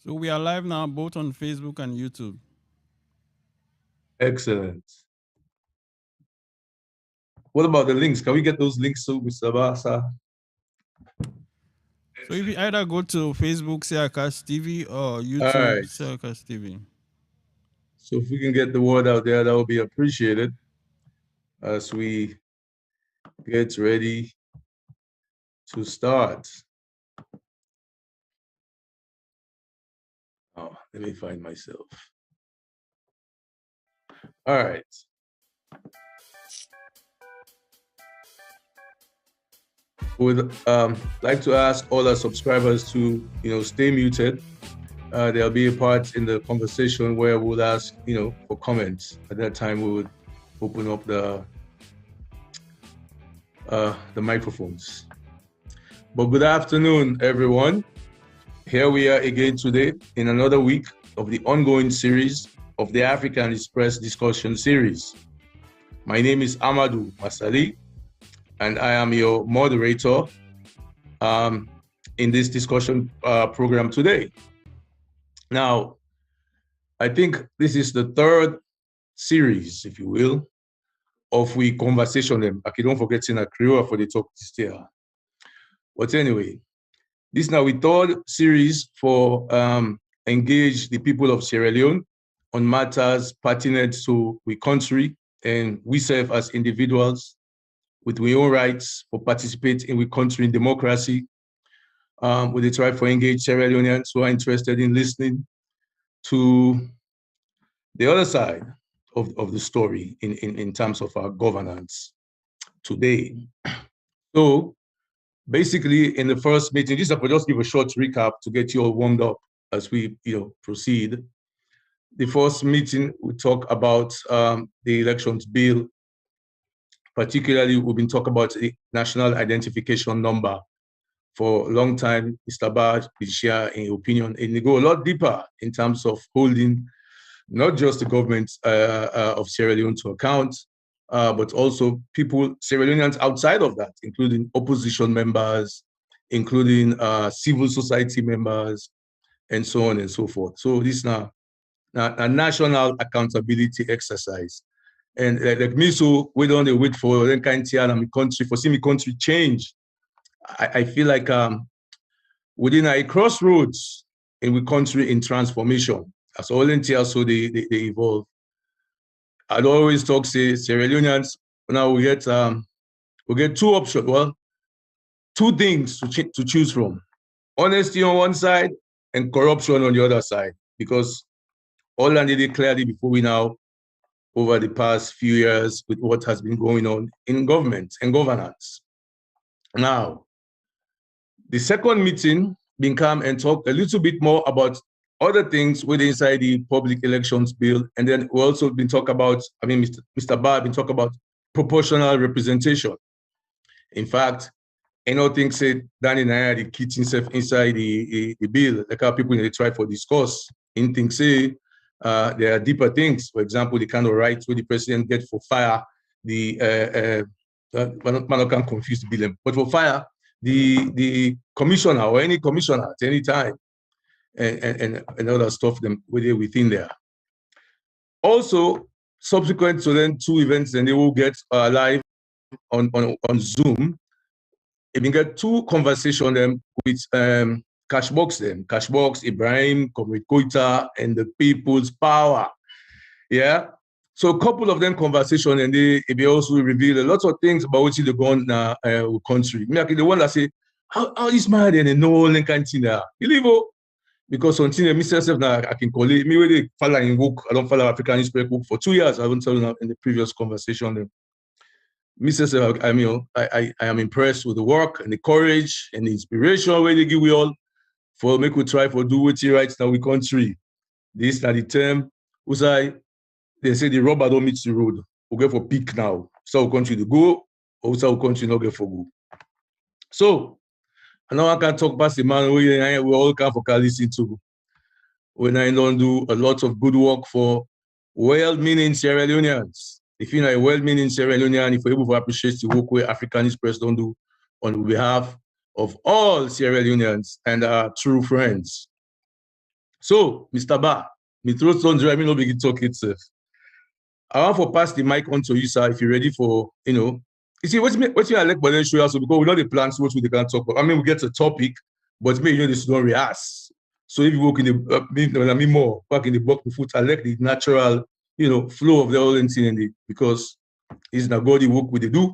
So we are live now, both on Facebook and YouTube. Excellent. What about the links? Can we get those links to Mr. Basa? So if you either go to Facebook, Seacast TV, or All YouTube, right. Seacast TV. So if we can get the word out there, that would be appreciated as we get ready to start. Oh, let me find myself. All right. Would like to ask all our subscribers to stay muted. There'll be a part in the conversation where we'll ask for comments. At that time, we would open up the microphones. But good afternoon, everyone. Here we are again today in another week of the ongoing series of the African Express discussion series. My name is Amadou Masali, and I am your moderator in this discussion program today. Now, I think this is the third series, if you will, of we conversation them. I don't forget in a Creole for the talk this year. But anyway, this now we third series for engage the people of Sierra Leone on matters pertinent to we country, and we serve as individuals with our own rights for participate in we country in democracy. With the try for engage Sierra Leoneans who are interested in listening to the other side of the story in terms of our governance today. So basically, in the first meeting, just I'll just give a short recap to get you all warmed up as we proceed. The first meeting, we talk about the elections bill. Particularly, we've been talking about the national identification number. For a long time, Mr. Baj is share in opinion, and they go a lot deeper in terms of holding not just the government of Sierra Leone to account, but also people, Sierra Leoneans outside of that, including opposition members, including civil society members, and so on and so forth. So this is now a national accountability exercise. And like me, so we don't wait for the kind of country, for seeing the country change. I feel like within a crossroads in the country in transformation, as all in so they evolve. I'd always talk, say, Sierra Leoneans, now we get two options, well, two things to choose from. Honesty on one side and corruption on the other side, because all I needed clearly before we now, over the past few years with what has been going on in government and governance. Now, the second meeting been come and talk a little bit more about other things within inside the public elections bill. And then we also been talk about, Mr. Barr been talk about proportional representation. In fact, anything said Danny Naya, the kit himself inside the bill, like how people they try for discuss. Anything say there are deeper things. For example, the kind of rights where the president get for fire, the man can confuse the bill, but for fire, the commissioner or any commissioner at any time, and other stuff them within there. Also, subsequent to then two events, and they will get live on Zoom. You can get two conversations them with Cashbox, Ibrahim, Comrade Koita, and the People's Power. Yeah. So a couple of them conversation, and they also reveal a lot of things about what they go on in country. Me, the one that say, how is my and no cantina? Believe it, because until myself now I can call it me where they follow in book. I don't follow African newspaper book for 2 years. I haven't told you in the previous conversation. Mrs. I am impressed with the work and the courage and the inspiration where they give we all for make we try for do what right now we country. This is the term they say the rubber don't meet the road. We go for peak now. So we country to go, or so we country not get for go. So I know I can talk past the man we all come for listen to. When I don't do a lot of good work for well-meaning Sierra Leoneans. If you're a well-meaning Sierra Leonean, if you're able to appreciate the work where African Express don't do on behalf of all Sierra Leoneans and our true friends. So, Mr. Ba, me throat don't dry, me no begin talk itself. I want to pass the mic on to you, sir, if you're ready for, you see, what's I like, but then show us, because we know the plans, what we can talk about. I mean, we get a topic, but maybe this don't rehearse. So if you work in the, more, back in the book, foot, I like the natural, flow of the whole thing, because it's not God, the work with the do,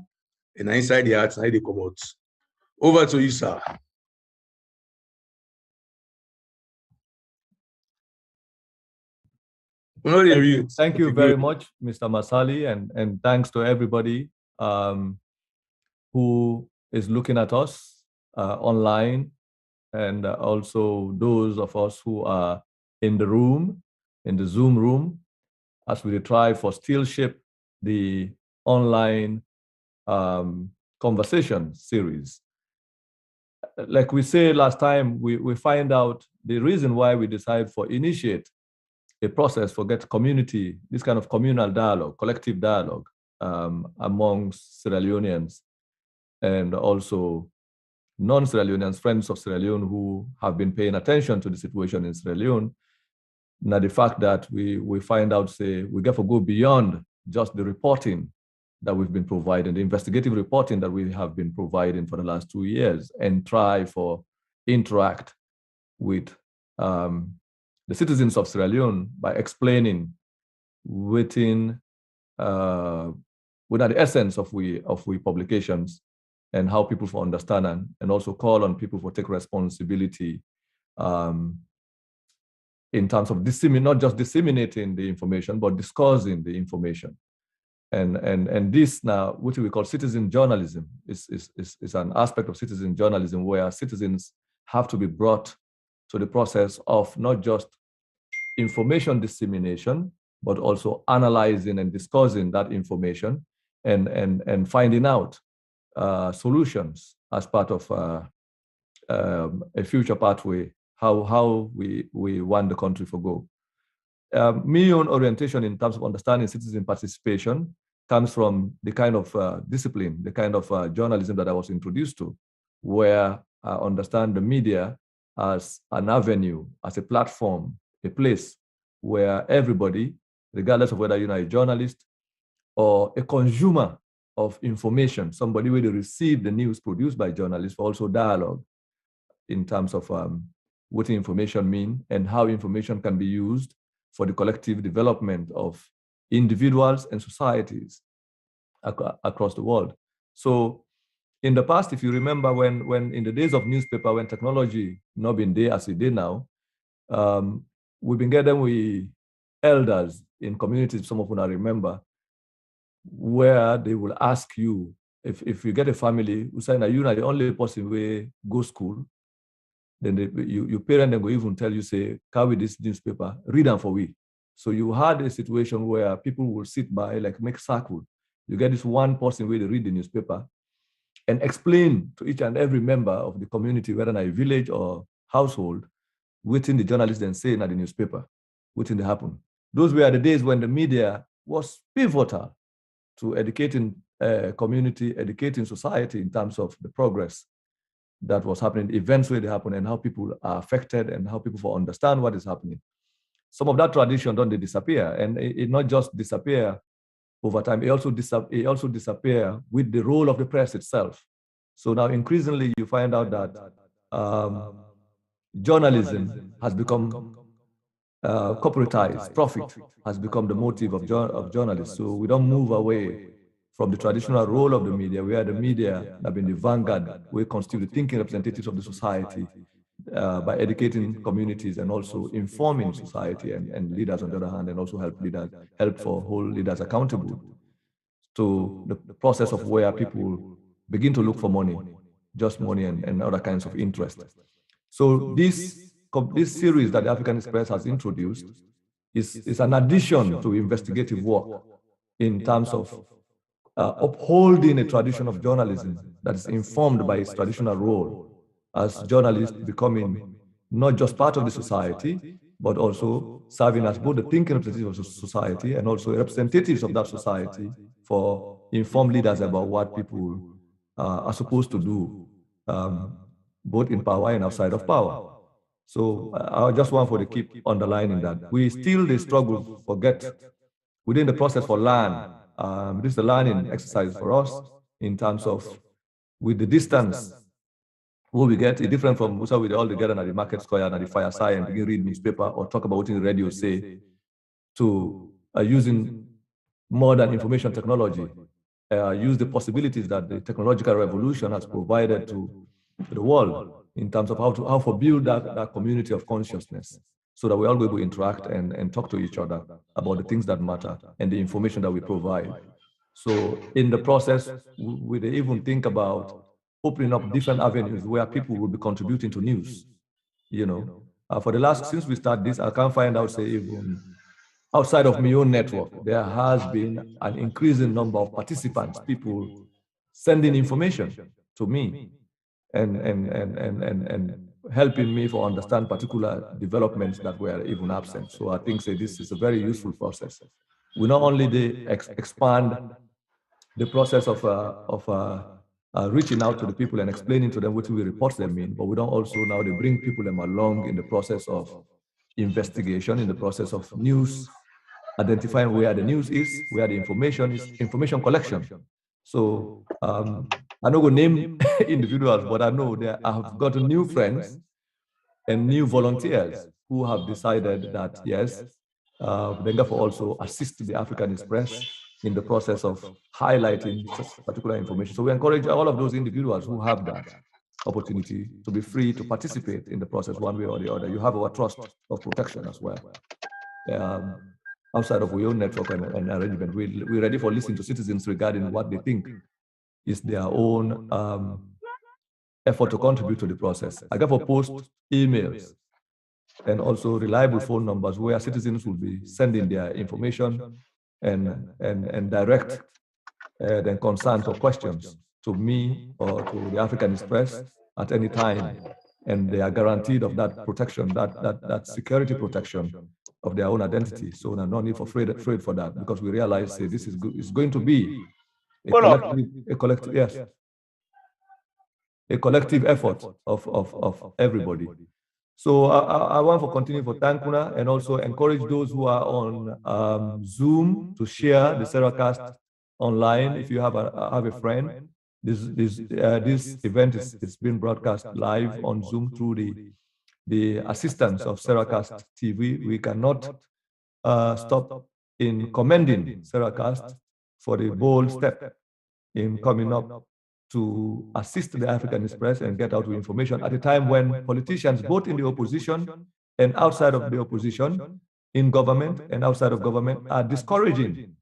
and inside the arts, how they come out. Over to you, sir. Thank you very much, Mr. Masali, and thanks to everybody who is looking at us online, and also those of us who are in the room, in the Zoom room, as we try for still shape the online conversation series. Like we said last time, we find out the reason why we decide for initiate a process for get community, this kind of communal dialogue, collective dialogue amongst Sierra Leoneans and also non-Sierra Leoneans, friends of Sierra Leone who have been paying attention to the situation in Sierra Leone. Now the fact that we find out, say, we get to go beyond just the reporting that we've been providing, the investigative reporting that we have been providing for the last 2 years, and try for interact with the citizens of Sierra Leone by explaining within the essence of we publications and how people for understand, and also call on people for take responsibility in terms of not just disseminating the information, but discussing the information. And this now, what we call citizen journalism, is an aspect of citizen journalism where citizens have to be brought to the process of not just information dissemination, but also analyzing and discussing that information and finding out solutions as part of a future pathway, how we want the country to go. My own orientation in terms of understanding citizen participation comes from the kind of discipline, the kind of journalism that I was introduced to, where I understand the media as an avenue, as a platform, a place where everybody, regardless of whether you're a journalist or a consumer of information, somebody where they receive the news produced by journalists, for also dialogue in terms of what information mean and how information can be used for the collective development of individuals and societies across the world. So in the past, if you remember when in the days of newspaper, when technology not been there as it did now, we've been getting with elders in communities, some of them I remember, where they will ask you, if you get a family who say, you're not the only person who go school, then your parent then go even tell you, say, carry this newspaper, read them for we. So you had a situation where people will sit by, like make circle. You get this one person where they read the newspaper and explain to each and every member of the community, whether in a village or household, within the journalists then say in the newspaper, within the happen. Those were the days when the media was pivotal to educating community, educating society in terms of the progress that was happening, events where they happen, and how people are affected, and how people understand what is happening. Some of that tradition don't they disappear, and it not just disappear over time. It also disappear with the role of the press itself. So now increasingly you find out that journalism has become corporatized. Profit has become the motive of journalists. So we don't move away from the traditional role of the media, where the media have been the vanguard, we constitute the thinking representatives of the society by educating communities and also informing society and leaders on the other hand, and also help for hold leaders accountable to the process of where people begin to look for money, just money and other kinds of interest. So this series that the African Express has introduced is an addition to investigative work in terms of upholding a tradition of journalism that is informed by its traditional role as journalists becoming not just part of the society, but also serving as both the thinking representatives of society and also representatives of that society for informed leaders about what people are supposed to do, both in power and outside of power. So I just want for to keep underlining that we still the struggle forget within the process for learn. This is a learning exercise for us in terms of with the distance where we get it different from so we all together at the market square and at the fireside and begin read newspaper or talk about what in the radio say to using modern information technology, use the possibilities that the technological revolution has provided to the world in terms of how to build that community of consciousness so that we're all going to interact and talk to each other about the things that matter and the information that we provide. So in the process, we even think about opening up different avenues where people will be contributing to news. You know, for the last, since we started this, I can't find out, say, even outside of my own network, there has been an increasing number of participants, people sending information to me and helping me for understand particular developments that were even absent. So I think say this is a very useful process. We not only expand the process of reaching out to the people and explaining to them what we report them in, but we don't also now they bring people them along in the process of investigation, in the process of news, identifying where the news is, where the information is, information collection. So I know go name individuals, but I know that I have gotten new friends and new volunteers who have decided that yes, they therefore also assist the African Express in the process of highlighting particular information. So we encourage all of those individuals who have that opportunity to be free to participate in the process one way or the other. You have our trust of protection as well. Outside of our own network and arrangement, we're ready for listening to citizens regarding what they think is their own effort to contribute to the process. I therefore post emails and also reliable phone numbers where citizens will be sending their information and direct their concerns or questions to me or to the African Express at any time. And they are guaranteed of that protection, that security protection of their own identity. So no need for afraid for that, because we realize this is going to be a collective, yes, a collective effort of everybody. So I want to continue for Tankuna and also encourage those who are on Zoom to share the Seracast online. If you have a friend, this event is being broadcast live on Zoom through the assistance of Seracast TV. We cannot stop in commending Seracast for the bold step in coming up to assist the African Express and get out information at a time when politicians, both in the opposition and outside of the opposition, in government and outside of government, are discouraging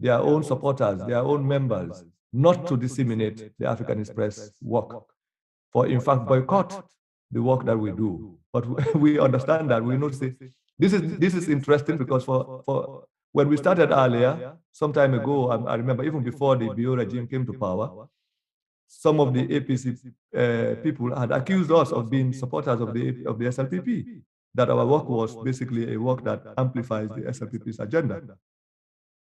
their own supporters, their own members, not to disseminate the African Express work, for in fact boycott the work that we do. But we understand that, we know this is interesting because for when we started earlier, some time ago, I remember even before the Bio regime came to power, some of the APC people had accused us of being supporters of the SLPP, that our work was basically a work that amplifies the SLPP's agenda,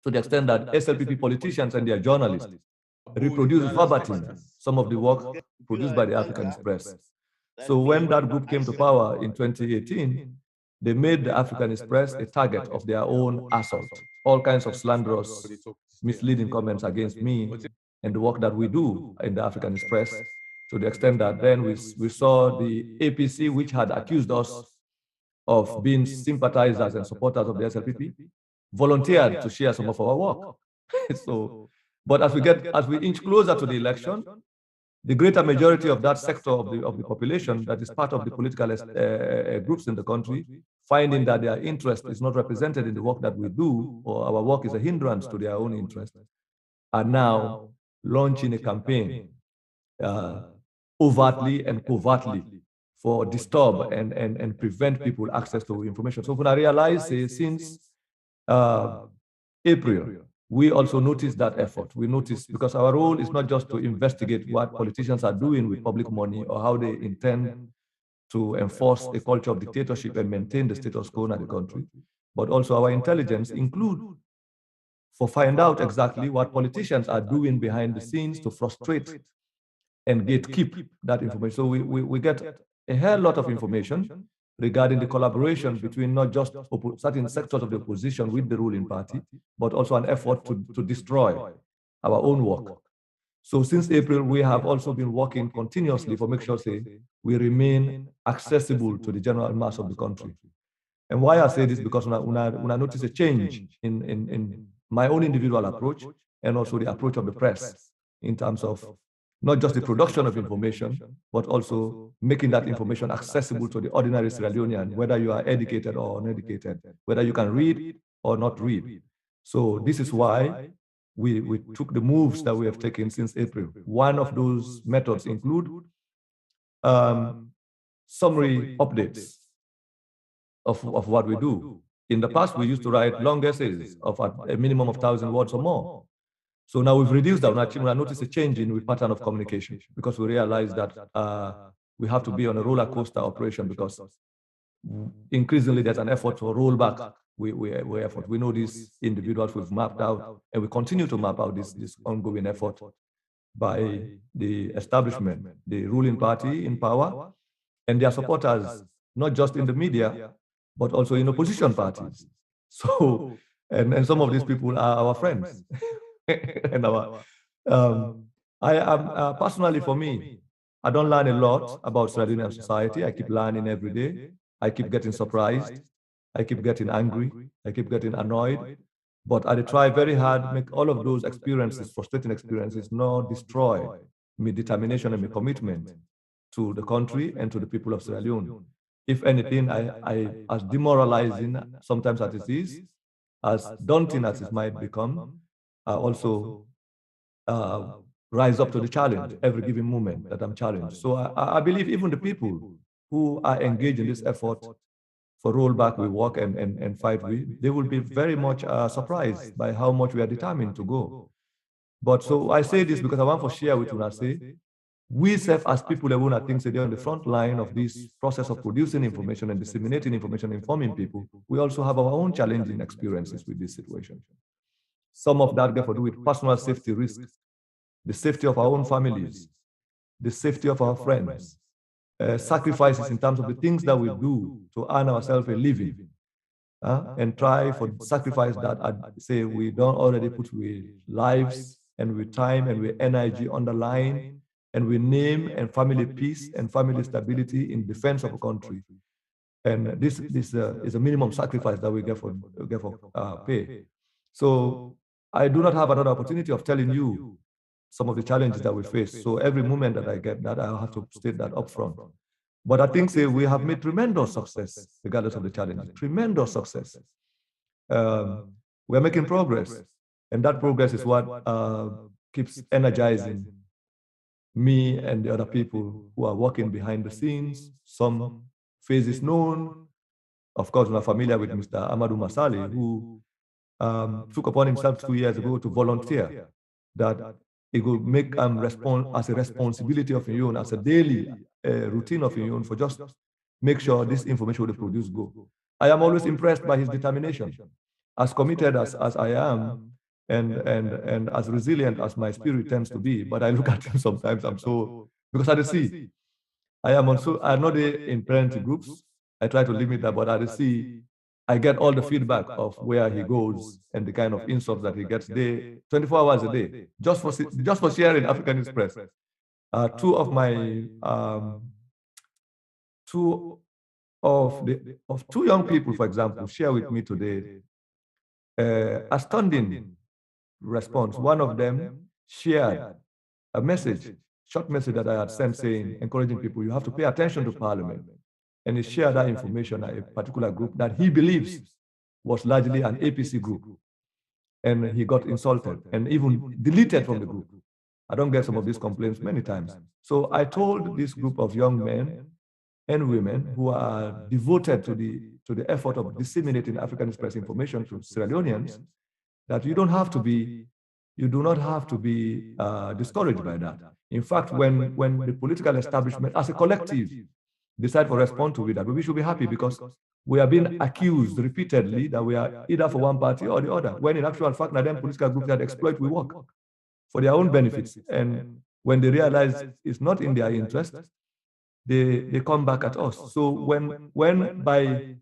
to the extent that SLPP politicians and their journalists reproduce verbatim some of the work produced by the African Express. So when that group came to power in 2018, they made the African Express a target of their own assault, all kinds of slanderous, misleading comments against me and the work that we do in the African Express, to the extent that then we saw the APC, which had accused us of being sympathizers and supporters of the SLPP, volunteered to share some of our work. So, but as we inch closer to the election, the greater majority of that sector of the population that is part of the political groups in the country, finding that their interest is not represented in the work that we do, or our work is a hindrance to their own interest, are now launching a campaign overtly and covertly for disturb and prevent people access to information. So when I realized since April, we also noticed that effort. We noticed, because our role is not just to investigate what politicians are doing with public money or how they intend to enforce a culture of dictatorship and maintain the status quo in the country, but also our intelligence include for find out exactly what politicians are doing behind the scenes to frustrate and gatekeep that information. So we get a hell lot of information regarding the collaboration between not just certain sectors of the opposition with the ruling party, but also an effort to destroy our own work. So since April, we have also been working continuously for make sure say we remain accessible to the general mass of the country. And why I say this, because when I notice a change in my own individual approach and also the approach of the press in terms of not just the production of information, but also making that information accessible to the ordinary Sierra Leonean, whether you are educated or uneducated, whether you can read or not read. So this is why we took the moves that we have taken since April. One of those methods include summary updates of what we do. In the past, we used to write long essays of a minimum of 1,000 words or more. So now we've reduced that. I noticed a change in the pattern of communication because we realized that we have to be on a roller coaster operation because increasingly there's an effort to roll back. We know these individuals we've mapped out, and we continue to map out this ongoing effort by the establishment, the ruling party in power, and their supporters, not just in the media, but also in opposition parties. So, and some of these people are our friends. And I am personally, for me, I don't learn a lot about Sierra Leonean society. I keep learning every day. I keep getting surprised. I keep getting angry. I keep getting annoyed. But I try very hard, make all of those experiences, frustrating experiences, not destroy my determination and my commitment to the country and to the people of Sierra Leone. If anything, I as demoralizing sometimes as it is, as daunting as it might become, I also rise up to the challenge every given moment that I'm challenged. So I believe even the people who are engaged in this effort for rollback, we walk and fight with, they will be very much surprised by how much we are determined to go. But so I say this because I want to share with you, I say, we serve as people that want to think they're on the front line of this process of producing information and disseminating information, informing people. We also have our own challenging experiences with this situation. Some of that got to do with personal safety risks, the safety of our own families, the safety of our friends, sacrifices in terms of the things that we do to earn ourselves a living, and try for sacrifice that I'd say we don't already put with lives and with time and with energy underlying, and with name and family peace and family stability in defense of a country. And this is a minimum sacrifice that we get for pay. So I do not have another opportunity of telling you some of the challenges that we face. So every moment that I get that, I have to state that up front. But I think we have made tremendous success, regardless of the challenges, tremendous success. We're making progress. And that progress is what keeps energizing me and the other people who are working behind the scenes. Some faces known. Of course, we're familiar with Mr. Amadou Masali, who took upon himself 2 years ago to volunteer that it will make respond as a responsibility of your own, as a daily routine of your own, for just make sure this information will be produced go. I am always impressed by his determination. As committed as I am, and as resilient as my spirit tends to be, but I look at him sometimes, I'm so, because at the sea, I'm not in parenting groups. I try to limit that, but at the sea, I get all the feedback of where he goes and the kind of insults that he gets day, 24 hours a day, just for sharing African Express. Two of two young people, for example, share with me today a stunning response. One of them shared a message, short message that I had sent saying, encouraging people, you have to pay attention to Parliament. And he shared that information at a particular group that he believes was largely an APC group. And he got insulted and even deleted from the group. I don't get some of these complaints many times. So I told this group of young men and women who are devoted to the effort of disseminating African Express information to Sierra Leoneans that you do not have to be discouraged by that. In fact, when the political establishment as a collective decide to respond to it, we should be happy because we are being accused repeatedly that we are either for one party or the other, when in actual fact, them political groups that exploit we work for their own benefits. And when they realize it's not in their interest, they come back at us. So when by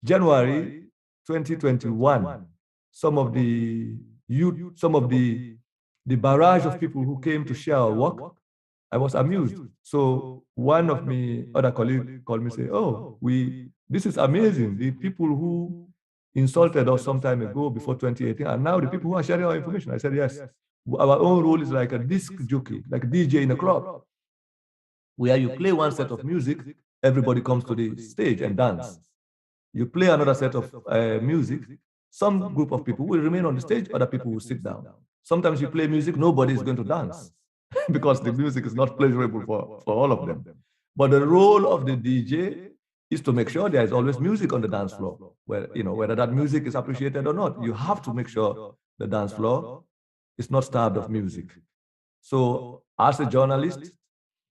January 2021, some of the youth, some of the barrage of people who came to share our work, I was amused. So one of my other colleagues called me, say, "Oh, this is amazing. The people who insulted us some time ago before 2018 and now the people who are sharing our information." I said, "Yes. Our own role is like a disc jockey, like a DJ in a club, where you play one set of music, everybody comes to the stage and dance. You play another set of music, some group of people will remain on the stage, other people will sit down. Sometimes you play music, nobody is going to dance because the music is not pleasurable for all of them. But the role of the DJ is to make sure there is always music on the dance floor, where, you know, whether that music is appreciated or not. You have to make sure the dance floor is not starved of music. So as a journalist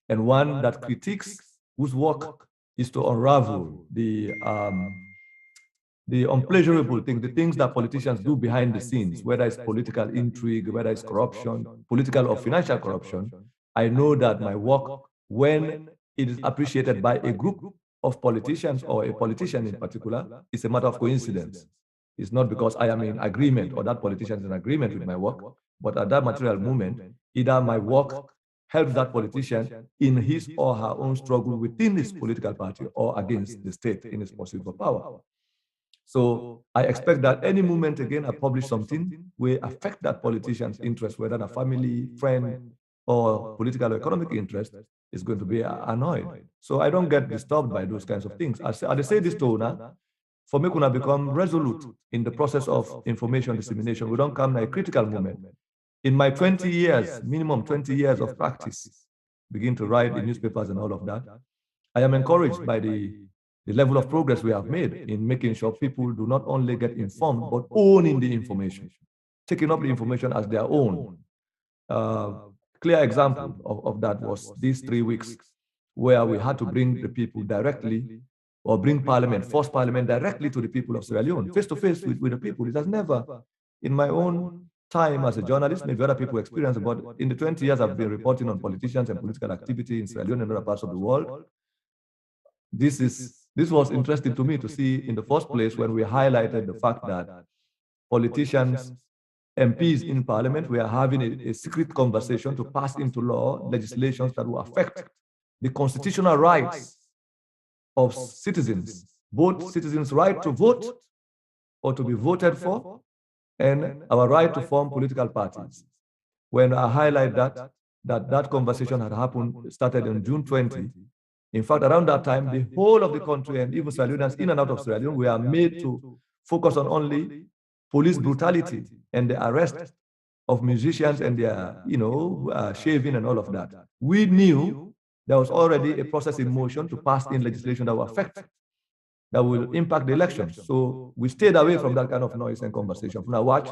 and one that critiques, whose work is to unravel the unpleasurable things, the things that politicians do behind the scenes, whether it's political intrigue, whether it's corruption, political or financial corruption, I know that my work, when it is appreciated by a group of politicians or a politician in particular, is a matter of coincidence. It's not because I am in agreement or that politician is in agreement with my work, but at that material moment, either my work helps that politician in his or her own struggle within his political party or against the state in its pursuit for power. So I expect that any moment again I publish something will affect that politician's interest, whether a family, friend, or political or economic interest is going to be annoyed. So I don't get disturbed by those kinds of things. I say this to Una, for me, Kuna become resolute in the process of information dissemination. We don't come at a critical moment. In my 20 years, minimum 20 years of practice, begin to write in newspapers and all of that, I am encouraged by the level of progress we have made in making sure people do not only get informed, but owning the information, taking up the information as their own. Clear example of that was these 3 weeks, where we had to bring the people directly, or bring Parliament, force Parliament directly to the people of Sierra Leone, face to face with the people. It has never, in my own time as a journalist, maybe other people experience, but in the 20 years I've been reporting on politicians and political activity in Sierra Leone and other parts of the world, this was interesting to me to see in the first place when we highlighted the fact that politicians, MPs in Parliament, were having a secret conversation to pass into law legislations that will affect the constitutional rights of citizens, both citizens' right to vote or to be voted for, and our right to form political parties. When I highlight that conversation had happened, started on June 20. In fact, around that time, the whole of the country and even Sierra Leoneans in and out of Sierra Leone were made to focus on only police brutality and the arrest of musicians and their, shaving and all of that. We knew there was already a process in motion to pass in legislation that will affect, that will impact the elections. So we stayed away from that kind of noise and conversation. Now watch,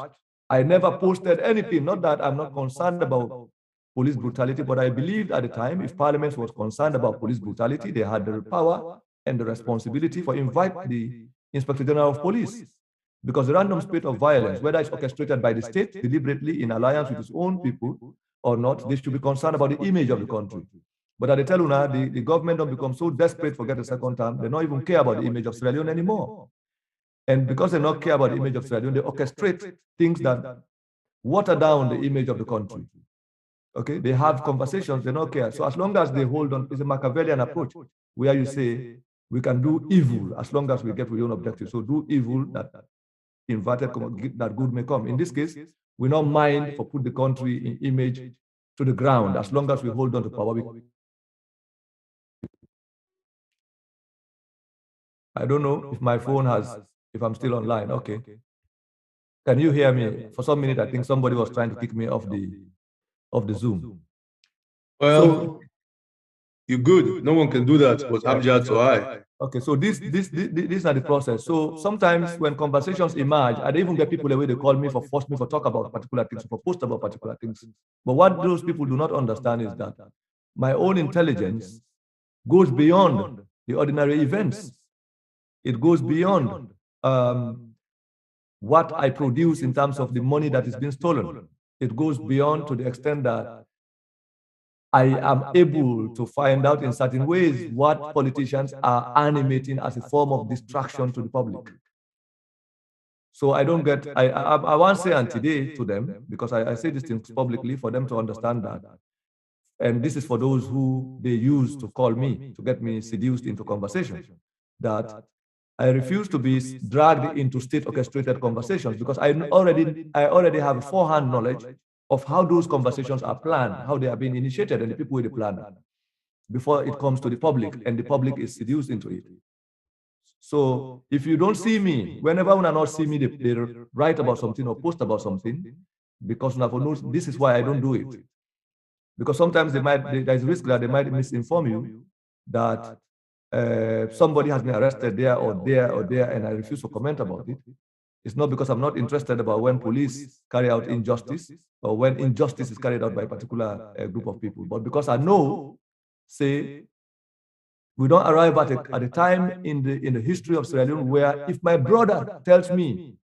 I never posted anything, not that I'm not concerned about police brutality, but I believed at the time, if Parliament was concerned about police brutality, they had the power and the responsibility for invite the Inspector General of Police. Because the random spate of violence, whether it's orchestrated by the state deliberately in alliance with its own people or not, they should be concerned about the image of the country. But at the Teluna, the government don't become so desperate for get a second term, they don't even care about the image of Sierra Leone anymore. And because they don't care about the image of Sierra Leone, they orchestrate things that water down the image of the country. Okay, they have conversations, they don't care. So as long as they hold on, it's a Machiavellian approach where you say, we can do evil as long as we get your own objective. So do evil that inverted that good may come. In this case, we don't mind for put the country in image to the ground as long as we hold on to power. I don't know if my phone if I'm still online. Okay. Can you hear me? For some minute, I think somebody was trying to kick me off the Zoom. Well, so, you're good. No one can do that, but Abjad to I. Okay, so these are the process. So sometimes when conversations emerge, I even get people away, they call me for force me for talk about particular things, for post about particular things. But what those people do not understand is that my own intelligence goes beyond the ordinary events. It goes beyond what I produce in terms of the money that is being stolen. It goes beyond to the extent that I am able to find out in certain ways what politicians are animating as a form of distraction to the public. So I don't get, I won't say anti-day to them, because I say these things publicly for them to understand that. And this is for those who they use to call me, to get me seduced into conversation, that I refuse to be dragged into state orchestrated conversations, because I already have a forehand knowledge of how those conversations are planned, how they are being initiated, and the people with the plan before it comes to the public, and the public is seduced into it. So if you don't see me, whenever you not see me, they write about something or post about something, because this is why I don't do it. Because sometimes there's a risk that they might misinform you that somebody has been arrested there or there or there, and I refuse to comment about it. It's not because I'm not interested about when police carry out injustice or when injustice is carried out by a particular group of people, but because I know, say, we don't arrive at a time in the history of Sierra Leone where if my brother tells me,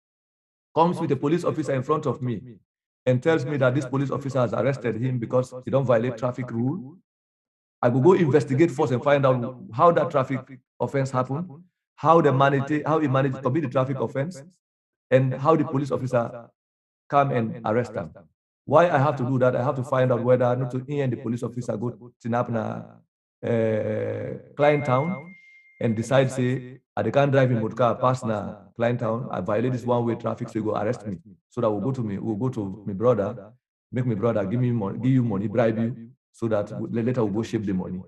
comes with a police officer in front of me and tells me that this police officer has arrested him because he don't violate traffic rule, I will go investigate first and find out how that traffic offense happened, how he managed to commit the traffic offense, and how the police officer come and arrest them. Why I have to do that? I have to find out whether not to and the police officer go to Napna Client Town and decide, say, I can't drive in motor car past na Client Town, I violate this one-way traffic, so you go arrest me. So that we'll go to my brother, make my brother give you money, bribe you, so that later we'll go shape the money.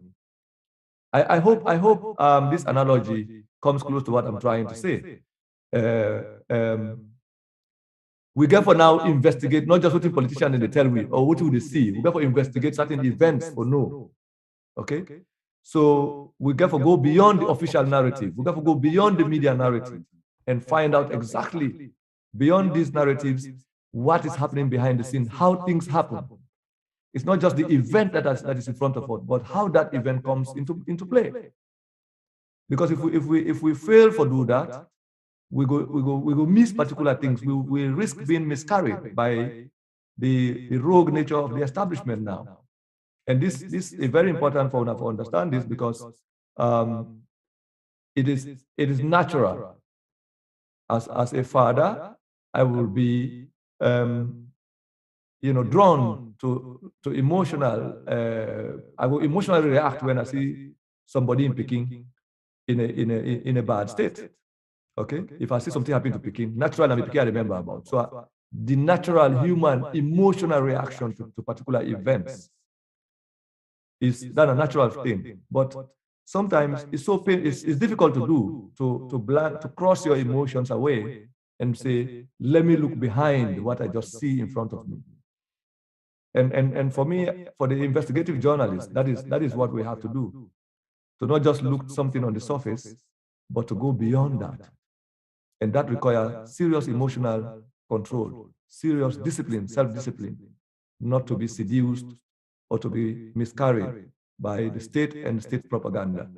I hope this analogy comes close to what I'm trying to say. We therefore now investigate not just what the politicians in the tell we or what they see. We therefore investigate certain events or no. Okay? So we therefore go beyond the official narrative. We therefore go beyond the media narrative and find out exactly beyond these narratives what is happening behind the scenes, how things happen. It's not just the event that is in front of us, but how that event comes into play. Because if we fail to do that, we go miss particular things. We risk being miscarried by the rogue nature of the establishment now. And this is very important for us to understand this, because it is natural. As a father, I will be drawn to emotional. I will emotionally react when I see somebody in Peking in a bad state. Okay, if I see something happen to Peking, naturally I'm Peking I remember about. So the natural human emotional reaction to particular events is that a natural thing. But sometimes it's so it's difficult to do to cross your emotions away and say, let me look behind what I just see in front of me. And for me, for the investigative journalist, that is what we have to do. To not just look something on the surface, but to go beyond that. And that requires serious emotional control, serious discipline, self-discipline, not to be seduced or to be miscarried by the state and state propaganda.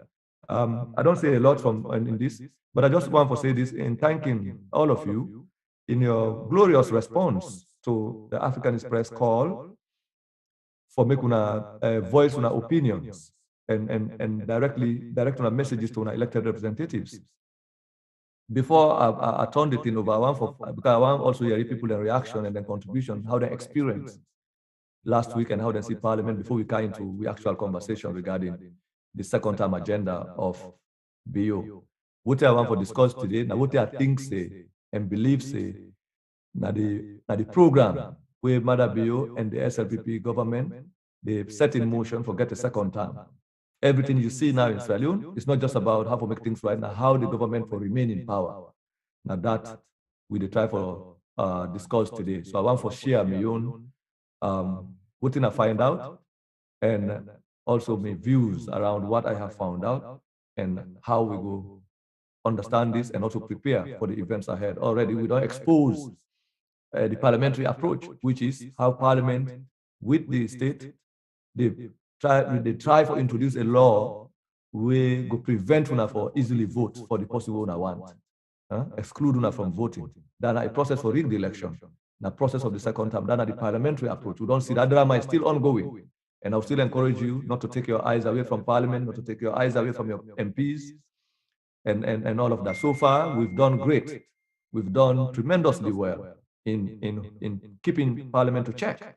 I don't say a lot in this, but I just want to say this in thanking all of you in your glorious response to the African Express call for making a voice on our opinions and direct our messages to our elected representatives. Before I turn the thing over, because I want also hear people their reaction and their contribution, how they experience last week and how they see Parliament before we get into the actual conversation regarding the second term agenda of BO. What I want to discuss today, now what I think say and believe say, now the program where Mother BO and the SLPP government, they set in motion for get a second term. Everything you see now in Sierra Leone, it's not just about how to make things right now, how the government will remain in power. Now that we try for discuss today. So I want to share my own what I find out, and also my views around what I have found out and how we go understand this and also prepare for the events ahead. Already we don't expose the parliamentary approach, which is how Parliament with the state, they try to introduce a law where go prevent una for easily vote for the possible una want, exclude una from voting. Then a process for rig the election, the process of the second term, then the parliamentary approach. We don't see that drama is still ongoing. And I'll still encourage you not to take your eyes away from Parliament, not to take your eyes away from your MPs and all of that. So far, we've done great. We've done tremendously well in keeping Parliament to check.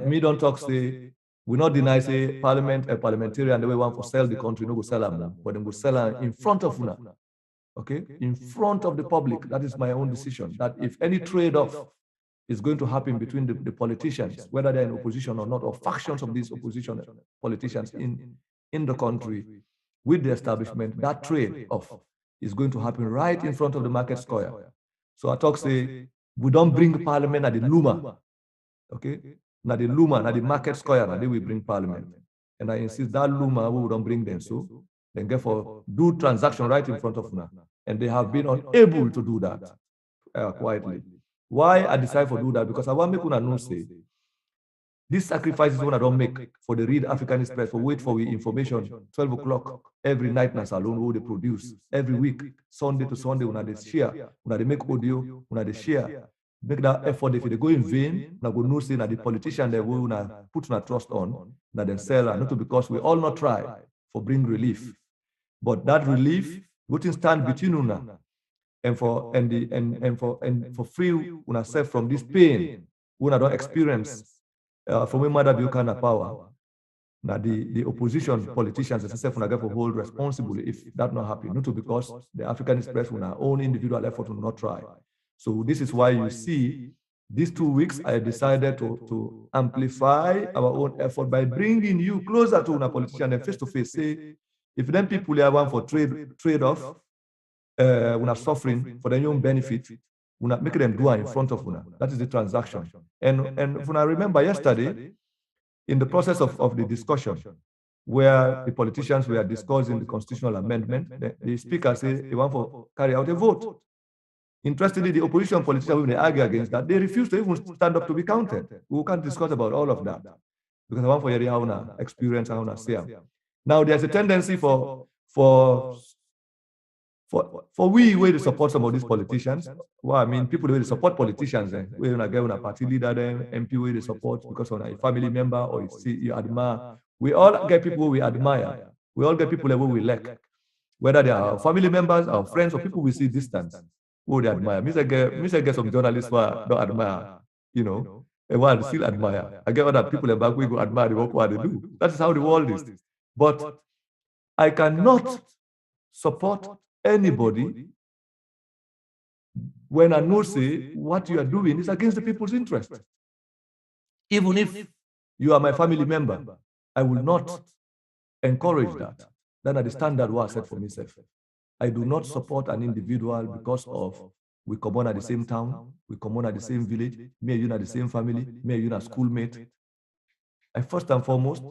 Me don't talk say, we not deny say Parliament a parliamentarian the way one for sell the country, no go sell them, but then go sell them in front of una. Okay, in front of the public. That is my own decision. That if any trade-off is going to happen between the politicians, whether they're in opposition or not, or factions of these opposition politicians in the country with the establishment, that trade-off is going to happen right in front of the market square. So I talk say, we don't bring Parliament at the Luma, okay? Now the Luma, now the market square, and then we bring Parliament. And I insist that Luma, we don't bring them. So then therefore do transaction right in front of now. And they have been unable to do that quietly. Why I decide to do that? Because I want to make una know say, these sacrifices when I don't make for the Read Africanist Press, for wait for the information, 12 o'clock every night na salon who they produce every week, Sunday to Sunday, when they share, when they make audio, when they share, make that effort. If they go in vain, na go know say that the politician they will put na trust on, na then sell, and not because we all not try for bring relief, but that relief, what stand between una and for free una self from this pain, una don't experience. From when Mother Buchanan power, now the opposition politicians themselves will get hold responsible if that not happen, not because the African Express will our own individual effort will not try. So this is why you see these 2 weeks I decided to amplify our own effort by bringing you closer to a politician and face to face. Say, if them people are one for trade-off, we are suffering for their own benefit. We not make them do it in front of una. That is the transaction. And when I remember yesterday, in the process of the discussion, where the politicians were discussing the constitutional amendment, the speaker said they want to carry out a vote. Interestingly, the opposition politicians, when they argue against that, they refuse to even stand up to be counted. We can't discuss about all of that because I want for you how to experience how to see. Now, there's a tendency for we way to support some of these politicians. Well, I mean, people who support politicians, we get a party leader, them, MP way they support because of a family member or you admire. We all get people we admire. We all get people who we like, whether they are family members, our friends, or people we see distant, who they admire. Me I get some journalists who don't admire, you know, and one still admire. I get other people in back we go admire the work what they do. That is how the world is. But I cannot support anybody when I know say what you are doing is against the people's interest. Even if you are my family member, I will not encourage that. That are the standard what I set for myself. I do not support an individual because of we come on at the same town, we come on at the same village, me and you are the same family, me and you are schoolmate. I first and foremost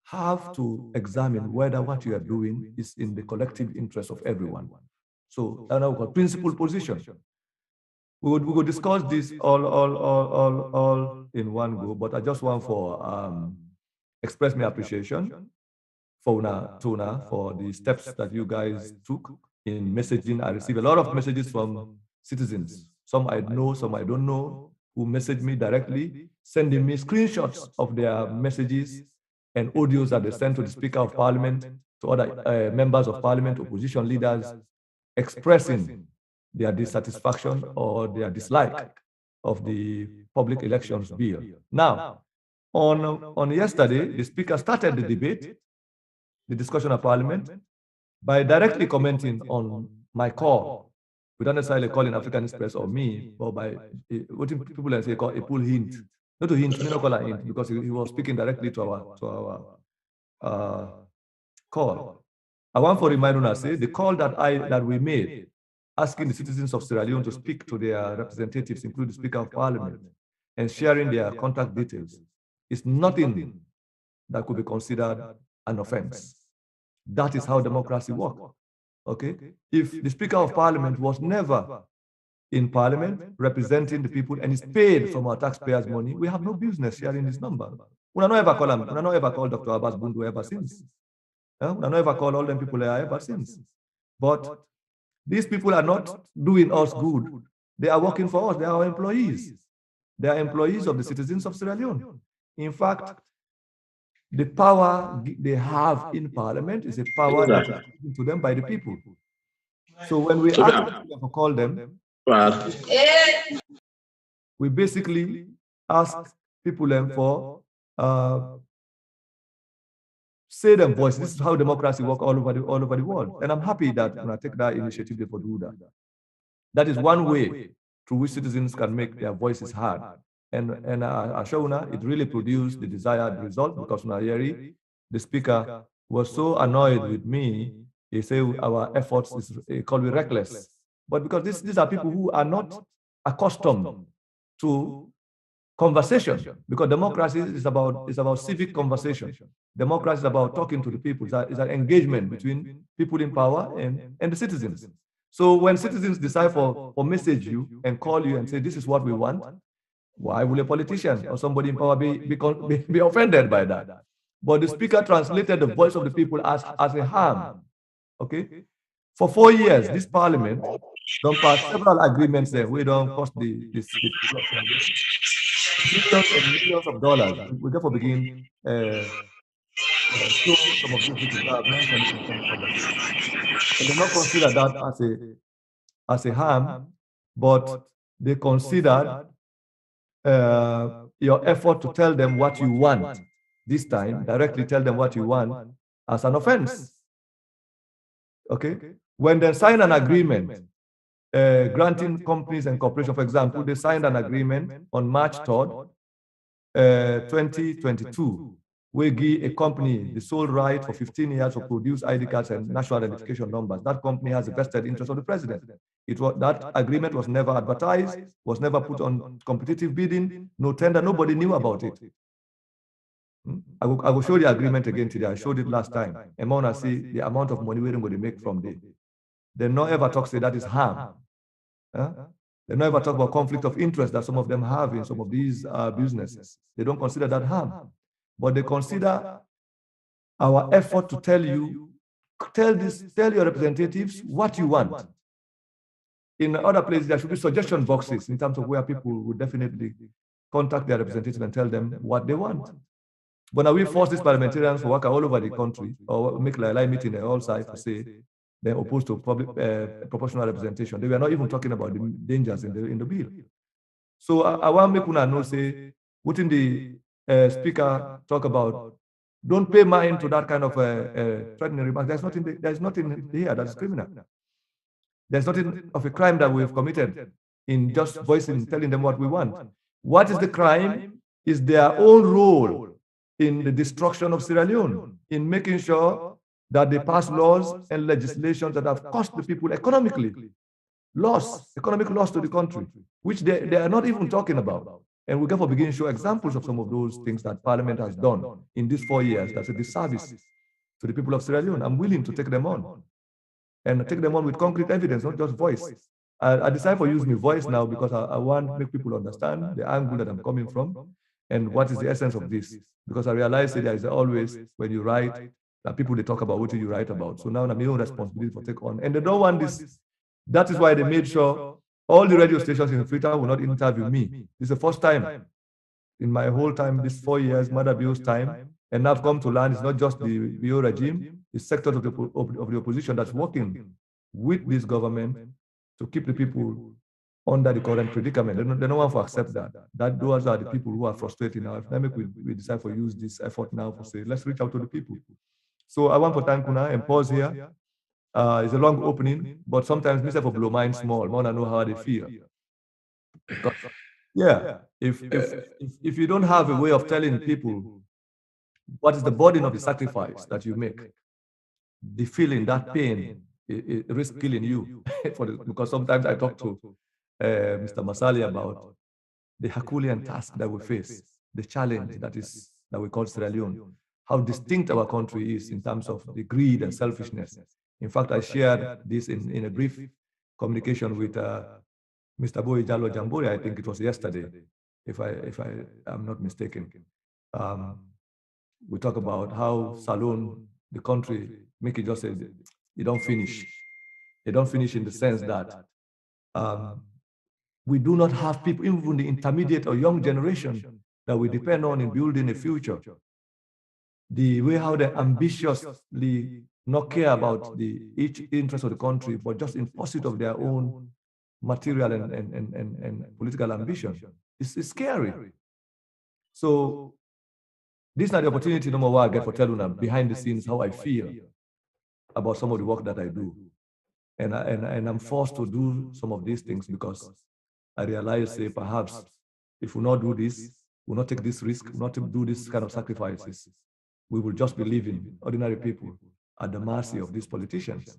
have to examine whether what you are doing is in the collective interest of everyone. So that's our principled position. We will discuss this all in one go, but I just want for express my appreciation for Tuna for the steps that you guys took in messaging. I received a lot of messages from citizens. Some I know, some I don't know, who message me directly, sending me screenshots of their messages and audios that they sent to the Speaker of Parliament, to other members of Parliament, opposition leaders, expressing their dissatisfaction or their dislike of the public elections bill. Now, on yesterday, the Speaker started the debate, the discussion of Parliament, by directly commenting on my call, without necessarily calling African Express or me, but by what people say call a pull hint. Not to hint, me not call a hint, because he was speaking directly to our call. I want to remind us, say, the call that we made, asking the citizens of Sierra Leone to speak to their representatives, including the Speaker of Parliament, and sharing their contact details, is nothing that could be considered an offense. That is how democracy works. Okay? If the Speaker of Parliament was never in Parliament representing the people and is paid from our taxpayers' money, we have no business sharing this number. We have not ever called him. We have not ever called Dr. Abbas Bundu ever since. We have not ever called all them people ever since. But these people are not doing us good. They are working for us. They are our employees. They are employees of the citizens of Sierra Leone. In fact, The power they have in Parliament is a power that is given to them by the people. So when we ask them to call them, we basically ask people for say them voice. This is how democracy works all over the world. And I'm happy that when I take that initiative, they do that. That is one way through which citizens can make their voices heard. And Ashona, it really produced the desired result because Nayeri, the speaker, was so annoyed with me. He said our efforts is called me reckless. But because these are people who are not accustomed to conversation, because democracy is about civic conversation. Democracy is about talking to the people. It's an engagement between people in power and the citizens. So when citizens decide for message you and call you and say, this is what we want, why will a politician or somebody in power be offended by that? But the speaker translated the voice of the people as a harm. Okay? For 4 years, this parliament don't pass several agreements there. We don't cost the millions and millions of dollars. We therefore begin show some of these people that I've mentioned in some conversation. And they not consider that as a harm, but they considered your effort to tell them what you want this time, directly tell them what you want as an offense. Okay? When they sign an agreement, granting companies and corporations, for example, they signed an agreement on March 3rd, 2022, we give a company the sole right for 15 years to produce ID cards and national identification numbers. That company has a vested interest of the president. That agreement was never advertised, was never put on competitive bidding, no tender, nobody knew about it. I will show the agreement again today. I showed it last time. And I see the amount of money we're going to make from there. They no ever talk say that is harm. They never talk about conflict of interest that some of them have in some of these businesses. They don't consider that harm, but they consider our effort to tell you, tell your representatives what you want. In other places, there should be suggestion boxes in terms of where people would definitely contact their representatives and tell them what they want. But now we force these parliamentarians to work all over the country or make a line meeting on all sides to say they're opposed to public proportional representation. They were not even talking about the dangers in the bill. So I want to make una know say, wouldn't the speaker talk about, don't pay mind to that kind of threatening remarks. There's nothing here that's criminal. There's nothing of a crime that we've committed in just voicing, telling them what we want. What is the crime is their own role in the destruction of Sierra Leone, in making sure that they pass laws and legislation that have cost the people economically, economic loss to the country, which they are not even talking about. And we therefore begin to show examples of some of those things that Parliament has done in these 4 years that's a disservice to the people of Sierra Leone. I'm willing to take them on and take them on with concrete evidence, not just voice. I decided for using voice now because I want to make people understand the angle that I'm coming from and what is the essence of this. Because I realize that there is always, when you write, that people, they talk about what you write about. So now I'm my own responsibility for take on. And they don't want this. That is why they made sure all the radio stations in Freetown will not interview me. This is the first time in my whole time, this 4 years, Mother Bio's time. And now I've come to learn it's not just the Bio regime, it's sectors of the opposition that's working with this government to keep the people under the current predicament. They don't want to accept that. Those are the people who are frustrated now. If we decide to use this effort now to say, let's reach out to the people. So I want to thank Kuna and pause here. It's a long opening, but sometimes myself will blow mind small. I want to know how they feel. Yeah, if you don't have a way of telling people what is the burden of the sacrifice that you make, the feeling, that pain, it risks killing you. Because sometimes I talk to Mr. Masali about the Herculean task that we face, the challenge that we call Sierra Leone, how distinct our country is in terms of the greed and selfishness. In fact, I shared this in a brief communication with Mr. Boy Jalo Jambori, I think it was yesterday, if I am not mistaken. We talk about how Salone, the country, make it just say, you don't finish. They don't finish in the sense that we do not have people, even the intermediate or young generation, that we depend on in building a future. the way how they ambitiously not care about the each interest of the country, but just in pursuit of their own material and political ambition. It's scary. So this is not the opportunity no more what I get for telling them behind the scenes how I feel about some of the work that I do. And I'm forced to do some of these things because I realize, say, perhaps if we not do this, we'll not take this risk, we'll not do this kind of sacrifices, we will just be leaving ordinary people at the mercy of these politicians.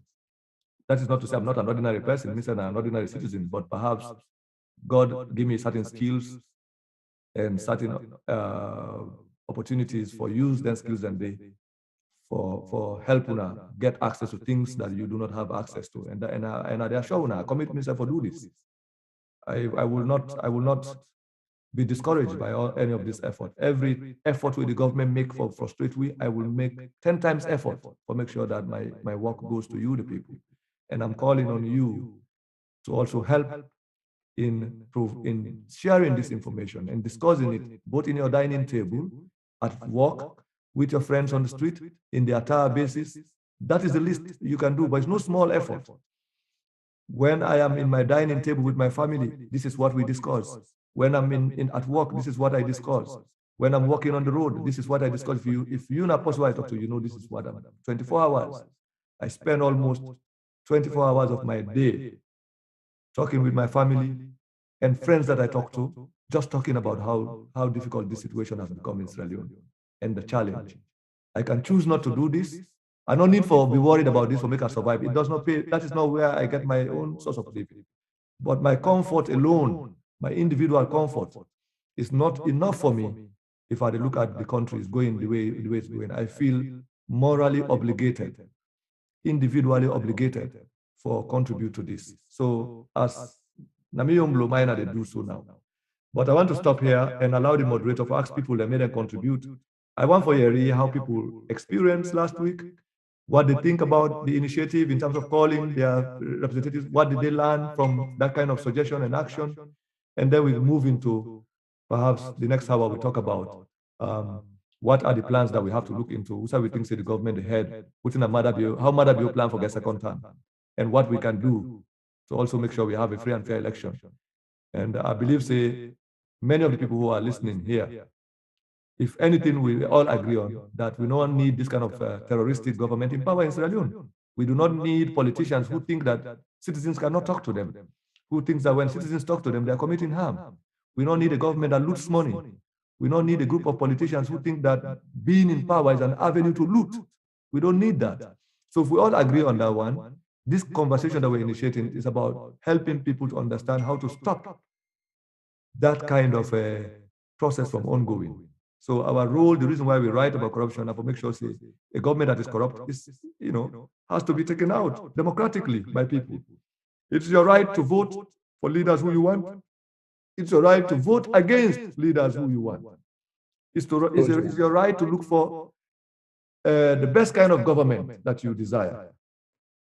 That is not to say I'm not an ordinary person, means I'm an ordinary citizen, but perhaps God give me certain skills and certain opportunities for use then skills and they for helping get access to things that you do not have access to. And I assure I commit myself to do this. I will not be discouraged by any of this effort. Every effort with the government make for frustrate we, I will make 10 times effort for make sure that my work goes to you, the people. And I'm calling on you to also help in sharing this information and discussing it both in your dining table, at work, with your friends on the street, in the entire basis. That is the least you can do, but it's no small effort. When I am in my dining table with my family, this is what we discuss. When I'm at work, this is what I discuss. When I'm walking on the road, this is what I discuss. If you're not possible, I talk to you, know this is what I'm 24 hours. I spend almost 24 hours of my day talking with my family and friends that I talk to, just talking about how difficult this situation has become in Sierra Leone and the challenge. I can choose not to do this. I don't need to be worried about this for make us survive. It does not pay. That is not where I get my own source of living. But my comfort alone, my individual comfort, is not enough for me if I look at the country is going the way it's going. I feel morally obligated, individually obligated for contribute to this. So as Namiyom Blomina, they do so now. But I want to stop here and allow the moderator to ask people that made them contribute. I want for Yeri how people experienced last week, what they think about the initiative in terms of calling their representatives, what did they learn from that kind of suggestion and action, and then we move into perhaps the next hour we talk about what are the plans that we have to look into, which are we think say the government ahead, putting a how Madabio plan for get second term, and what we can do to also make sure we have a free and fair election. And I believe say many of the people who are listening here, if anything, we all agree on that we don't need this kind of terroristic government in power in Sierra Leone. We do not need politicians who think that citizens cannot talk to them, who thinks that when citizens talk to them, they are committing harm. We don't need a government that loots money. We don't need a group of politicians who think that being in power is an avenue to loot. We don't need that. So if we all agree on that one, this conversation that we're initiating is about helping people to understand how to stop that kind of a process from ongoing. So our role, the reason why we write about corruption, and for make sure say a government that is corrupt is, has to be taken out democratically by people. It's your right to vote for leaders who you want. It's your right to vote against leaders who you want. It's your right to look for the best kind of government that you desire.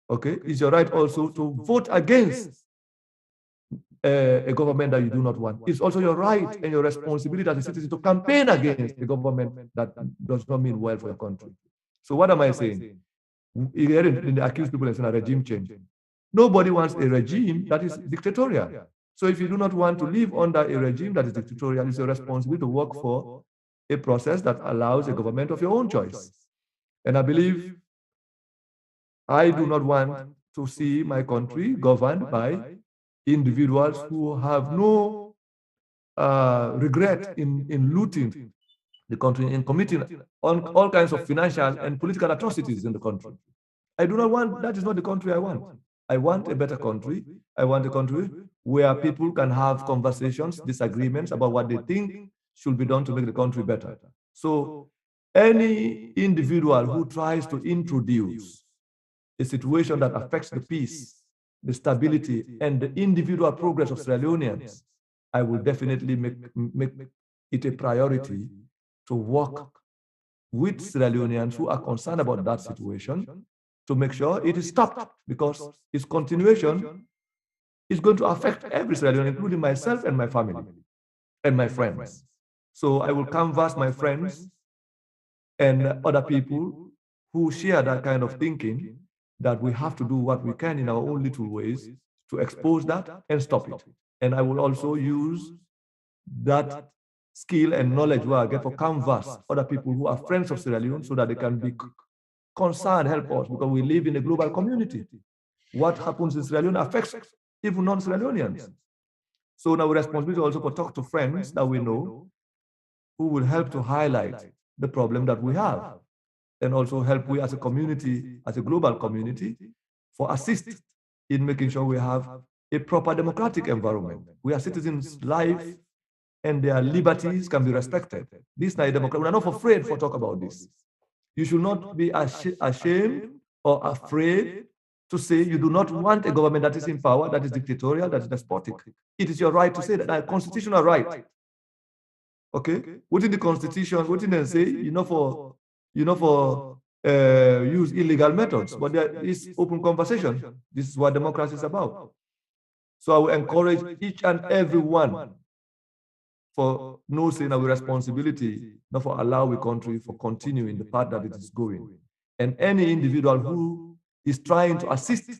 Okay, it's your right also to vote against a government that you do not want. It's also your right and your responsibility as a citizen to campaign against a government that does not mean well for your country. So what am I saying? In the accused people saying a regime change. Nobody wants a regime that is dictatorial. So if you do not want to live under a regime that is dictatorial, it's your responsibility to work for a process that allows a government of your own choice. And I believe I do not want to see my country governed by individuals who have no regret in looting the country, in committing all kinds of financial and political atrocities in the country. I do not want, that is not the country I want. I want a better country. I want a country where people can have conversations, disagreements about what they think should be done to make the country better. So any individual who tries to introduce a situation that affects the peace, the stability, and the individual progress of Sierra Leoneans, I will definitely make it a priority to work with Sierra Leoneans who are concerned about that situation to make sure it is stopped, because its continuation is going to affect every Sierra Leonean, including myself and my family and my friends. So I will canvass my friends and other people who share that kind of thinking, that we have to do what we can in our own little ways to expose that and stop it. And I will also use that skill and knowledge where I get for canvas other people who are friends of Sierra Leone so that they can be concerned, help us, because we live in a global community. What happens in Sierra Leone affects even non-Sierra Leoneans. So now responsibility also for talk to friends that we know who will help to highlight the problem that we have, and also help we as a community, as a global community, for assist in making sure we have a proper democratic environment where citizens' life and their liberties can be respected. This is not a democracy. We're not afraid for talk about this. You should not be ashamed or afraid to say you do not want a government that is in power, that is dictatorial, that is despotic. It is your right to say that, a constitutional right. Okay? What in the constitution, what in they say, use illegal methods, but there is open conversation. This is what democracy is about. So I will encourage each and every one for no saying our responsibility, not for allow the country for continuing the path that it is going. And any individual who is trying to assist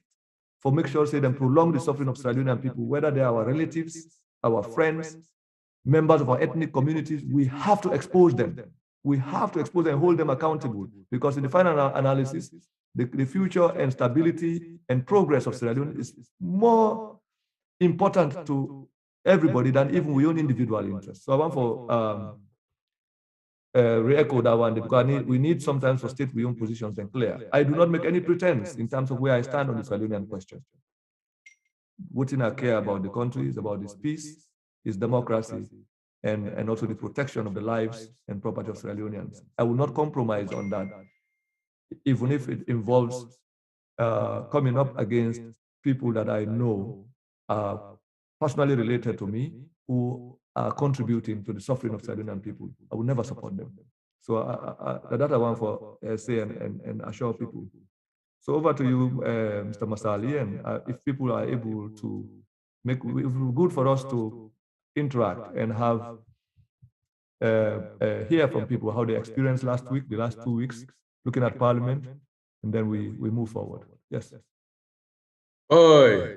for make sure say them prolong the suffering of Sierra Leonean people, whether they are our relatives, our friends, members of our ethnic communities, we have to expose them. We have to expose them and hold them accountable, because in the final analysis, the future and stability and progress of Sierra Leone is more important to everybody than even we own individual interests. So I want for re-echo that one, because we need sometimes for state we own positions and clear. I do not make any pretense in terms of where I stand on the Sierra Leonean question. What I care about the country is about its peace, its democracy, and also the protection of the lives and property of Sierra Leoneans. I will not compromise on that, even if it involves coming up against people that I know are personally related to me, who are contributing to the suffering of Sierra Leonean people. I will never support them. So that I want for say and assure people. So over to you, Mr. Masali, and if people are able to make it good for us to interact and have hear from people how they experienced last week, the last 2 weeks, looking at Parliament, and then we move forward. Yes. Oh,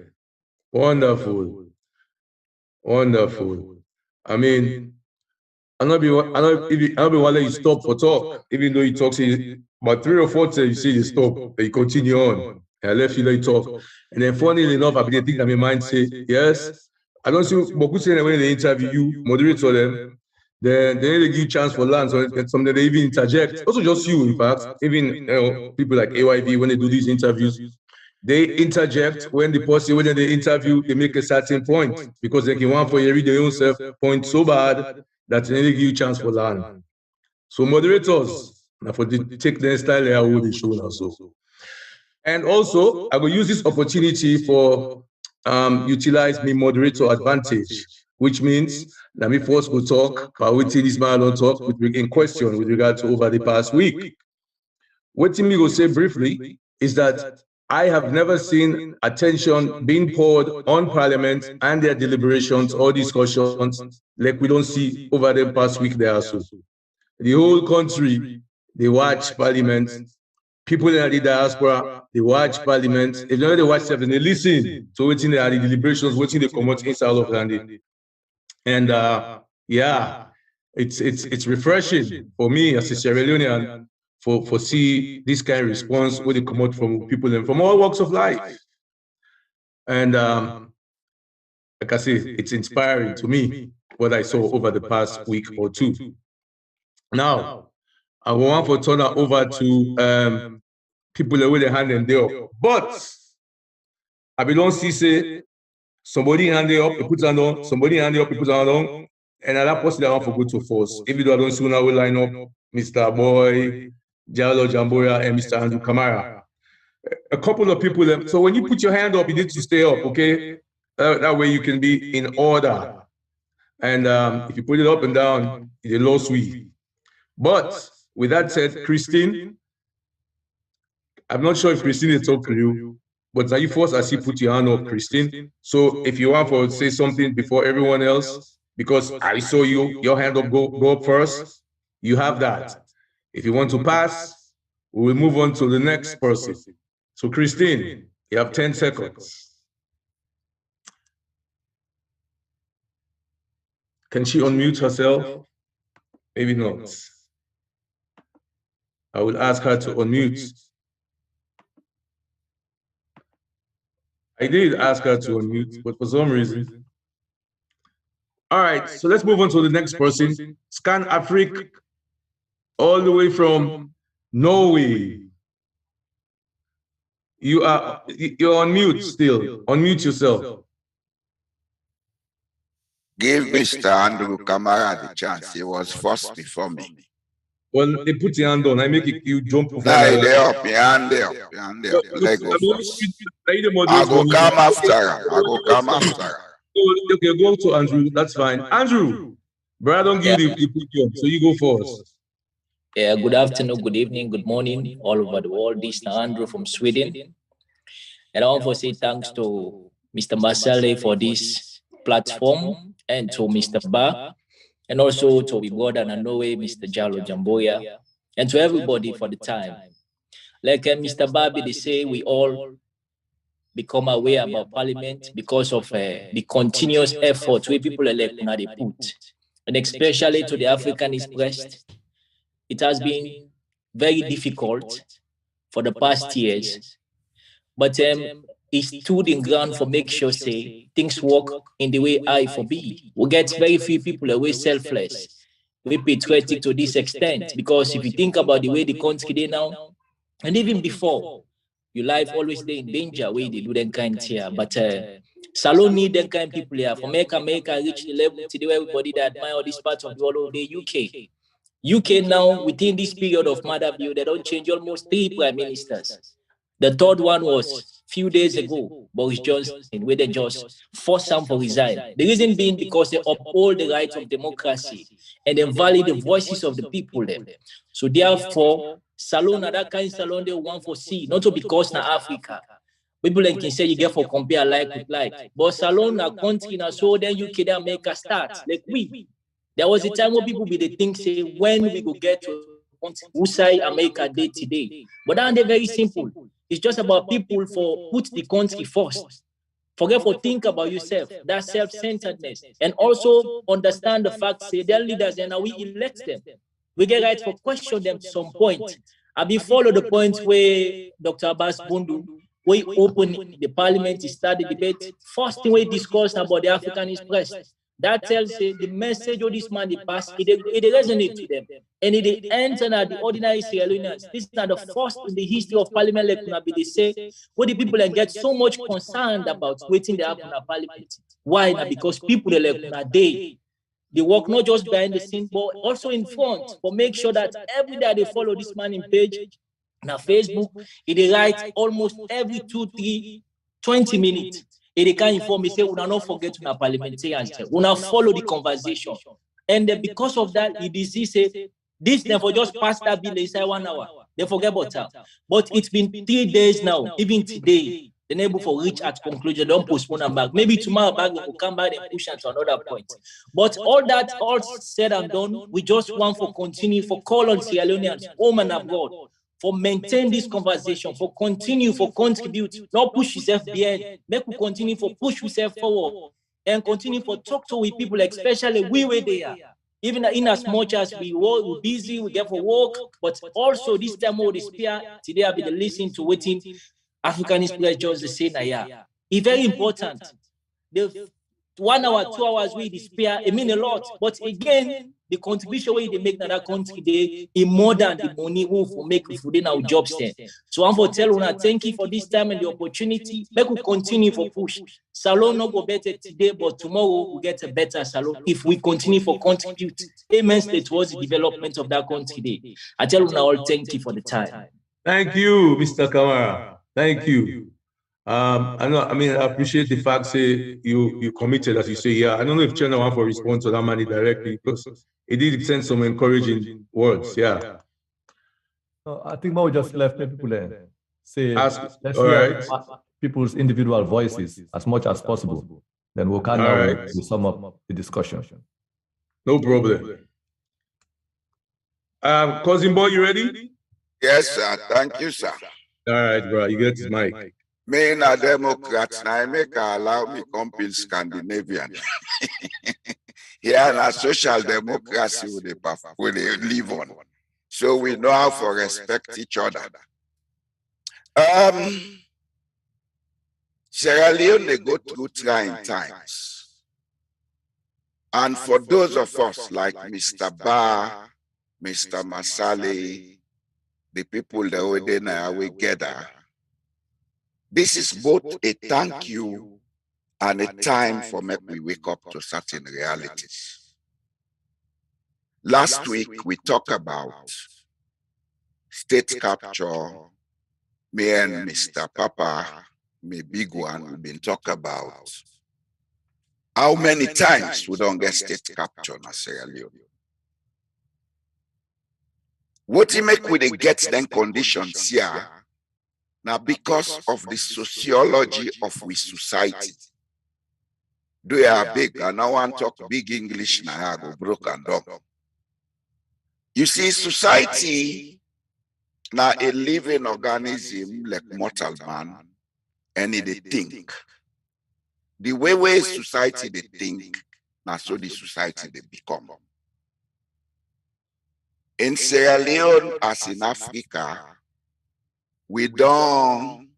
wonderful. Wonderful. I mean, I not be one let you stop for talk, even though you talk, say, about 3 or 4 times you see you stop, and you continue on. And I left you let you talk. And then funnily enough, I think that my mind say, yes, I don't see Boku saying when they interview you, moderator them, then they give you chance for land, so something they even interject. Also just you, in fact, even people like AYV, when they do these interviews, they interject when the person, when they interview, they make a certain point, because they can want for you read their own self point so bad that they give you chance for land. So moderators, now for the take their style they are they show now. So, and also I will use this opportunity for utilize me moderator advantage, which means let me first go talk about what this man don't talk with in question with regard to over the past week. What me will say briefly is that I have never seen attention being poured on Parliament and their deliberations or discussions like we don't see over the past week there also. The whole country, they watch Parliament. People in the diaspora, they watch Parliament. If they watch stuff, they listen to waiting the deliberations, waiting they come out inside of Landy. And yeah, it's refreshing for me as a Sierra Leonean for see this kind of response when they come out from people and from all walks of life. And like I say, it's inspiring to me what I saw over the past week or two. Now, I want to turn it over to people that with their hand and they up. But I don't see say somebody hand it up, he puts hand on, somebody hand it up, he puts hand on, and that person that want to go to force. Even though I don't see now we line up Mr. Boy, Jalo Jamboya, and Mr. Andrew Kamara. A couple of people. So when you put your hand up, you need to stay up, okay? That way you can be in order. And if you put it up and down, it's a low sweep. But with that said, Christine, I'm not sure if Christine is talking to you, but are you first as you put your hand up, Christine? So if you want to say something before everyone else, because I saw your hand up go up first, you have that. If you want to pass, we will move on to the next person. So Christine, you have 10 seconds. Can she unmute herself? Maybe not. I will ask her to unmute. I did ask her to unmute, but for some reason. All right, so let's move on to the next person. Scan Afrique, all the way from Norway. You're on mute still. Unmute yourself. Give Mr. Andrew Kamara the chance. He was first before me. Well, they put your hand on. I make you jump. No, they up, your hand there. Let go first. I go come after her. I go come after her. Okay, go to Andrew. That's fine. Andrew, brother, don't give you the picture, so you go first. Yeah, good afternoon, good evening, good morning, all over the world. This is Andrew from Sweden. And I want to say thanks to Mr. Masale for this platform, and to Mr. Ba, and also to my brother in Norway, Mr. Jalo Jamboya, and to everybody for the time. Like Mr. Babi, they say we all become aware about Parliament because of the continuous effort where people elect now they put, and especially to the Africanist West. It has been very difficult for the past years, but it stood in ground for make sure say things work in the way I for be. We get very few people away selfless. We patriotic to this extent, because if you think about the way the country they now, and even before, your life always they in danger where they do them kind here. But Salon need them kind people here for make reach the level today where everybody that admire all these parts of the world of the UK. UK now, within this period of mother view, they don't change almost 3 prime ministers. The third one was few days ago, Boris Johnson, where they just forced him to resign. The reason being because they uphold the rights of democracy and then value the voices of the people there. So therefore, Salon, that kind of Salon they want for see, not because na Africa. People can say you get for compare like with like. But Salon, a country, na so then UK, they make a start. Like we. There was a time where people be the think say when we go get to who say America day today. But that ain't very simple. It's just about people for put the country first. Forget for think about yourself, that self-centeredness, and also understand the fact say their leaders and we elect them. We get right for question them to some point. I be follow the point where Dr. Abbas Bundu, we open the parliament, he start the debate. First thing we discuss about the Africanist press. That tells you the message of this man, the past, it resonates to them. And it enter the ordinary Sierra Leoneans. This is not the first in the history of Parliament, like they say, where the people get so much concerned about waiting to happen at Parliament. Why? Now, because people elect they work not just behind the scenes, but also in front, for make sure that every day they follow this man in page. Now, Facebook, it write almost every 2, 3, 20 minutes. They can inform me, say, we will not forget to parliamentarians. We will not follow the conversation. And because of that, the disease say, this never just passed that bill inside 1 hour. They forget about that. But it's been 3 days now, even today, they're able to reach at conclusion, don't postpone them back. Maybe tomorrow back, we will come back and push to another point. But all that, all said and done, we just want to continue, for call on Sierra Leoneans, home and abroad, for maintain this conversation, for continue, for contribute, not push yourself behind, make we continue for push yourself forward, and continue for talk to with people, especially we where they are. Even in as much as we work, we're busy, we get for work, but also this time we spare today I'll be listening to waiting Africanist players just the same yeah. It's very important. The 1 hour, 2 hours we despair, it mean a lot. But again, the contribution we they make in that country, they is more than the money we will make within our jobs there. So I'm for tell you, thank you for this time and the opportunity. Make we continue for push. Salon no go better today, but tomorrow we get a better salon if we continue for contribute immensely towards the development of that country day. I tell you now all thank you for the time. Thank you, Mr. Kamara. Thank you. I appreciate the fact say you committed, as you say. Yeah, I don't know if China want to respond to that money directly, because it did send some encouraging words. Yeah. I think we just left people there. Say, let's hear people's individual voices as much as possible. Then we'll kind of sum up the discussion. No problem. Cousin boy, you ready? Yes, sir. Thank you, sir. All right, bro. You get his mic. Me na Democrats, now I make allow me come in Scandinavian. Here na social democracy with they live on. So we know how to respect each other. Sierra Leone, they go through trying times. And for those of us like Mr. Barr, Mr. Masale, the people that we now we gather, this is both a thank you and a time for make we wake up to certain realities. Last week, we talked about state capture. Me and Mr. Papa, me big one, we've been talking about how many times we don't get state capture in Sierra Leone. What he make with the get them conditions here, now because of the sociology of we society. Do you are big, and I want to talk big English now, I go broken down. You see, society now a living organism like mortal man, and they think. The way society they think, now so the society they become. In Sierra Leone, as in Africa, we don't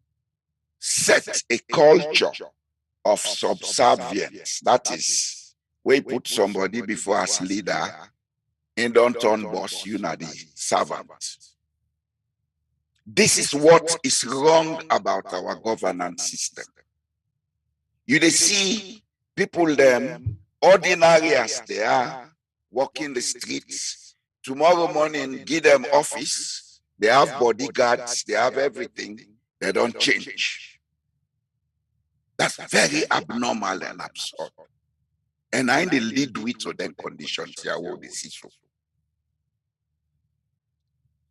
set a culture of subservience. That is, we put somebody before as leader and don't turn boss, you know, the servant. This is what is wrong about our governance system. You they see people them ordinary as they are, walking the streets. Tomorrow morning, give them office. They have bodyguards, they have everything. They don't change. That's very abnormal and absurd. And I need lead with to them conditions here what they see so.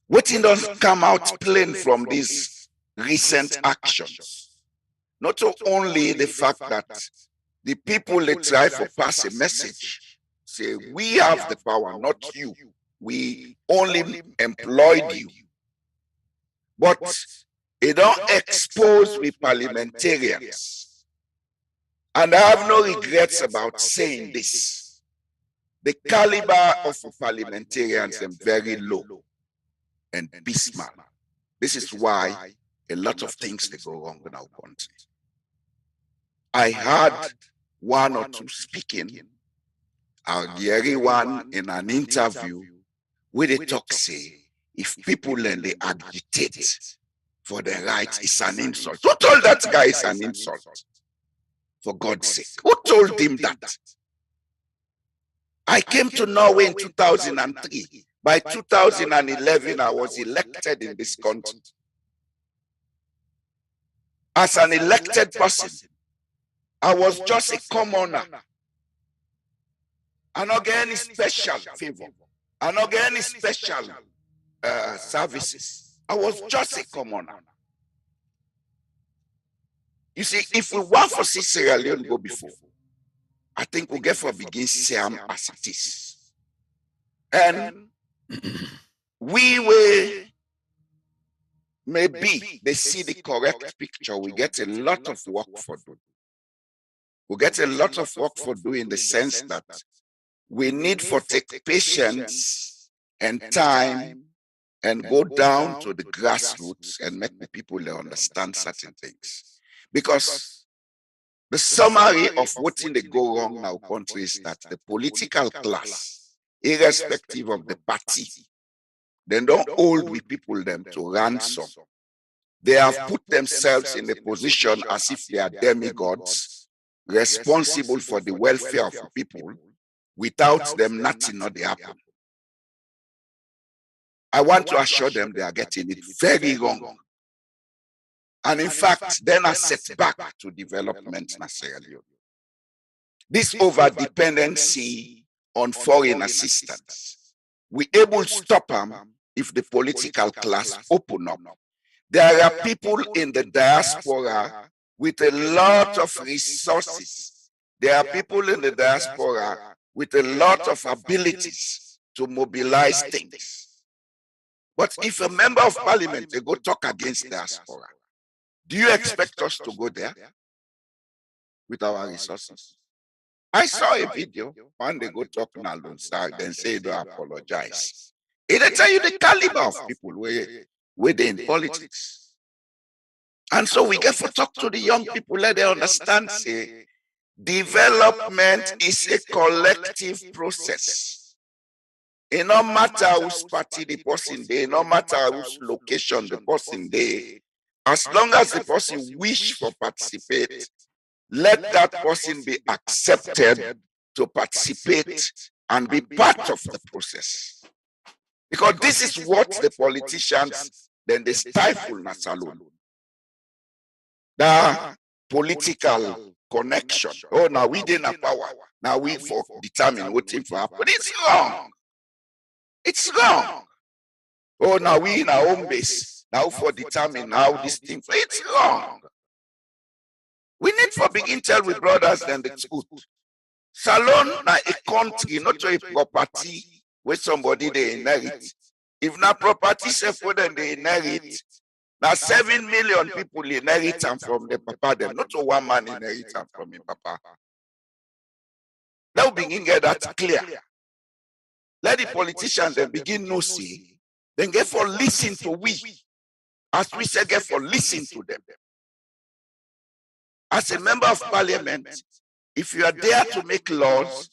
What don't come out plain from these recent actions? Not only the fact that the people they try to pass a message, say we have the power, not you. We only employed you. But it don't expose we parliamentarians. And I have no regrets about saying this. The caliber of parliamentarians is very low and abysmal. This is why a lot of things they go wrong in our country. I had one or two speaking, Algeri one in an interview where they talk say, if people and they agitate for the right, it's an insult. Who told that guy it's an insult? For God's sake, who told him that? I came to Norway in 2003. By 2011, I was elected in this country. As an elected person, I was just a commoner. I don't get any special favor. I don't get any special services. I was just a commoner. You see, if we want for see Sierra Leone go before, I think we'll get for begin Siam as it is. And we will, maybe they see the correct picture. We get a lot of work for doing. We get a lot of work for doing in the sense that we need for take patience and time and go down to the grassroots and make the people understand certain things. Because the summary of what's in the go wrong in our country is that the political class, irrespective of the party, they don't hold with people them to ransom. They have put themselves in a position as if they are demigods, responsible for the welfare of the people. Without them, nothing not happen. I want to assure them they are getting it very wrong. And in fact, then a setback to development in Sierra Leone. This over-dependency on foreign assistance, we able to stop them if the political class open up. There are people in the diaspora with a lot of resources. There are people in the diaspora with a lot of abilities to mobilize things. But if a member of parliament, they go talk against diaspora, do you expect us to go there with our resources? I saw a video, when they go talk now, then say they apologize. It'll tell you the caliber of people where they in politics. And so we get to talk to the young people, let them understand, say, development is a collective process. It no matter whose party the person they, no matter whose location the person they, as long as the person wish to participate, let that person be accepted to participate and be part of the process. Because this is what the politicians, then they stifle us alone. The political connection. Oh, now we didn't power. Now we for determine what thing for happen. It's wrong. It's wrong. Oh, now we in our home base. Now for determine how this thing. It's wrong. We need for begin tell with brothers then it's good. Salon na a country, not a property where somebody they inherit. If not property self then they inherit. Now 7 million people inherit them from the papa, them not one man inherit them from his papa. Now begin get that clear. Let the politicians then begin no see, then get for listen to we. As we say, get for listen to them. As a member of parliament, if you are there to make laws,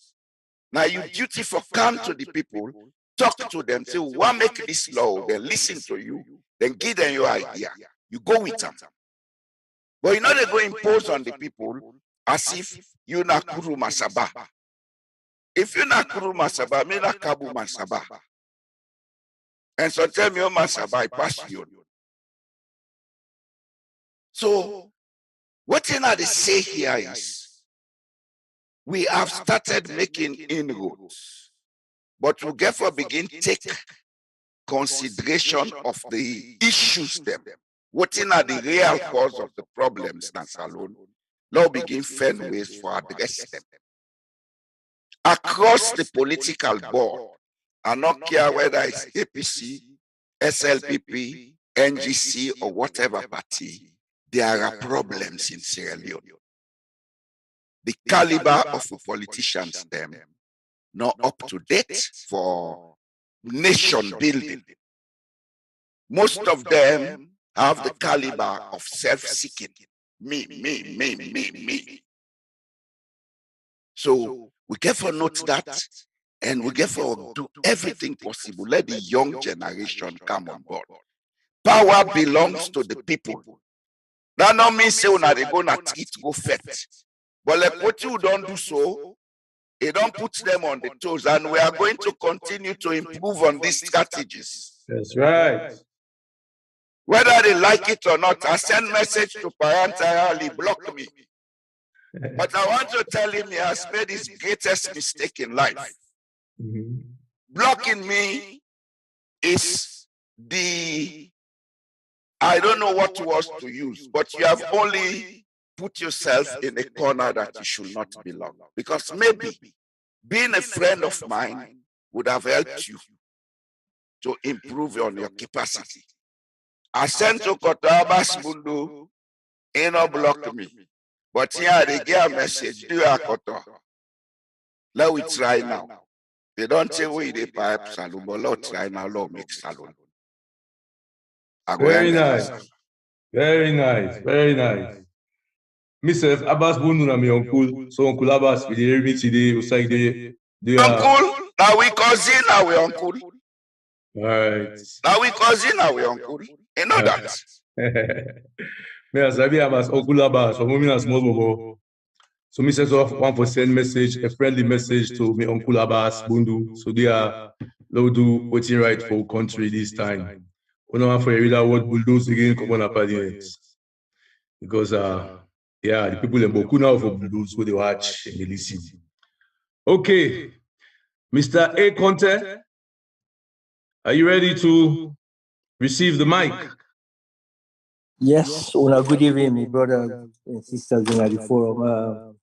now your duty for come to the people, talk to them, say, what make this law, then listen to you, then give them your idea. You go with them. But you know they go impose on the people as if you na kuru masaba. If you na kuru masaba, me na kabu masaba. And so tell me, oh masaba, I pass you. So, what you know they say here is, we have started making inroads, but we therefore begin take consideration of the issues them. What in are the real cause of the problems that's alone? Now begin find ways for address them. Across the political board, I don't care whether it's APC, SLPP, NGC, or whatever party, there are problems in Sierra Leone. The caliber of the politicians them not up to date for nation building. Most of them have the caliber of self-seeking. Me. So we get for note that, and we get for do everything possible. Let the young generation come on board. Power belongs to the people. That don't mean say una they gonna treat go fet. But like what you don't do so, it don't put them on the toes, and we are going to continue to improve on these strategies. That's right. Whether they like it or not, I send message to parental, block me. But I want to tell him he has made his greatest mistake in life. Blocking me is the, I don't know what words to use, but you have only put yourself in a corner that you should not belong. Because maybe being a friend of mine would have helped you to improve on your capacity. I sent to Kotabas Bundu, he not block me. But here they get a message, do a Koto. Let we try now. They don't say we the pipe salon, but let's try now, let's make salon. Very nice. Very nice. Very nice. Myself, Abbas Bundu na my uncle. So Uncle Abbas, we did every today, we say they Uncle, now we cousin, now we uncle. Right. Now we cousin, now we uncle. You know that. Me as I be Abbas, Uncle Abbas, for me as small bobo. So me says off one for send message, a friendly message to me Uncle Abbas Bundu. So they are they'll do what's right for country this time. We don't have for a reader what bulldoze again come on up at the end. Because yeah, the people in Boku now for bulldoze who they watch and they listen. Okay, Mr. A. Conte, are you ready to receive the mic? Yes, well, good evening, my brothers and sisters in the forum.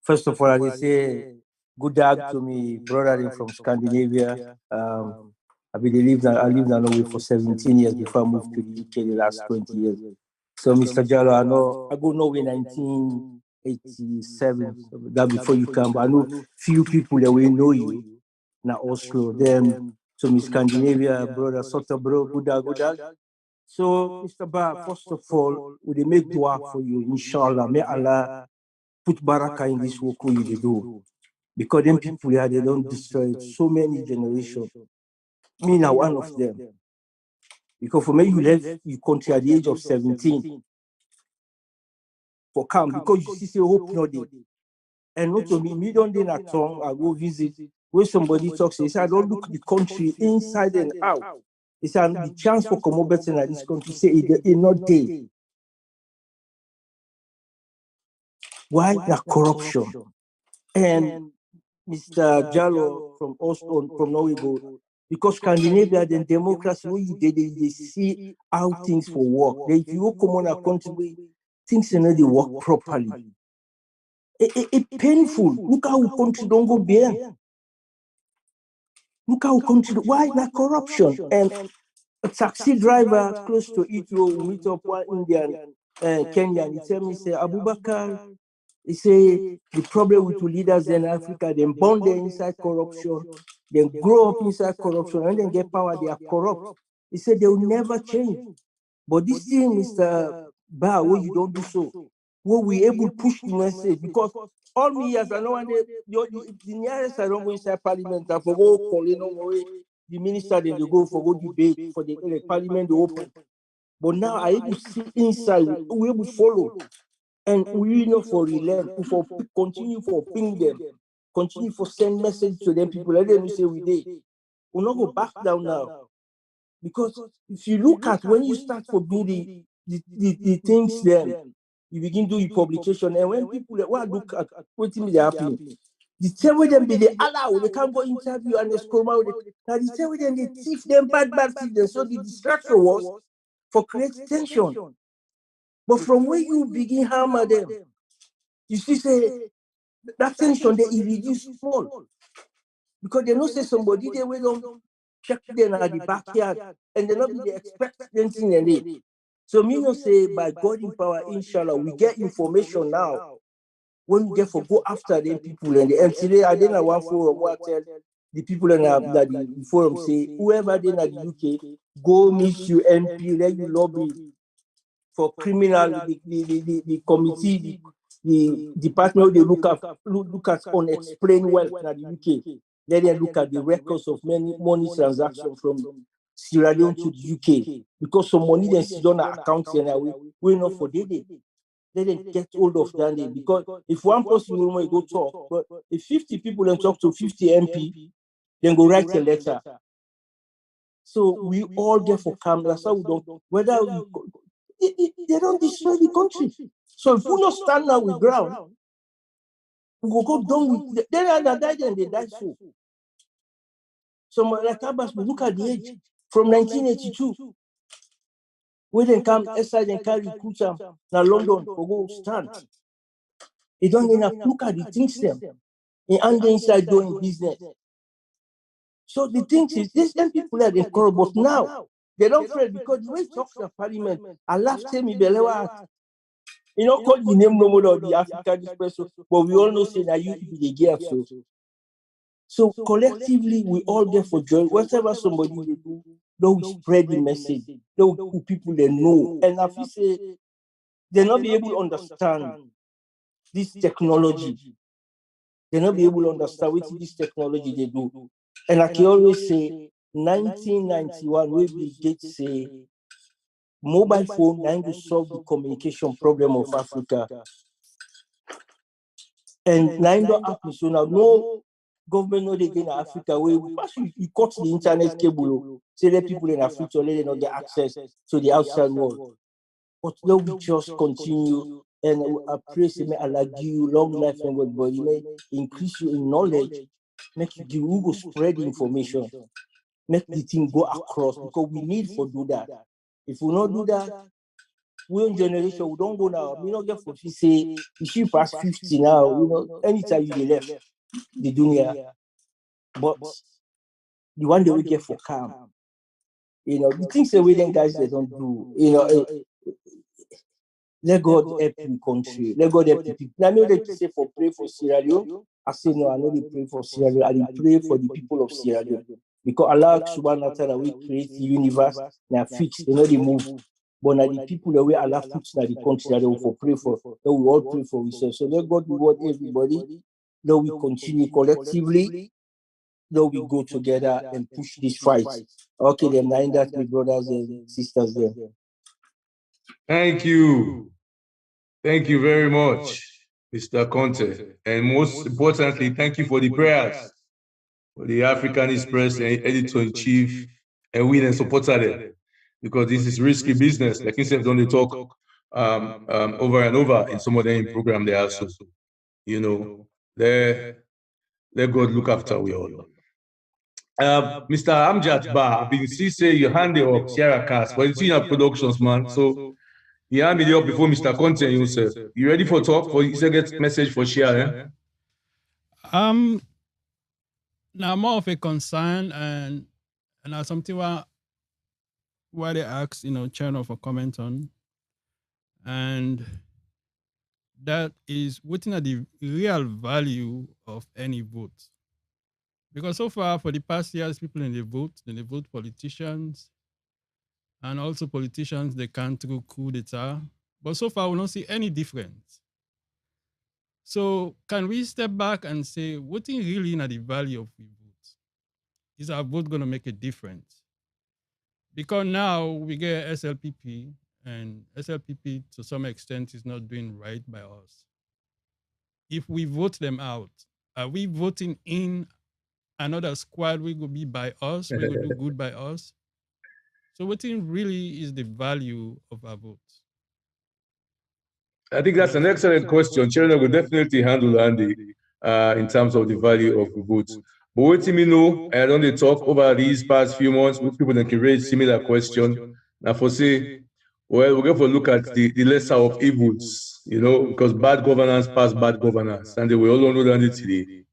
First of all, I say good day to me brother from Scandinavia. I lived in Norway for 17 years before I moved to the UK the last 20 years. So, Mr. Jallo, I know I go Norway 1987. So that before you come, but I know few people that will know you. Now Oslo, them, so Miss Scandinavia, brother Sotabro, Guda. So, Mr. Ba, first of all, we make dua for you, inshallah. May Allah put barakah in this work you do. Because them people here, they don't destroy so many generations. Me now one of them. Because for me, you left your country at the age of 17 for camp because you see hope no day. And not to me don't day at all. I go visit where somebody talks. He said, I don't look the country inside and out. He said, the chance for come better in this country say it not day. Why the corruption? And Mr. Jallo from Oslo, from Norway, because Scandinavia, then democracy, they see how things for work. If you come on a country, things they work properly. It's painful. Look how country don't go behind. Look how country, why the corruption? And a taxi driver close to Heathrow meet up one Indian, Kenyan. He tell me, say, Abubakar, he say, the problem with the leaders in Africa, they born there inside corruption, then grow up inside corruption, and then get power, they are corrupt. He said they will never change. But this thing, Mr. Ba, where you don't do so, where we able to push the message, because all me years, I know when the nearest I don't go inside parliament, I for go calling on the minister, then they go for go debate for the parliament, they open. But now I able to see inside, we able to follow. And we know for relearn, for continue for ping them, continue for send message to them people. Let them say we did. We'll not go back down now. Because if you look at when you start for doing the things then, you begin do your publication. And when people look at what things they happen, the same way them they allow, they can't go interview and they scroll out. Now the same way them they thief them bad things. So the distraction was for create tension. But from where you begin hammer them, you see say that tension they reduce small. Because they don't say somebody they will don't check them at the backyard and they not be expect anything in it. So me no say by God in power, inshallah, we get information now. When we get for go after them people and today I didn't one forum where I tell the people in the forum say whoever they in the UK go meet you MP, let you lobby for criminal, the committee, the department they look at unexplained wealth in the UK. Let them look at the records of many money transactions from Sierra Leone to the UK. Because some money then sit on accounts and we not for day. Let them get hold of that day. Because if one person will go talk, but if 50 people then talk to 50 MP, then go write a letter. So we all get for calm. That's how we don't, whether we they don't destroy the country. So if we not stand now with ground, we will go down with they either die and they die so. So like Abbas, we look at the age from 1982, where they come aside and carry recruit them now London for go stand. They don't even look at the things them and they inside doing business. So the thing is, these people are corrupt, but now they don't fret because the way it talks to parliament, I laugh tell me belewa. You know, call the name no more of the African Expresso, but we all know say that you be the gear. So collectively, we all get for joy. Whatever somebody they do, they will spread the message. They will put people they know. And if you say they'll not be able to understand this technology, they'll not be able to understand what this technology they do. And like you always say, 1991, where Bill Gates say mobile phone trying to solve the communication problem of Africa. And now don't happen. So now no government no they in Africa where you cut the internet cable, say let people in Africa let them not get access to the outside world. But now we just continue and I pray say may Allah give you long life and good body, may increase you in knowledge, make you give you go spread information, make the thing go across because we need to do that. If we not do that, we own generation, we don't go now. We don't get for you say if you pass 50 now, you know, anytime you left the dunya. But the one they will get for calm. You know, the things that we then guys they don't do, you know, let God help the country, let God help the people. I know they say for pray for Sierra Leone. I say no, I know they pray for Sierra Leone, I pray for the people of Sierra Leone. Because Allah subhanahu wa ta'ala will create the universe, now fixed, they know they move. But now the people that we Allah fix now the country that they will pray for, that we all pray for ourselves. So let God reward everybody, that we continue collectively, that we go together and push this fight. Okay, then now that my brothers and sisters there. Thank you. Thank you very much, Mr. Conte. And most importantly, thank you for the prayers for the Africanist President, editor-in-chief, and we then supported them. Because this is risky business. Like you said, don't they talk over and over in some of them program they also, you know, let God look after we all. Mr. Amjad Ba, I've been see say you hand it up Sierra Cast, but it's in your productions, man. So you hand it up before Mr. Conte yourself. You ready for talk? For you say get message for share, Now more of a concern and something why they ask, channel for comment on. And that is looking at the real value of any vote. Because so far, for the past years, people in the vote politicians, and also politicians, they can through coup d'etat. But so far, we don't see any difference. So can we step back and say, what is really not the value of the vote? Is our vote going to make a difference? Because now we get SLPP, and SLPP to some extent is not doing right by us. If we vote them out, are we voting in another squad? We will be by us, we will do good by us. So what really is the value of our votes? I think that's an excellent question. Cherno will definitely handle Andy in terms of the value of the votes. But what me know, I don't talk over these past few months with people that can raise similar question. Now for say, well, we're going to look at the lesser of evils, because bad governance pass bad governance, and they will all know that today.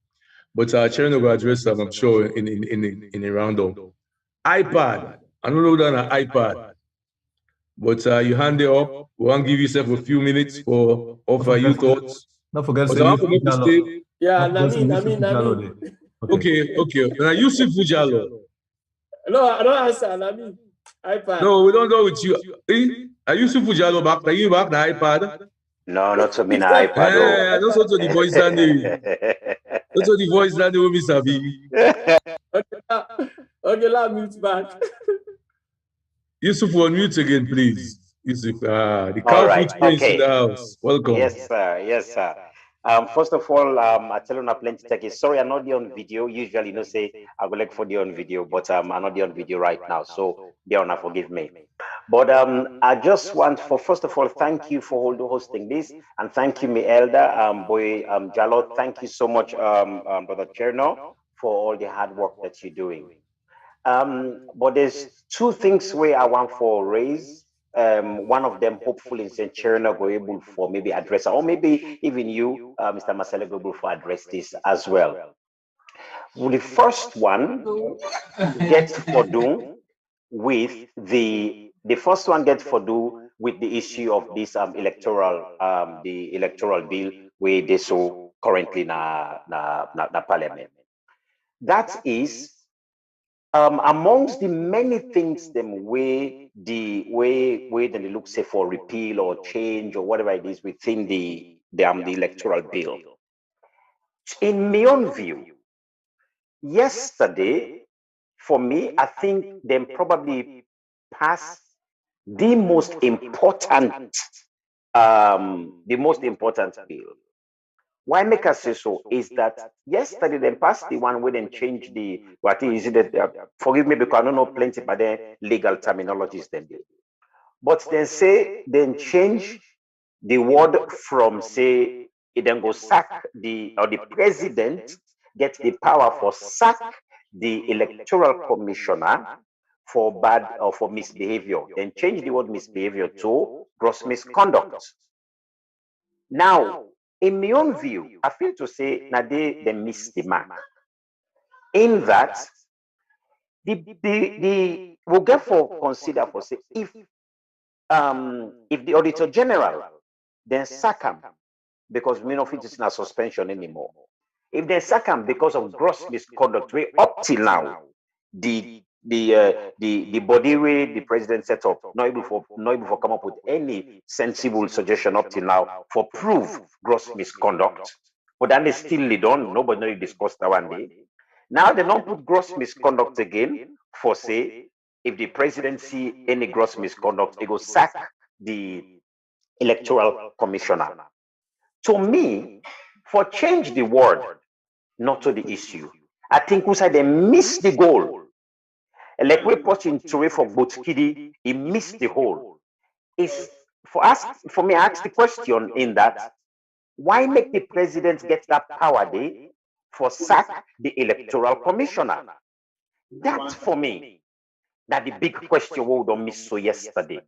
But Cherno will address them, I'm sure, in a roundup. iPad, I don't know that an iPad. But you hand it up. We want to give yourself a few minutes for offer your thoughts. Don't forget But to I want use to make a stay. Yeah, Namin. Okay. Now Yusuf Fujalo. No, I don't answer, Namin. iPad. No, we don't go with you. Are Yusuf Fujalo back? Are you back the iPad? No, not to me na iPad. Yeah, that's also the voice standing. That's what the voice standing with me, Sabi. Okay, let me mute back. Yusuf, unmute again, please. Yusuf, the cow All right. footprints in Okay. the house. Welcome. Yes, sir. Yes, sir. First of all, I tell you plenty take it. Sorry, I'm not there on video. Usually, say I go like for the on video, but I'm not there on video right now. So, there forgive me. But I just want for first of all, thank you for hosting this, and thank you, my elder, boy, Jalot. Thank you so much, Brother Cherno, for all the hard work that you're doing. But there's two things where I want for raise. One of them, hopefully, St. Cherno go able for maybe address, or maybe even you, Mr. Marcelo, go able for address this as well. Well, the first one gets for do with the first one gets for do with the issue of this the electoral bill where they so currently na parliament. That is amongst the many things them way they look say for repeal or change or whatever it is within the electoral bill. In my own view, yesterday, for me, I think them probably passed the most important bill. Why make us say so is that yesterday they passed the one where they changed the what is it that forgive me because I don't know plenty but the legal terminologies then do. But then say then change the word from say it then go sack the president gets the power for sack the electoral commissioner for bad or for misbehavior. Then change the word misbehavior to gross misconduct. Now, in my own view, I feel to say that they missed the mark. In that, we'll get for consider for say if the Auditor General then sack him because we know it is not suspension anymore. If they sack him because of gross misconduct, we up till now the body way the president set up not able for come up with any sensible suggestion up till now for prove gross misconduct. But then they still lead on. Nobody really discussed that one day. Now they don't put gross misconduct again for say if the president see any gross misconduct, they go sack the electoral commissioner. To me, for change the word, not to the issue. I think we said they missed the goal. Like we put into it for Botskidi, he missed the whole. Is for me, I ask the question in that why make the president get that power day for sack the electoral commissioner? That for me, that the big question we don't miss so yesterday.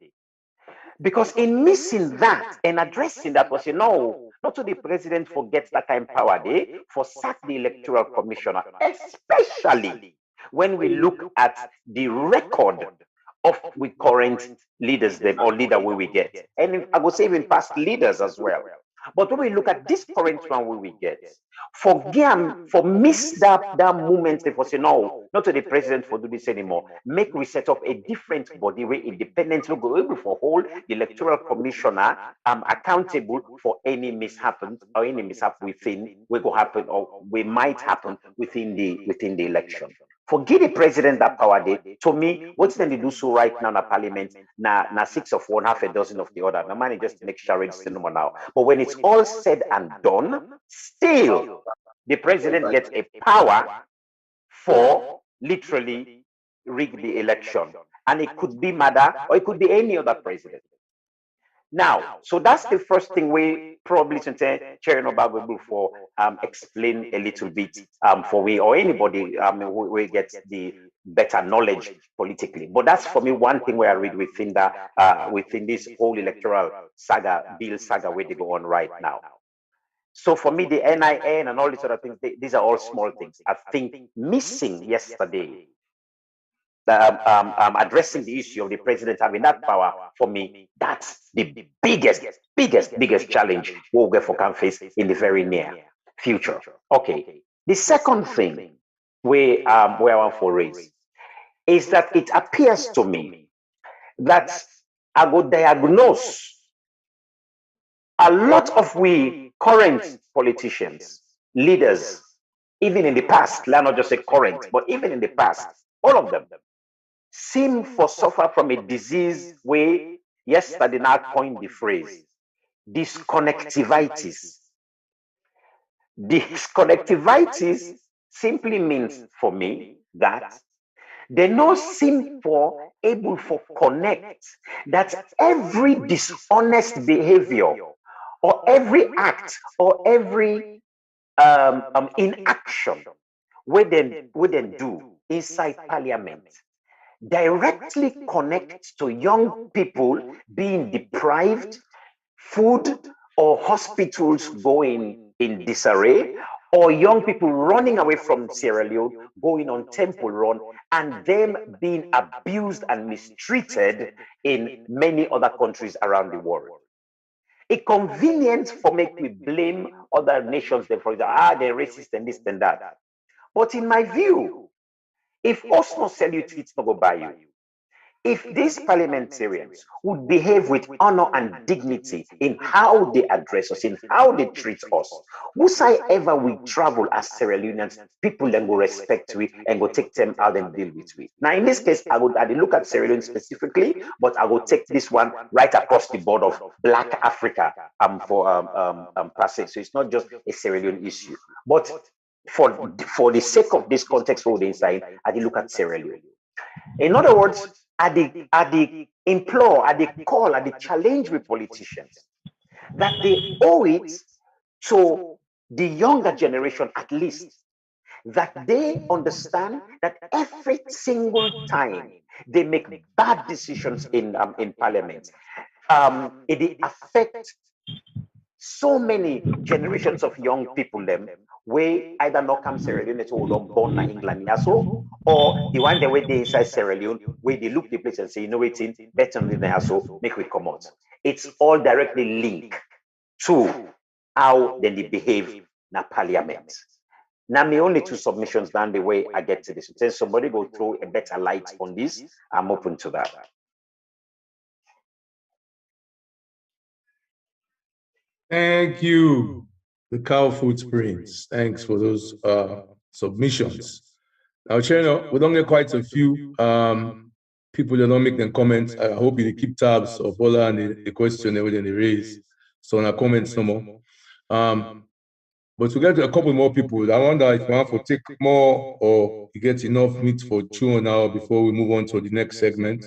Because in missing that and addressing that was, no, not to the president forgets that kind of power day for sack the electoral commissioner, especially when we look at the record of we current leaders them or leader we get. And I would say even past leaders as well. But when we look at this current one we get, for miss that moment, they for say, no, not to the president for do this anymore. Make we set up a different body where independent will go able for hold the electoral commissioner accountable for any mishap or any mishap within will go happen or we might happen within the election. Forgive the president that power day. To me, what's then they do so right now in Parliament, na 6 of one, half a dozen of the other. The money just make sure it's the number now. But when it's all said and done, still the president gets a power for literally rig the election. And it could be Mada or it could be any other president. Now, so that's the first thing we probably should say, Chair Nobagwe for explain a little bit for we or anybody we get the better knowledge politically. But that's for me one thing where I read within that within this whole electoral saga, bill saga where they go on right now. So for me, the NIN and all these other things, these are all small things. I think missing yesterday, addressing the issue of the president having that power, for me, that's the biggest challenge we'll get for can face in the very near future. Okay. The second thing where I want to raise is that it appears to me that I would diagnose a lot of we current politicians, leaders, even in the past, let not just say current, but even in the past, all of them seem for suffer from a disease where yesterday now coined the phrase disconnectivitis. Disconnectivitis simply means for me that they no seem for able for connect that every dishonest behavior or every act or every inaction we then do inside Parliament directly connect to young people being deprived, food or hospitals going in disarray, or young people running away from Sierra Leone, going on Temple Run, and them being abused and mistreated in many other countries around the world. A convenience for make me blame other nations, for example, they're racist and this and that. But in my view, if us not sell you treats not go buy you, if these parliamentarians would behave with honor and dignity in how they address us, in how they treat us, whosoever we travel as Sierra Leoneans, people then will respect we and go take them out and deal with we. Now, in this case, I look at Sierra Leone specifically, but I will take this one right across the board of Black Africa for passage. So it's not just a Sierra Leone issue, but for the sake of this context for the inside, I did look at Sierra Leone. In other words, I implore, I call, I challenge with politicians that they owe it to the younger generation at least, that they understand that every single time they make bad decisions in Parliament, it affects so many generations of young people them we either not come Sierra Leone to don't born in England so, or the one the way they inside Sierra Leone, where they look the place and say, you know what's better than the so make we come out. It's all directly linked to how then they behave na parliament. Now, me only two submissions down the way I get to this. Then somebody go throw a better light on this. I'm open to that. Thank you, the cow footprints. Thanks for those submissions. Now, Chino, we don't get quite a few people that don't make them comments. I hope you keep tabs of all and the question that they raise. So, in the comments no more. But to get a couple more people, I wonder if you want to take more or you get enough meat for chew now before we move on to the next segment.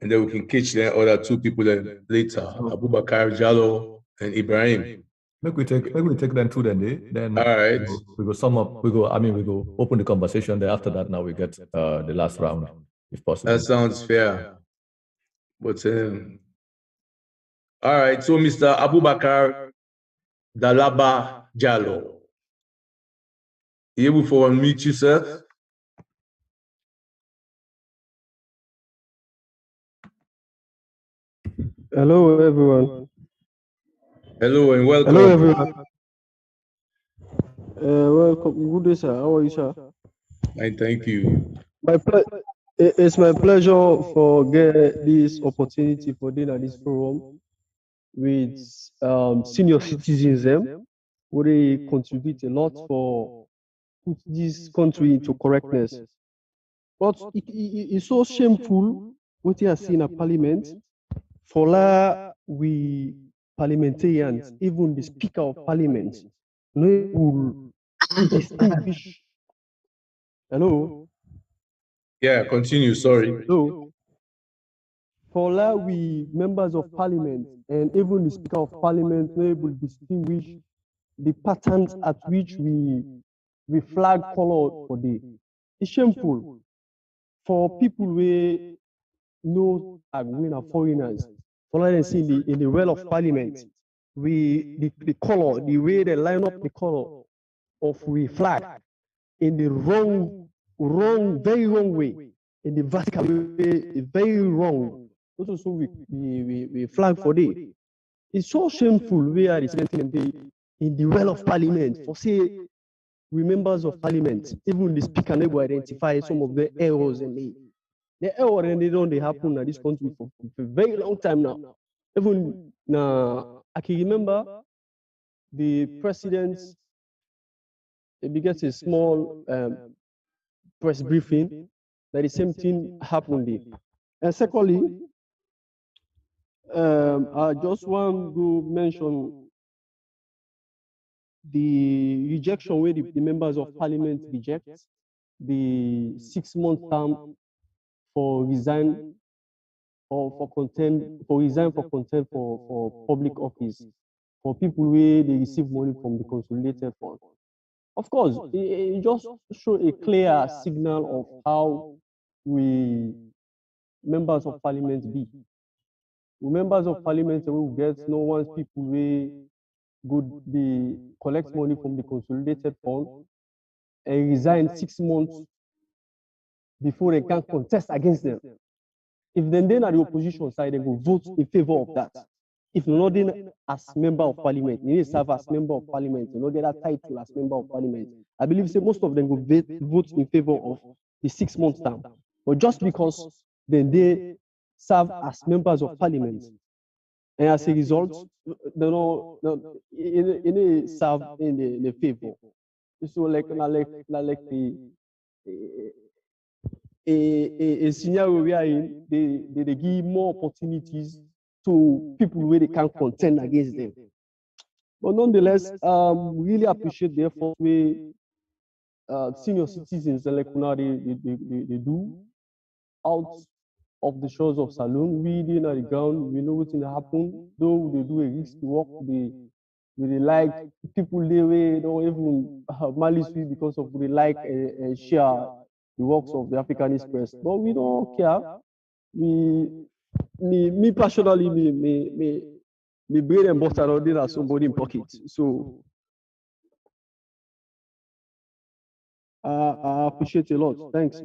And then we can catch the other two people then later, Abubakar Jallo and Ibrahim. Maybe we take them through the day. Then all right. We go sum up. We go open the conversation. Then after that, now we get the last round, if possible. That sounds fair. But all right. So Mr. Abubakar Dalaba Jallo, you able to unmute yourself? Hello, everyone. Hello and welcome. Hello, everyone. Welcome. Good day, sir. How are you, sir? Fine, thank you. It's my pleasure for get this opportunity for dinner this forum with senior citizens. Where they contribute a lot for put this country into correctness. But it's so shameful what you are seeing at Parliament. For we parliamentarians, even the Speaker of Parliament, no will distinguish. Hello? Yeah, continue, sorry. Hello? For we members of Parliament and even the Speaker of Parliament, no will distinguish the patterns at which we flag color for the. It's shameful for people who know we are foreigners. For instance, in the well of Parliament, the color, the way they line up the color of we flag in the very wrong way, in the vertical way, very wrong. Also, we flag for the. It's so shameful we are representing in the well of Parliament. For say, we members of Parliament, even the Speaker never identify some of the errors in the error and they happen in this country for a very long time now. Even now, I can remember the president begins a small press briefing that the same thing happened there. And secondly, I just want to mention the rejection where the members of Parliament reject the 6-month term for resign or for contempt for public office for people where they receive money from the consolidated fund. Of course, it just show a clear signal of how we members of Parliament be. We members of Parliament will get no one's people where good they collect money from the consolidated fund and resign 6 months before they can contest against them. If then are the opposition side, they will vote in favor of that. If not as member of Parliament, you need to serve as member of Parliament, you not get that title as member of Parliament. I believe say most of them will vote in favor of the 6-month term. But just because then they serve as members of Parliament, and as a result, they don't serve in the favor. So like a scenario where they give more opportunities to people where they can contend against them. But nonetheless, really appreciate the effort where senior citizens like they do out of the shores of Saloon. We in the ground, we know what's going to happen. Though they do a risky work, they like people they way don't even malice because of they like and share the works of the African Express. But we don't care. Me personally, me bread and butter not in somebody in pocket. So I appreciate a lot. Thanks.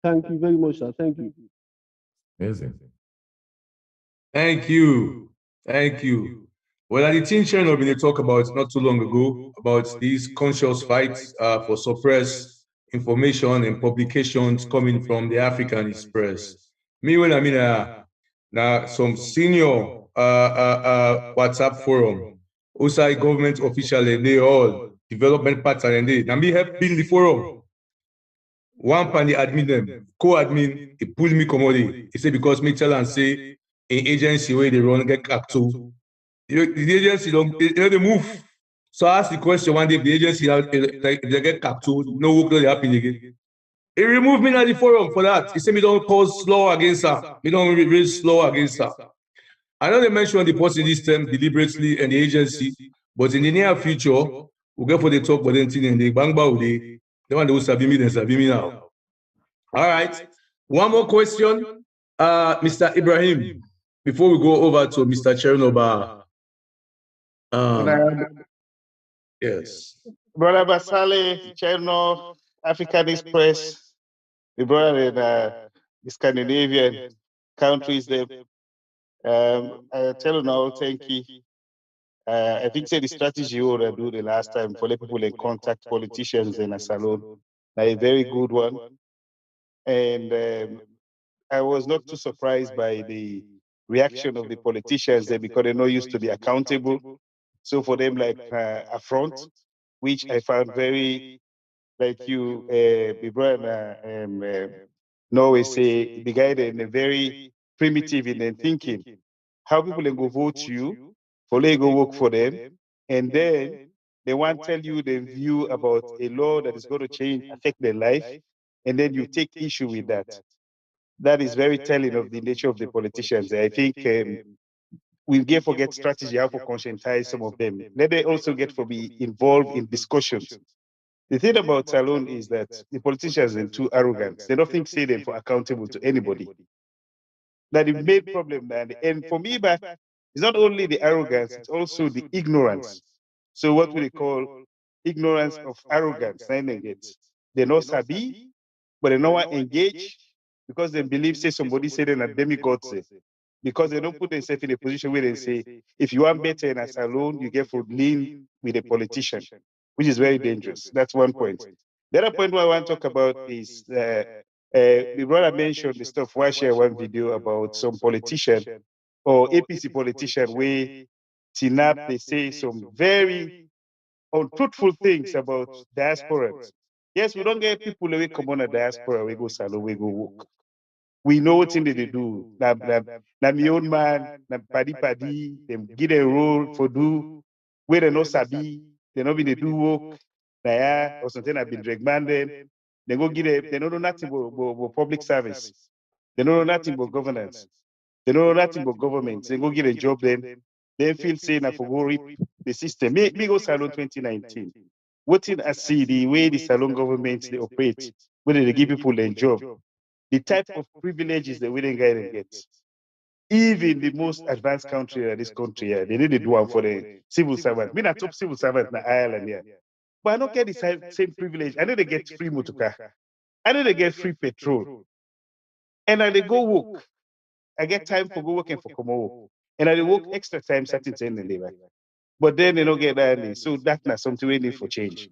Thank you very much, sir. Thank you. Amazing. Thank you. Thank you. Well, at the Teen Channel, we talk about not too long ago about these conscious fights for suppress information and publications coming from the African Express. Me, when I mean, now some senior WhatsApp forum, also government official, and they all development partner, and they now me help build the forum. One pan the admin them, co-admin, he pull me commodity. He say because me tell and say in agency where they run get capped to. The agency don't they move. So I ask the question one day if the agency like they get capped to, no work don't happen again. He removed me at the forum for that. He said me don't cause law against her. Me don't raise law against her. I know they mentioned the person this term deliberately and the agency, but in the near future, we'll go for the talk, but then in the bang bang they want to sabi me, then sabi me now. All right. One more question, Mr. Ibrahim, before we go over to Mr. Chernoba. Yes. Brother Basale, Cherno, African Express, the brother in the Scandinavian countries there. I tell you now, thank you. I think say the strategy you ought to do the last time for let people in contact politicians in a salon, a very good one. And I was not too surprised by the reaction of the politicians there because they're not used to be accountable. So for them, like affront, which I found very, like you, Norway say, the guy in a very primitive in their thinking. How people can go vote you, for they go work for them, and then they want to tell you their view about a law that is going to change, affect their life, and then you take issue with that. That is very telling of the nature of the politicians. I think we get forget strategy how to conscientize some of them. Let they also get for be involved in discussions. The thing about Salon is that the politicians are too arrogant. They don't think say them for accountable to anybody. That the main problem, and for me, but it's not only the arrogance, it's also the ignorance. So what we call ignorance of arrogance. They know sabi, but they know what engage because they believe say somebody said they're a demigod say. Because they don't put themselves in a position where they say, if you want better in a salon, you get for lean with a politician, which is very dangerous. That's one point. The other point I want to talk about is the brother mentioned the stuff. Why share one video about some politician or APC politician where TINAP, they say some very untruthful things about diasporans. Yes, we don't get people who come on a diaspora, we go salon, we go work. We know what thing they do. Na my own man, na paddy, them get a role for do, where they no sabi, they no be they do work, na ya, or something have been recommended. They go get a, they don't know nothing about public service. They don't know nothing about governance. They don't know nothing about government. They go get a job then feel saying I for go reap the system. Me go Salon 2019. What did I see the way the Salon government they operate, whether they give people a job, the type of privileges the willing guy and get. Even the most advanced country in this country, they need to do one for the civil servant. Me not top civil servant in Ireland here. But I don't get the same privilege. I know they get free motor car. I know they get free petrol. And I they go work. I get time for go working for Komo. And I they work extra time certain things in the day. But then they don't get that. So that's not something we need for change.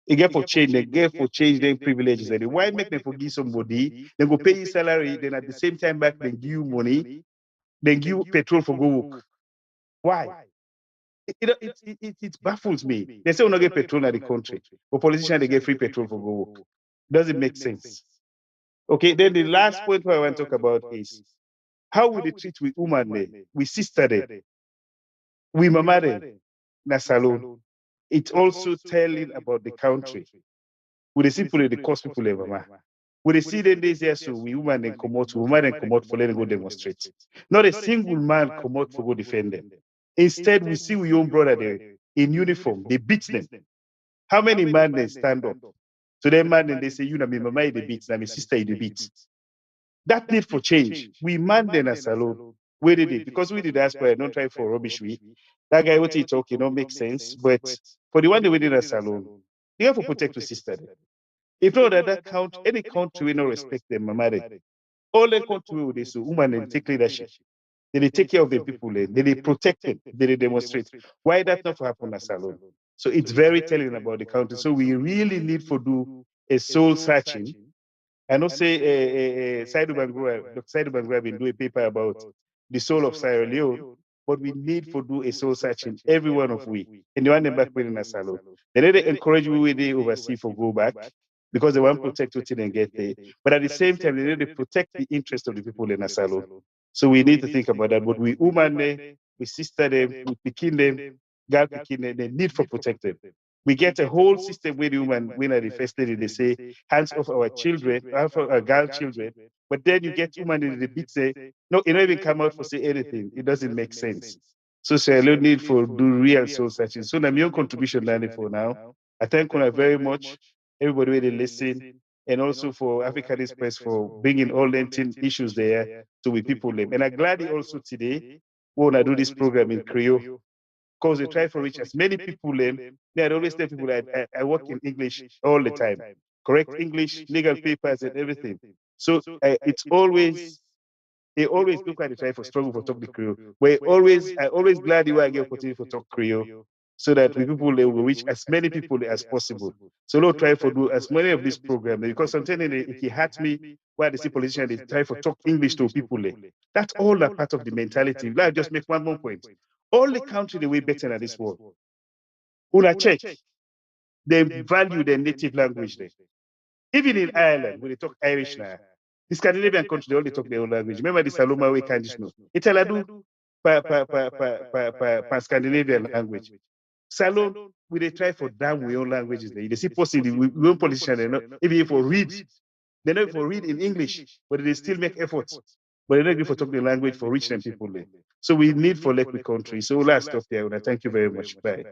They get for change, they get for change their privileges. Why make them forgive somebody? They go pay you salary, then at the same time back, they give you money, then give you petrol for go work. Why? It baffles me. They say we not get petrol in the country, but politicians they get free petrol for go work. Doesn't make sense. Okay, then the last point I want to talk about is how we treat with woman, with sister, with mama, na salon. It's also telling about the country. We see people the cost people ever. We see them days here, so we women then come out, women then come out for letting go demonstrate. Not a single man come out for go defend them. Instead, we see we own brother there in uniform, they beat them. How many men then stand up? So them man then they say, you know, my mama is the beat, and my sister is the beat. That need for change. We man then as alone. Where did it? Because we did diaspora, don't try for rubbish we. That guy what he talking don't make sense. But for the one that we did as alone, You have to protect your sister. If not that country, any country will not respect them, mama. All the country will they so women and take leadership. They take care of the people, they protect them, they demonstrate. Why that not happen as alone? So it's very telling about the country. So we really need to do a soul searching. I know say Dr. Saidu Bangura been doing a paper about the soul of Sierra Leone, but we need to do a soul searching, every one of we. And the one them back in a salon. They need to encourage we with the overseas for go back because they want to protect what they get there. But at the same time, they need to protect the interest of the people in a salon. So we need to think about that. But we woman them, we sister them, we pikin them, girl pikin them, they need for protect them. We get a whole system where the woman, when I the first lady, they say, hands off our children, off our girl children. But then you get woman in the bit say, no, it don't even come out for say anything. It doesn't make sense. So say, I don't need for do real soul searching. So I'm your contribution learning for now. I thank you very much, everybody where they listen, and also for African Express for bringing all the issues there to we people live. And I'm glad also today, when I do this program in Creole, because they try to reach as many people. I always tell people that I work in English all the time, correct English, legal papers, and everything. So it's always they always look at the try for struggle for talk the Creole. I always glad you are getting opportunity for talk Creole, so that we people they will reach as many people as possible. So they'll try for do as many of this program because sometimes if he hurt me, why the politicians they try for talk English to people. That's all that part of the mentality. Let me just make one more point. All the country the way better than this world. Una check, they value their native language there. Even in Ireland, when they talk Irish now, the Scandinavian country, they only talk their own language. Remember the Saloma way conditional. It's a Scandinavian language. Salon, we they try for damn we own languages there. They see possibly we own politicians, even if we read, they know if we read in English, but they still make efforts. But they're not good for talking the language for rich and people there. So we need for like country. So last stop there. Thank you very much. Bye.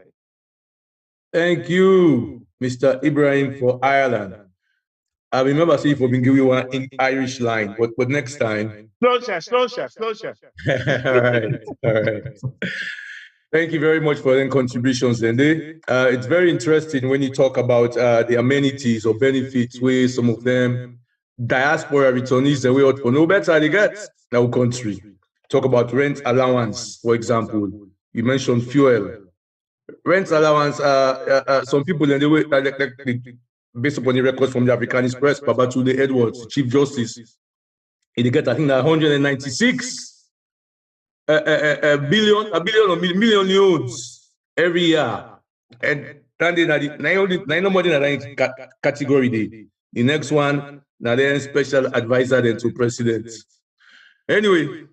Thank you, Mr. Ibrahim for Ireland. I remember seeing for being given one in Irish line, but next time. Slow shot. All right. Thank you very much for the contributions, Dende. It's very interesting when you talk about the amenities or benefits where some of them diaspora returnees the way out for no better they get in our country. Talk about rent allowance, for example. You mentioned fuel. Rent allowance, some people in the way, based upon the records from the African Express, Babatunde Edwards, Chief Justice, they get, I think, 196 billion or million loans every year. And nine more than that category. The next one, now then special advisor then to president. Anyway,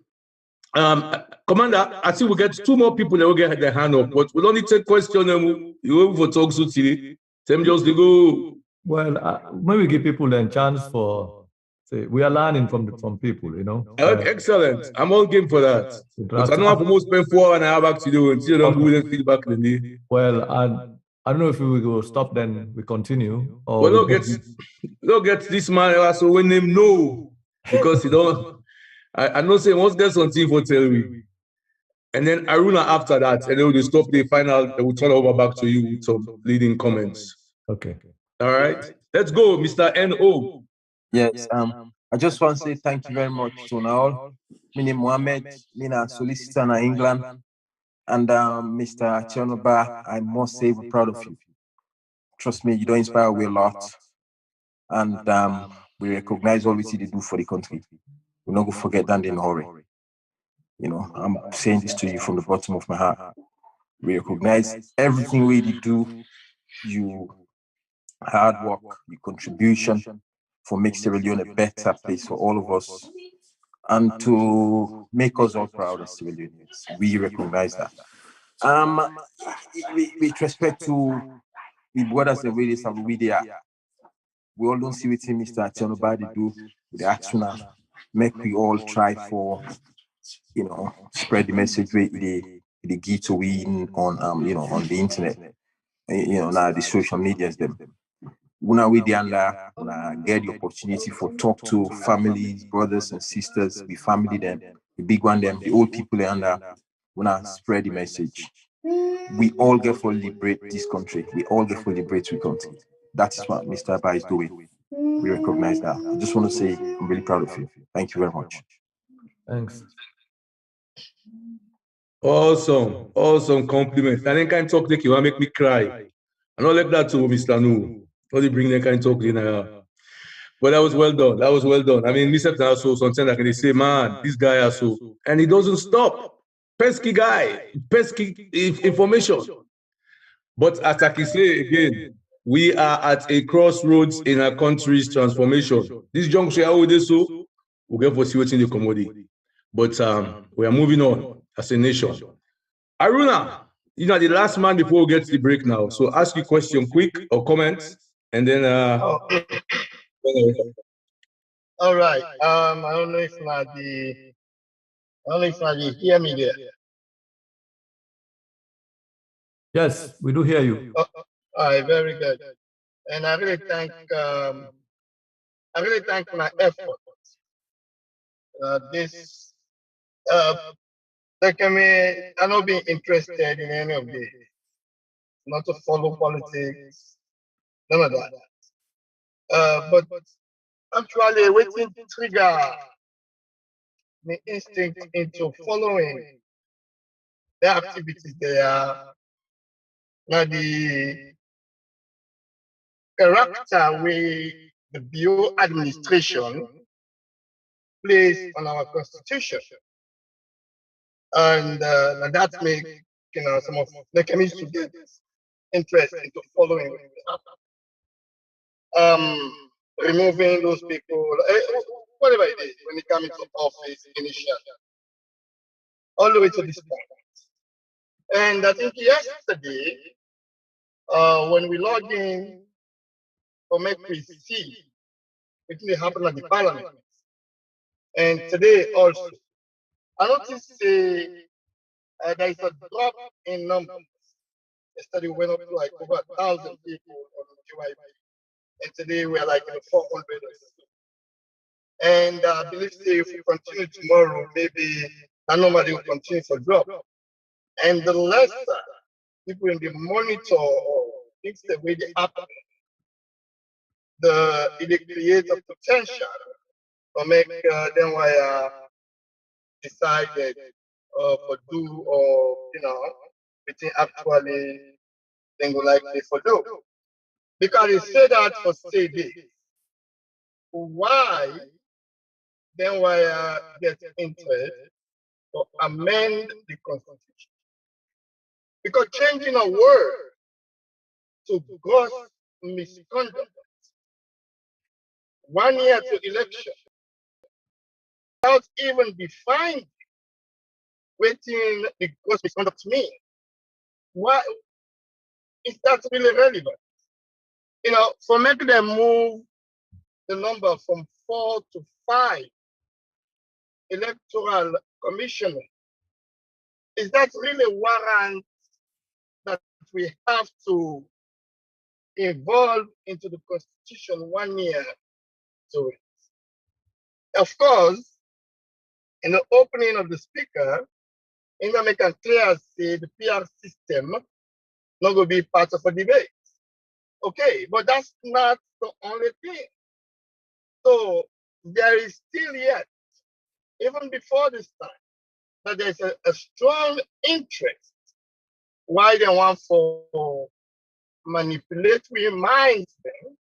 Commander, I think we get two more people that will get their hand up, but we'll only take questions. You for talk so today. Them just to go. Well, maybe give people a chance for. Say, we are learning from people, you know. Excellent. I'm all game for that. But I know I'm almost spend 4 and a half back to do until you don't give them feedback. Well, I don't know if we will stop, then we continue. Or well, don't get this man so when them know because you don't. I know say once get something for tell me. And then Aruna after that, and then we'll stop the final, they will turn over back to you with some leading comments. Okay. All right. Let's go, Mr. N.O. Yes, I just want to say thank you very much to all. My name is Mohammed, I'm a solicitor in England. And Mr. Chonoba, I must say we're proud of you. Trust me, you don't inspire me a lot. And we recognize all we see they do for the country. We're not going to forget that in a hurry. You know, I'm saying this to you from the bottom of my heart. We recognize everything we do, your hard work, your contribution for make Sierra Leone a better place for all of us and to make us all proud as Sierra Leoneans. We recognize that. With respect to the brothers and ladies and we there, we all don't see what Mr. Chonoba do with the action. Make we all try for, you know, spread the message with the give to win on you know, on the internet, you know, now the social medias them. When we the under, get the opportunity for talk to families, brothers and sisters, the family them, the big one them, the old people under, when I spread the message. we all get for liberate this country. We all get for liberate the country. That is what Mr. Abba is doing. We recognize that. I just want to say I'm really proud of you. Thank you very much. Thanks. Awesome, awesome compliment. And then kind talk take you want make me cry. I don't like that too, Mr. Nu. How do you bring that kind talk in? But that was well done. That was well done. I mean, Mr. Also sometimes like they say, man, this guy also, and he doesn't stop. Pesky guy, pesky information. But as I can say again, we are at a crossroads in our country's transformation. This junction, how would they so? We'll get for see what's in the commodity. But we are moving on as a nation. Aruna, you know, the last man before we get to the break now. So ask your question quick or comments, and then all right. I don't know if you hear me there. Yes, we do hear you. All right, very good. And I really thank my effort. I not being interested in any of this, not to follow politics, none of that. But actually, waiting to trigger the instinct into following the activities they are. Now the character we the Bureau administration plays on our constitution, and that make some of the communities to get interest into following. Removing those people, whatever it is, when it comes to office initially, all the way to this point. And I think yesterday, when we logged in for make we see it may happen at the Parliament, and today also, I noticed there is a drop in numbers. Yesterday we went up to like over 1,000 people on GYP. And today we are like 400 or so. And I believe if we continue tomorrow, maybe that number will continue to drop. And the less people in the monitor or fix the way they happen, it creates a potential to make them decided for do or within actually they go likely for do. Because they say that for say this. Why then get interest to amend the constitution? Because changing a word to gross misconduct 1 year to election without even defining waiting the gross misconduct mean. Why is that really relevant? For making them move the number from 4 to 5 electoral commissioners, is that really warrant that we have to evolve into the constitution 1 year to it? Of course, in the opening of the speaker, in the make it clear say the PR system not going to be part of a debate. Okay, but that's not the only thing. So there is still yet, even before this time, that there's a strong interest why they want for manipulatory minds then,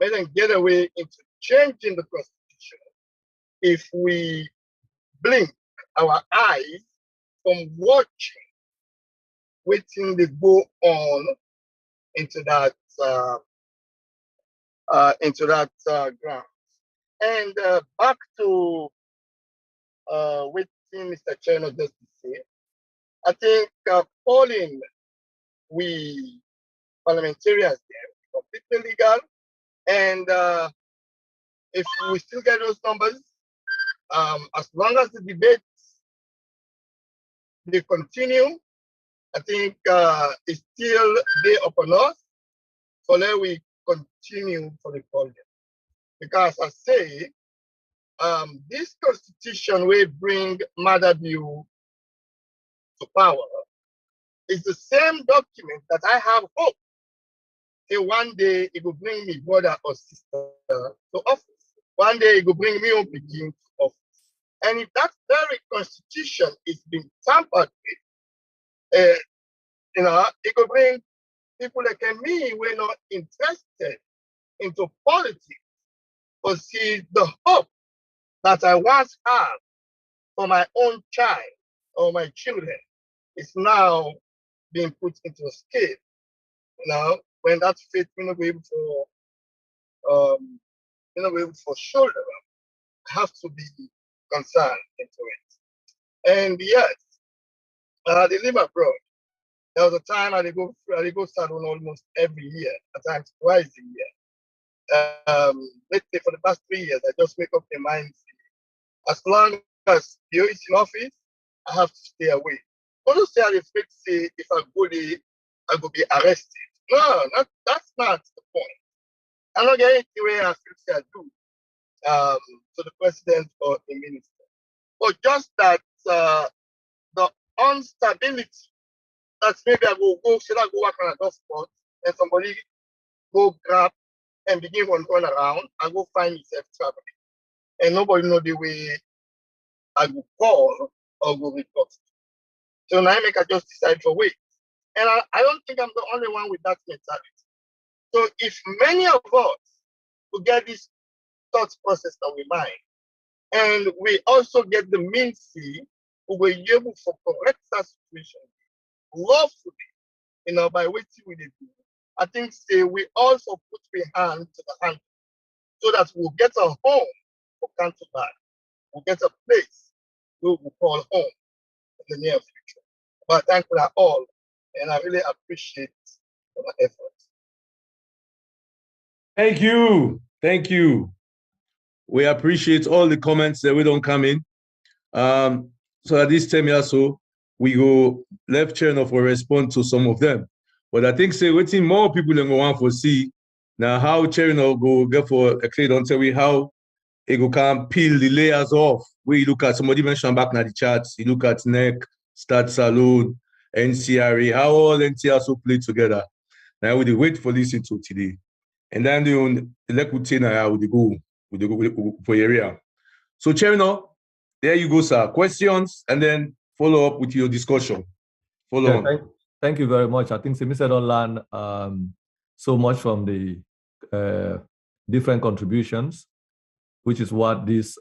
let them get away into changing the constitution if we blink our eyes from watching, waiting to go on into that ground. And back to what Mr. Cherno just said, I think polling we parliamentarians there completely legal, and if we still get those numbers, as long as the debates they continue, I think it's still there upon us. So let we continue for the polling. Because I say, this constitution will bring Mother View to power. It's the same document that I have hope till one day it will bring me brother or sister to office. One day it will bring me home begin to office. And if that very constitution is being tampered with, it will bring people like me who are not interested into politics, but see the hope that I once had for my own child or my children is now being put into a scale. When that faith will not be able for shoulder, I have to be concerned into it. And yes, they live abroad. There was a time I go salon almost every year, at times twice a year. Let's say for the past 3 years, I just make up my mind. As long as you're in office, I have to stay away. Don't say I expect to say if I go there, I will be arrested. No, that's not the point. I'm not getting where I feel say I do to the president or the minister. But just that the instability that maybe I should I go work on a golf spot and somebody go grab and begin to run around, I go find myself traveling. And nobody know the way I go call or go report. So now I just decide for wait. And I don't think I'm the only one with that mentality. So if many of us will get this thought process on our mind, and we also get the means we will be able to correct that situation lawfully, by what we do. I think we also put our hand to the hand so that we'll get a home for counterpart. We'll get a place we will call home in the near future. But thank you all, and I really appreciate your efforts. Thank you. Thank you. We appreciate all the comments that we don't come in. So at this time also, we go left channel for respond to some of them. But I think waiting more people than go want to see now how channel go get for a clear don't tell we how it go can peel the layers off. We look at somebody mentioned back now the charts, you look at NEC, Start Saloon, NCRA, how all NTRSO play together. Now we wait for this into today. And then the elected with the go for area. So Cherno, there you go, sir. Questions and then follow up with your discussion. Follow on. Thank you very much. I think Mr. don't learn so much from the different contributions, which is what this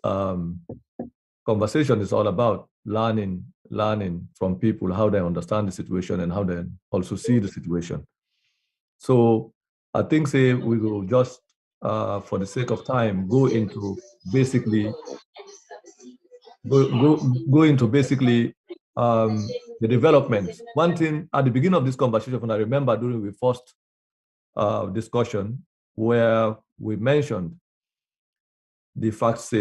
conversation is all about, learning from people how they understand the situation and how they also see the situation. So I think we will just, for the sake of time, go into basically the developments. One thing at the beginning of this conversation, when I remember during the first discussion, where we mentioned the fact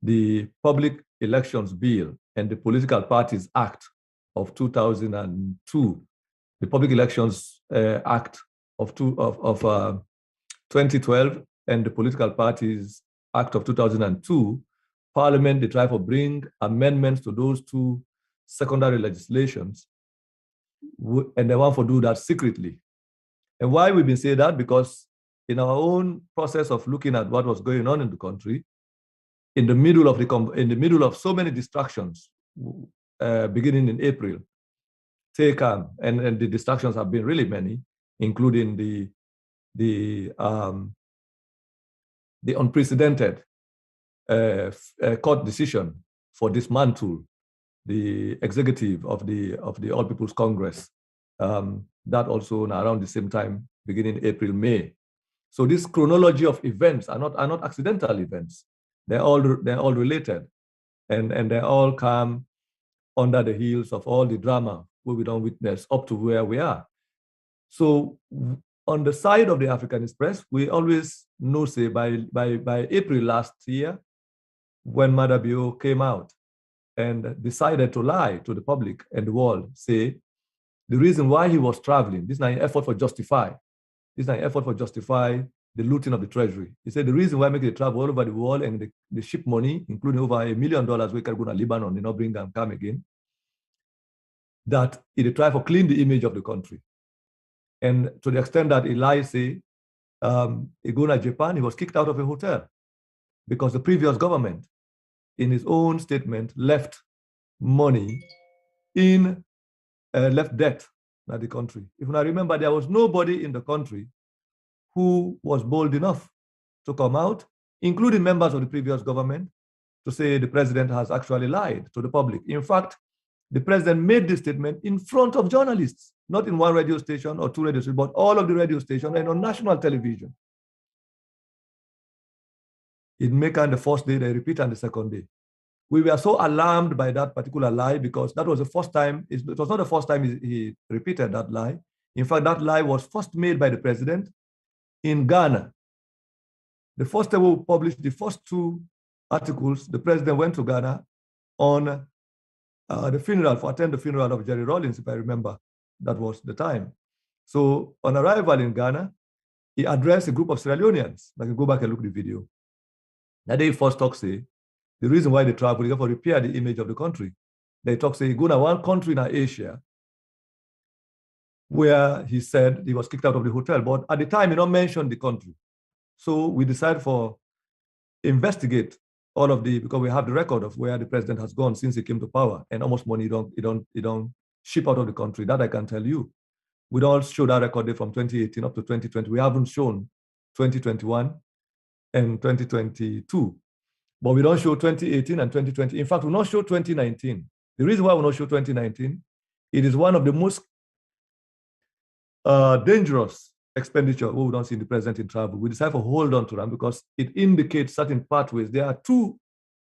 the Public Elections Bill and the Political Parties Act of 2002, the Public Elections Act of 2012 and the Political Parties Act of 2002, Parliament, they try to bring amendments to those two secondary legislations, and they want to do that secretly. And why we've been saying that? Because in our own process of looking at what was going on in the country, in the middle of so many distractions, beginning in April, and the distractions have been really many, including the unprecedented court decision for dismantle the executive of the All People's Congress. That also around the same time, beginning April, May. So this chronology of events are not accidental events. They're all related, and they all come under the heels of all the drama we don't witness up to where we are. So on the side of the Africanist press, we always know, say, by April last year, when Madabio came out and decided to lie to the public and the world, say, the reason why he was traveling, this is not an effort for justify. This is not an effort for justify the looting of the treasury. He said the reason why making the travel all over the world and the ship money, including over $1 million, we can go to Lebanon, they not bring them, come again. that it try to clean the image of the country. And to the extent that Eli say, he go to Japan, he was kicked out of a hotel because the previous government, in his own statement, left money in, left debt at the country. If I remember, there was nobody in the country who was bold enough to come out, including members of the previous government, to say the president has actually lied to the public. In fact, the president made this statement in front of journalists, not in one radio station or two radio stations, but all of the radio stations and on national television. In Mecca the first day, they repeat on the second day. We were so alarmed by that particular lie because that was the first time, it was not the first time he repeated that lie. In fact, that lie was first made by the president in Ghana. The first time we published the first two articles, the president went to Ghana on the funeral, to attend the funeral of Jerry Rawlings, if I remember. That was the time. So on arrival in Ghana, he addressed a group of Sierra Leoneans. I can go back and look at the video. Now they first talk say, the reason why they travel is to repair the image of the country. They talk say, go to one country in Asia where he said he was kicked out of the hotel. But at the time, he don't mention the country. So we decided for investigate all of the, because we have the record of where the president has gone since he came to power, and almost money he don't ship out of the country. That I can tell you. We don't show that record from 2018 up to 2020. We haven't shown 2021 and 2022, but we don't show 2018 and 2020. In fact, we don't show 2019. The reason why we don't show 2019, it is one of the most dangerous expenditure we don't see in the president in travel. We decide to hold on to them because it indicates certain pathways. There are two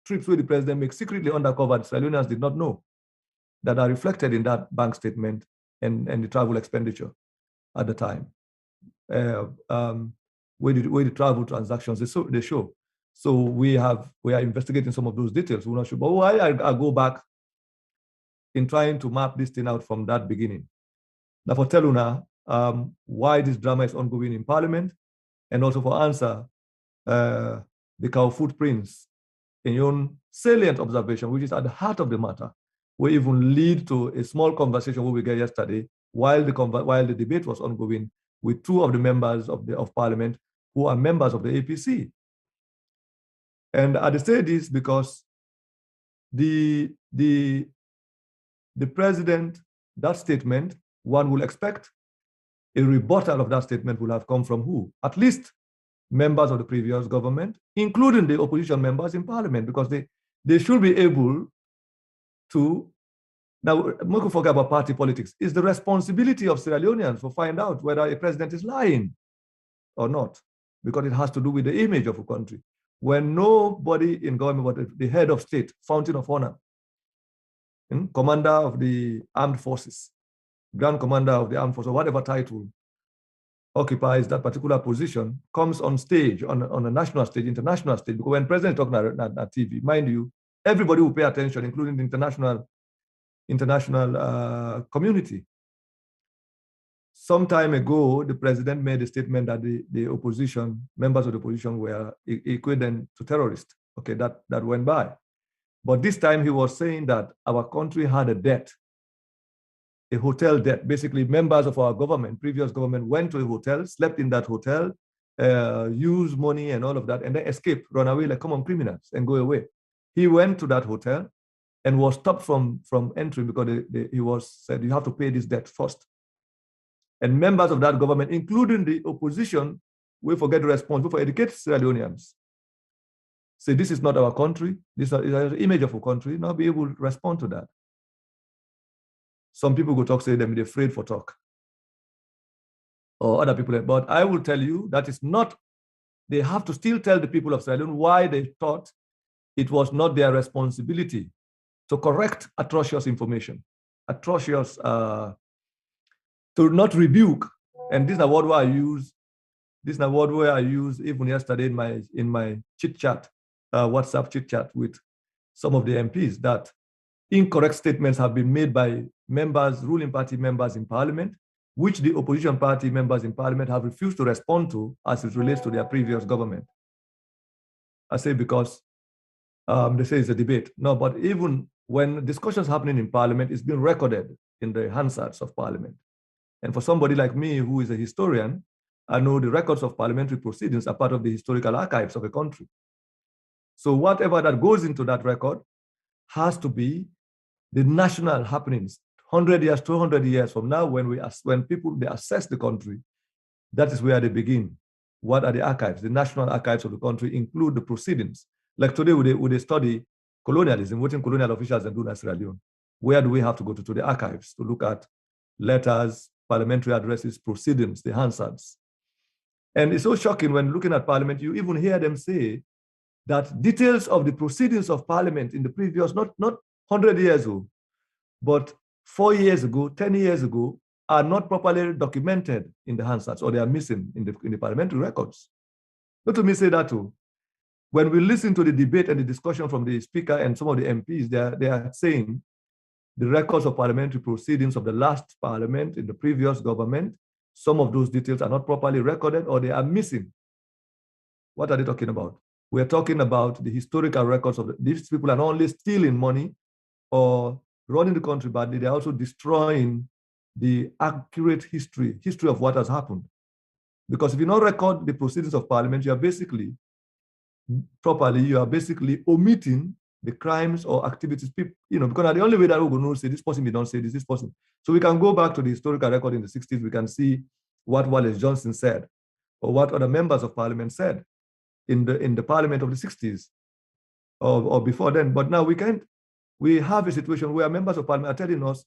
trips where the president makes secretly undercover, the Sierra Leoneans did not know, that are reflected in that bank statement and the travel expenditure at the time. Where the travel transactions, they show. So we are investigating some of those details. We're not sure. But why I go back in trying to map this thing out from that beginning. Now for Teluna, why this drama is ongoing in Parliament, and also for answer the cow footprints in your own salient observation, which is at the heart of the matter, will even lead to a small conversation we get yesterday while the debate was ongoing with two of the members of Parliament who are members of the APC. And I say this because the president, that statement, one will expect a rebuttal of that statement will have come from who? At least members of the previous government, including the opposition members in Parliament, because they should be able to. Now, we can forget about party politics. It's the responsibility of Sierra Leoneans to find out whether a president is lying or not, because it has to do with the image of a country. When nobody in government, but the head of state, fountain of honor, commander of the armed forces, grand commander of the armed forces, or whatever title occupies that particular position, comes on stage, on a national stage, international stage, because when president is talking at TV, mind you, everybody will pay attention, including the international community. Some time ago, the president made a statement that the opposition, members of the opposition were equivalent to terrorists. Okay, that went by. But this time he was saying that our country had a debt, a hotel debt. Basically, members of our government, previous government, went to a hotel, slept in that hotel, used money and all of that, and then escaped, run away like common criminals and go away. He went to that hotel and was stopped from entering because he was said, you have to pay this debt first. And members of that government, including the opposition, we forget the responsibility for educate Sierra Leoneans. Say, this is not our country. This is an image of a country. Now be able to respond to that. Some people go talk, say they're afraid for talk. Or other people, but I will tell you that is not, they have to still tell the people of Sierra Leone why they thought it was not their responsibility to correct atrocious information, atrocious, to not rebuke. And this is a word where I use. This is a word where I used even yesterday in my chit chat, WhatsApp chit chat with some of the MPs, that incorrect statements have been made by members, ruling party members in Parliament, which the opposition party members in Parliament have refused to respond to as it relates to their previous government. I say because they say it's a debate. No, but even when discussions happening in Parliament, it's been recorded. in the Hansards of Parliament. And for somebody like me, who is a historian, I know the records of parliamentary proceedings are part of the historical archives of a country. So whatever that goes into that record has to be the national happenings, 100 years, 200 years from now, when people, they assess the country, that is where they begin. What are the archives? The national archives of the country include the proceedings. Like today, would they study colonialism, what colonial officials do in Sierra Leone? Where do we have to go to the archives to look at letters, parliamentary addresses, proceedings, the Hansards? And it's so shocking when looking at Parliament, you even hear them say that details of the proceedings of Parliament in the previous, not 100 years ago, but 4 years ago, 10 years ago, are not properly documented in the Hansards, or they are missing in the parliamentary records. Let me say that too. When we listen to the debate and the discussion from the speaker and some of the MPs, they are saying the records of parliamentary proceedings of the last parliament in the previous government, some of those details are not properly recorded or they are missing. What are they talking about? We're talking about the historical records of these people are not only stealing money or running the country badly, they're also destroying the accurate history of what has happened. Because if you don't record the proceedings of parliament, you are basically omitting the crimes or activities, people, because the only way that we're going to say this person, we don't say this person. So we can go back to the historical record in the 60s, we can see what Wallace Johnson said, or what other members of parliament said in the parliament of the 60s or before then. But now we have a situation where members of parliament are telling us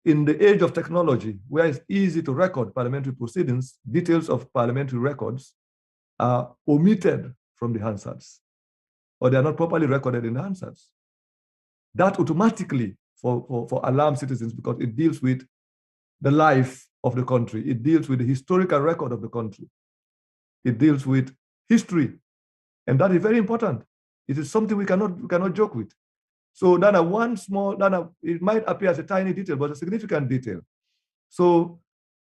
in the age of technology, where it's easy to record parliamentary proceedings, details of parliamentary records are omitted from the Hansards, or they are not properly recorded in the Hansards. That automatically for alarm citizens, because it deals with the life of the country. It deals with the historical record of the country. It deals with history. And that is very important. It is something we cannot joke with. So it might appear as a tiny detail, but a significant detail. So,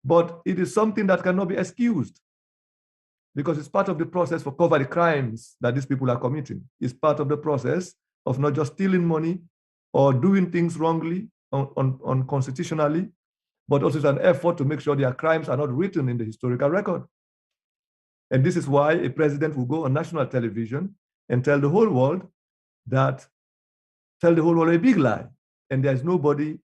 but it is something that cannot be excused, because it's part of the process for cover the crimes that these people are committing. It's part of the process of not just stealing money or doing things wrongly, unconstitutionally, but also it's an effort to make sure their crimes are not written in the historical record. And this is why a president will go on national television and tell the whole world a big lie. And there's nobody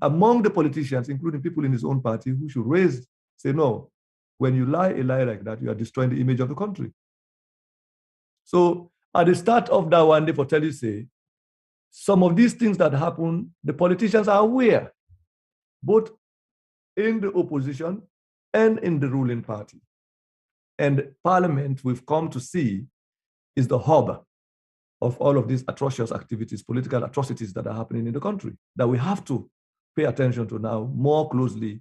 among the politicians, including people in his own party, who should say, no, when you lie a lie like that, you are destroying the image of the country. So at the start of that one day, for tell you say, some of these things that happen, the politicians are aware, both in the opposition and in the ruling party. And Parliament, we've come to see, is the hub of all of these atrocious activities, political atrocities that are happening in the country, that we have to pay attention to now more closely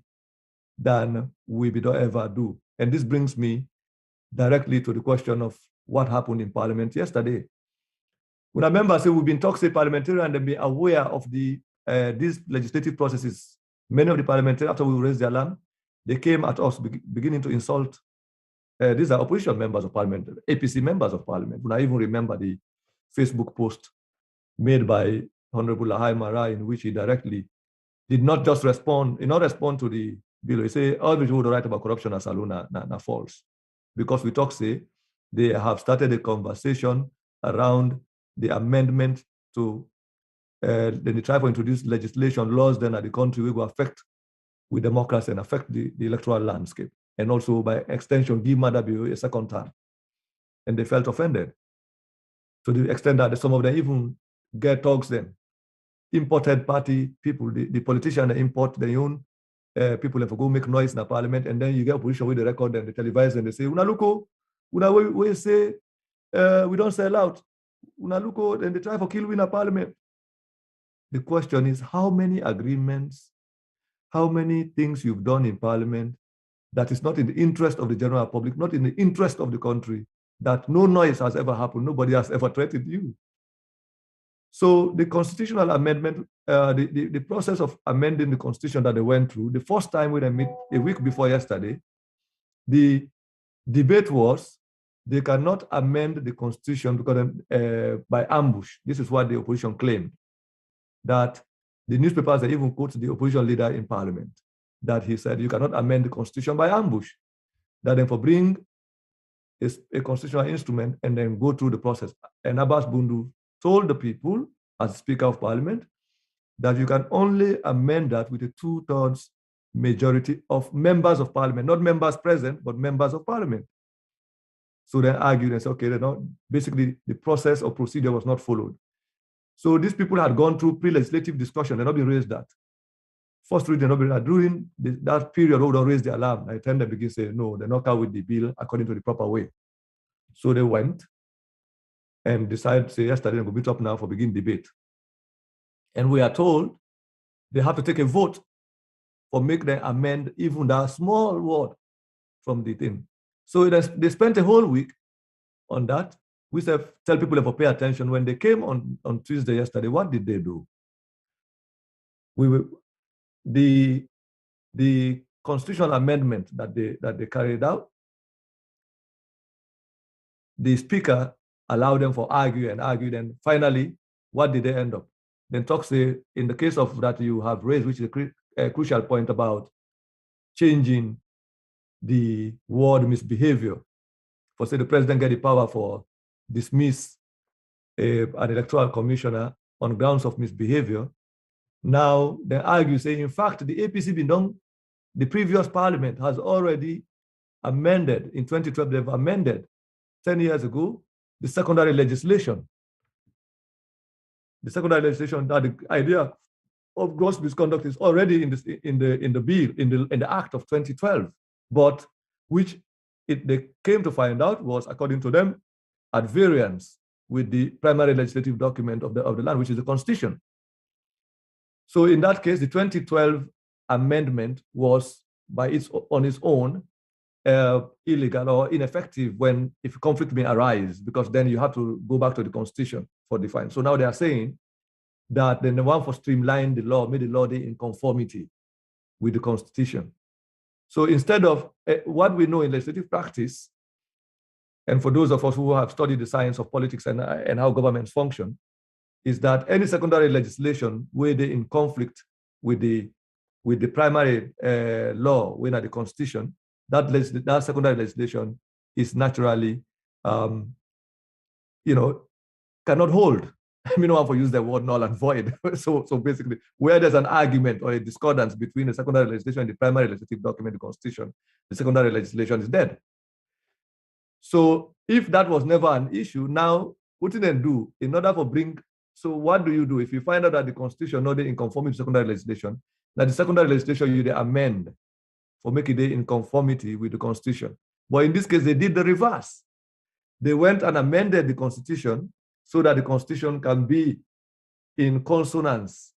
than we would ever do. And this brings me directly to the question of what happened in Parliament yesterday. When I remember, we've been talking parliamentarians and they've been aware of these legislative processes. Many of the parliamentarians, after we raised the alarm, they came at us beginning to insult. These are opposition members of parliament, APC members of parliament. When I even remember the Facebook post made by Honorable Lahai Mara, in which he directly did not just respond to the bill. He said, all the people who write about corruption are saluna na false. Because we talk, say, they have started a conversation around the amendment to, then they try to introduce legislation, laws then at the country will go affect with democracy and affect the electoral landscape. And also by extension, give Madabi a second term. And they felt offended, to the extent that some of them even get talks then. Imported party people, the politicians import their own people have to go make noise in the parliament, and then you get opposition with the record and the televise and they say, we say we don't sell out. And they try to kill in a parliament. The question is, how many agreements, how many things you've done in parliament that is not in the interest of the general public, not in the interest of the country, that no noise has ever happened, nobody has ever threatened you. So the constitutional amendment, the process of amending the constitution that they went through, the first time when I met a week before yesterday, the debate was they cannot amend the constitution because by ambush. This is what the opposition claimed, that The newspapers, they even quote the opposition leader in parliament, that he said, you cannot amend the constitution by ambush. That then for bring a constitutional instrument and then go through the process. And Abbas Bundu told the people, as Speaker of Parliament, that you can only amend that with a 2/3 majority of members of Parliament, not members present, but members of Parliament. So they argued and said, okay, basically the process or procedure was not followed. So these people had gone through pre-legislative discussion, they'd not been raised that. First reading, during that period, they would raise the alarm. I tend to begin saying, no, they're not out with the bill according to the proper way. So they went and decided, say, yesterday, we'll meet up now for begin debate. And we are told they have to take a vote for make them amend even that small word from the thing. So they spent a whole week on that. We said, tell people to pay attention. When they came on Tuesday yesterday, what did they do? The constitutional amendment that they carried out, the speaker allowed them for argue and argue. And finally, what did they end up? Then talk say, in the case of that you have raised, which is a crucial point about changing the word misbehavior, for say the president get the power for dismiss an electoral commissioner on grounds of misbehavior. Now they argue, say, in fact, the APC the previous parliament has already amended, in 2012, they've amended 10 years ago, the secondary legislation. The secondary legislation, that the idea of gross misconduct is already in the bill, in the act of 2012, but which they came to find out was, according to them, at variance with the primary legislative document of the land, which is the Constitution. So in that case, the 2012 amendment was on its own illegal or ineffective if conflict may arise, because then you have to go back to the Constitution for define. So now they are saying that then the one for streamline the law, made the law in conformity with the Constitution. So instead of what we know in legislative practice, and for those of us who have studied the science of politics and how governments function, is that any secondary legislation where they in conflict with the primary law, when at the Constitution, that secondary legislation is naturally, cannot hold. I mean, I want to use the word null and void. So basically, where there's an argument or a discordance between the secondary legislation and the primary legislative document, the Constitution, the secondary legislation is dead. So if that was never an issue, now what do they do in order for so what do you do if you find out that the Constitution not in conformity with secondary legislation, that the secondary legislation you amend for making it in conformity with the Constitution? But in this case, they did the reverse. They went and amended the Constitution so that the Constitution can be in consonance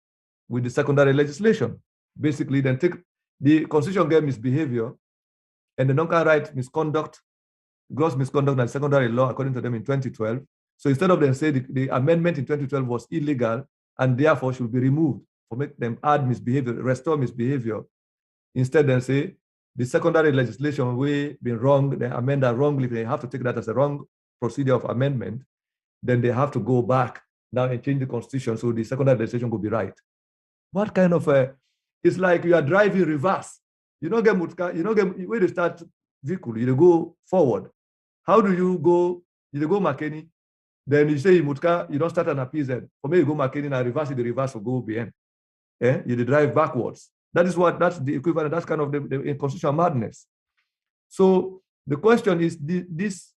with the secondary legislation. Basically, then take the Constitution gave misbehavior, and the non-can right misconduct, gross misconduct and secondary law, according to them, in 2012. So instead of them say the amendment in 2012 was illegal and therefore should be removed for make them add misbehavior, restore misbehavior, instead they say the secondary legislation we been wrong, they amend that wrongly, they have to take that as a wrong procedure of amendment, then they have to go back now and change the Constitution so the secondary legislation could be right. What kind of it's like you are driving reverse. You don't get where you start vehicle, you go forward. How do you go? You go McKinney, then you say Mutka, you don't start an PZ. For me, you go McKinney and reverse, the reverse will go behind. You drive backwards. That's the equivalent, that's kind of the constitutional madness. So the question is this,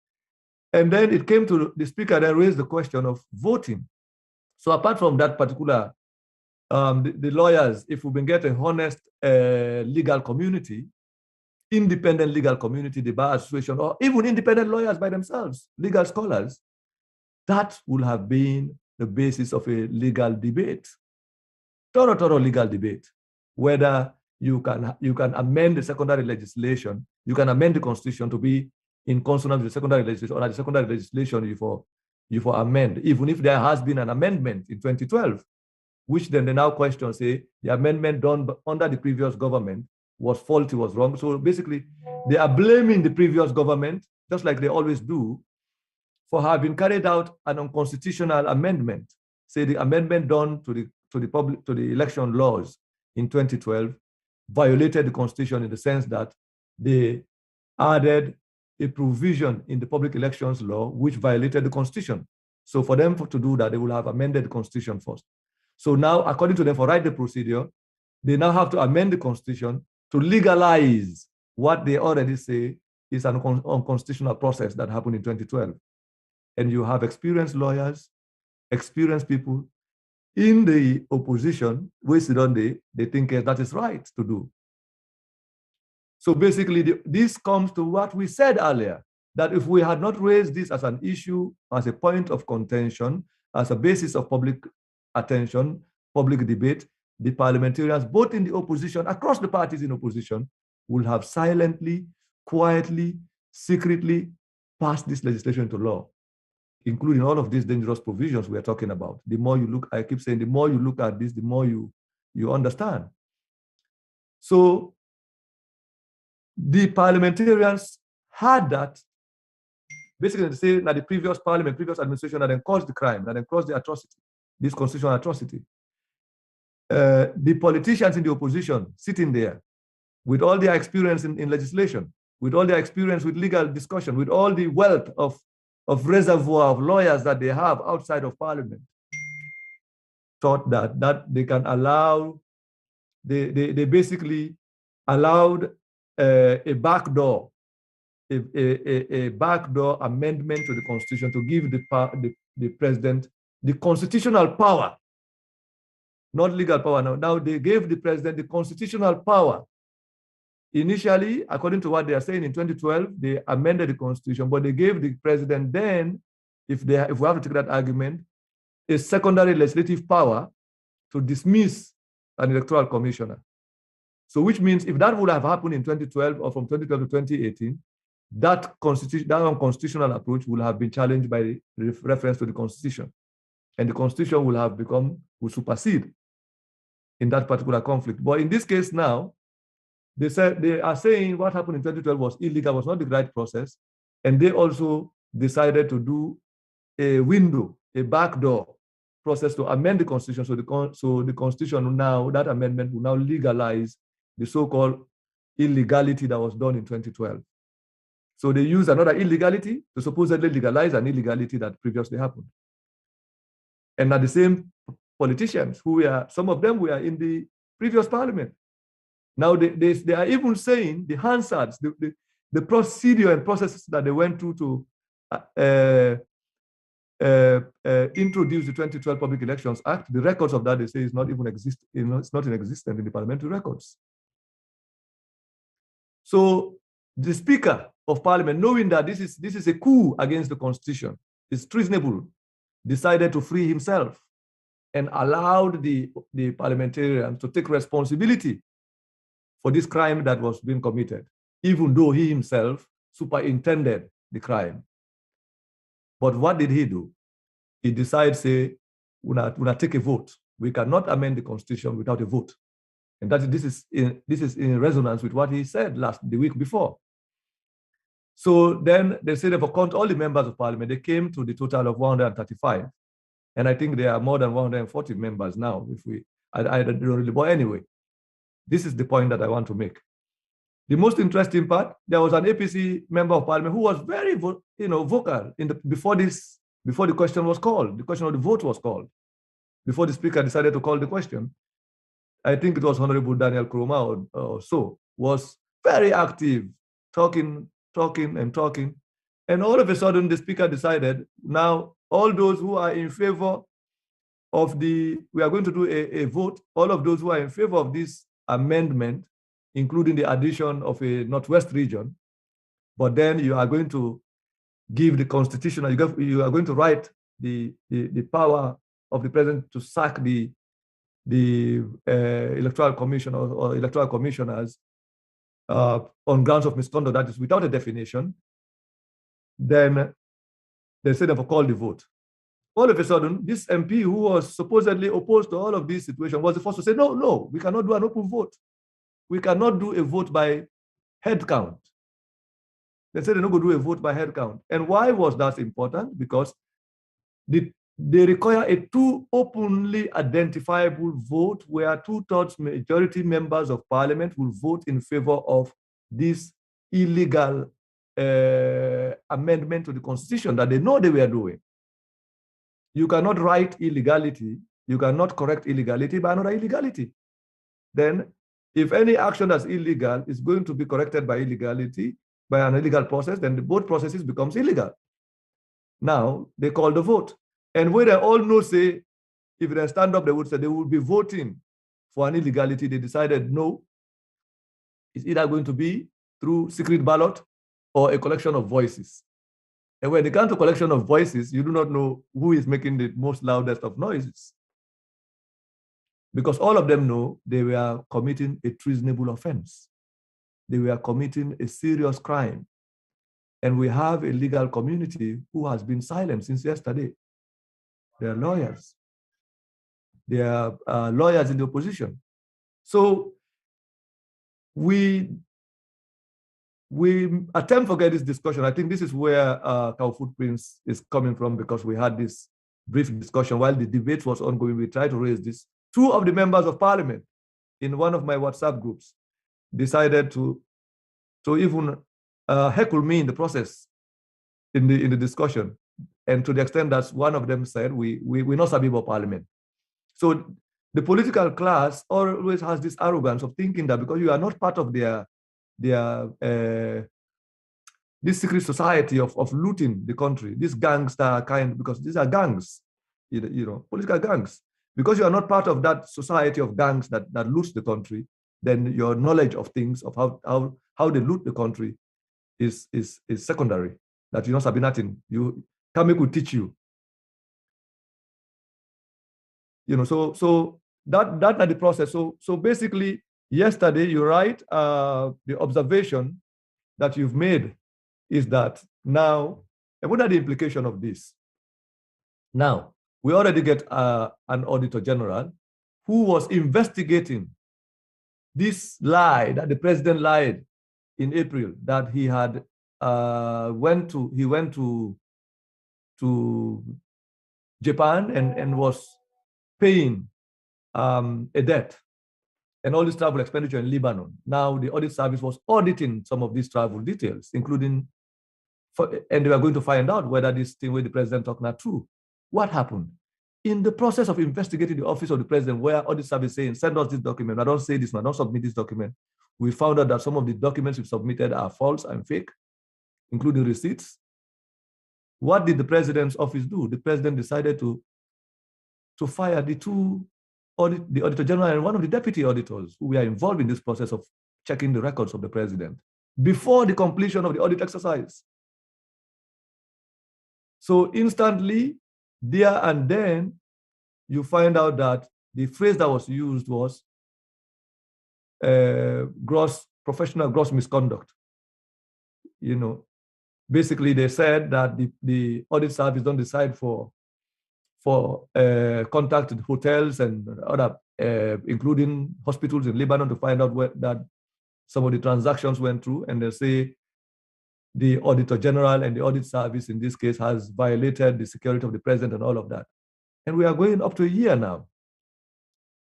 and then it came to the speaker that raised the question of voting. So apart from that particular, the lawyers, if we've been getting honest legal community, independent legal community, the bar association, or even independent lawyers by themselves, legal scholars, that would have been the basis of a legal debate, thorough legal debate, whether you can amend the secondary legislation, you can amend the Constitution to be in consonance with the secondary legislation, or the secondary legislation you for amend, even if there has been an amendment in 2012, which then they now question, say, the amendment done under the previous government was faulty, was wrong. So basically, they are blaming the previous government, just like they always do, for having carried out an unconstitutional amendment. Say the amendment done to the to the election laws in 2012 violated the Constitution in the sense that they added a provision in the public elections law which violated the Constitution. So for them to do that, they will have amended the Constitution first. So now, according to them, for right the procedure, they now have to amend the Constitution to legalize what they already say is an unconstitutional process that happened in 2012. And you have experienced lawyers, experienced people in the opposition, wasted on they think that is right to do. So basically, this comes to what we said earlier, that if we had not raised this as an issue, as a point of contention, as a basis of public attention, public debate, the parliamentarians, both in the opposition, across the parties in opposition, will have silently, quietly, secretly passed this legislation into law, including all of these dangerous provisions we are talking about. The more you look, I keep saying, the more you look at this, the more you understand. So the parliamentarians had that, basically they say that the previous parliament, previous administration had encouraged the crime, that encouraged the atrocity, this constitutional atrocity. The politicians in the opposition sitting there with all their experience in legislation, with all their experience with legal discussion, with all the wealth of reservoir of lawyers that they have outside of parliament, thought that they can allow, they basically allowed a backdoor amendment to the Constitution to give the president the constitutional power, not legal power. Now they gave the president the constitutional power. Initially, according to what they are saying in 2012, they amended the Constitution, but they gave the president then, if we have to take that argument, a secondary legislative power to dismiss an electoral commissioner. So which means if that would have happened in 2012 or from 2012 to 2018, that unconstitutional approach will have been challenged by reference to the Constitution. And the Constitution will supersede in that particular conflict. But in this case now, they are saying what happened in 2012 was illegal, was not the right process. And they also decided to do a window, a backdoor process to amend the Constitution. So the Constitution now, that amendment will now legalize the so-called illegality that was done in 2012. So they use another illegality to supposedly legalize an illegality that previously happened. And are the same politicians some of them were in the previous parliament. Now they are even saying the Hansards, the procedure and processes that they went through to introduce the 2012 Public Elections Act, the records of that they say is not even exist, it's not in existence in the parliamentary records. So the Speaker of Parliament, knowing that this is a coup against the Constitution, it's treasonable, decided to free himself and allowed the parliamentarians to take responsibility for this crime that was being committed, even though he himself superintended the crime. But what did he do? He decided, say, we're not take a vote. We cannot amend the Constitution without a vote. And this is in resonance with what he said the week before. So then they said for count all the members of parliament, they came to the total of 135. And I think there are more than 140 members now, I don't really, but anyway, this is the point that I want to make. The most interesting part, there was an APC member of parliament who was very vocal before the question was called, the question of the vote was called, before the speaker decided to call the question. I think it was Honorable Daniel Kroma or so, was very active, talking. And all of a sudden, the speaker decided, now all those who are in favor of we are going to do a vote, all of those who are in favor of this amendment, including the addition of a Northwest region, but then you are going to give the constitutional, you are going to write the power of the president to sack the electoral commission or electoral commissioners on grounds of misconduct, that is without a definition, then they said for call the vote. All of a sudden, this MP who was supposedly opposed to all of these situations was the first to say, no, we cannot do an open vote. We cannot do a vote by head count. They said they're not going to do a vote by head count. And why was that important? Because the they require a two openly identifiable vote where 2/3 majority members of parliament will vote in favor of this illegal amendment to the constitution that they know they were doing. You cannot write illegality, you cannot correct illegality by another illegality. Then if any action that's illegal is going to be corrected by illegality, by an illegal process, then both processes becomes illegal. Now they call the vote. And where they all know, say, if they stand up, they would say they would be voting for an illegality. They decided no, it's either going to be through secret ballot or a collection of voices. And when it comes to collection of voices, you do not know who is making the most loudest of noises. Because all of them know they were committing a treasonable offense. They were committing a serious crime. And we have a legal community who has been silent since yesterday. They are lawyers. They are lawyers in the opposition. So we attempt to get this discussion. I think this is where Cow Footprints is coming from, because we had this brief discussion while the debate was ongoing. We tried to raise this. Two of the members of parliament in one of my WhatsApp groups decided to even heckle me in the process, in the discussion. And to the extent that one of them said, we not sabi about parliament. So the political class always has this arrogance of thinking that because you are not part of this secret society of looting the country, this gangster kind, because these are gangs, political gangs. Because you are not part of that society of gangs that loots the country, then your knowledge of things, of how they loot the country is secondary. That you know sabi nothing. Kami could teach you. So that are the process. So basically, yesterday, you're right. The observation that you've made is that now, and what are the implications of this? Now, we already get an Auditor General who was investigating this lie that the president lied in April, that he had went to Japan and was paying a debt and all this travel expenditure in Lebanon. Now the audit service was auditing some of these travel details, including, and they were going to find out whether this thing with the president talking are true. What happened? In the process of investigating the office of the president, where audit service saying, send us this document, I don't say this, I don't submit this document, we found out that some of the documents we submitted are false and fake, including receipts. What did the president's office do? The president decided to fire the Auditor General and one of the deputy auditors who were involved in this process of checking the records of the president before the completion of the audit exercise. So instantly, there and then, you find out that the phrase that was used was professional gross misconduct. Basically, they said that the audit service don't decide for contacted hotels and other, including hospitals in Lebanon, to find out that some of the transactions went through, and they say the Auditor General and the audit service in this case has violated the security of the president and all of that. And we are going up to a year now.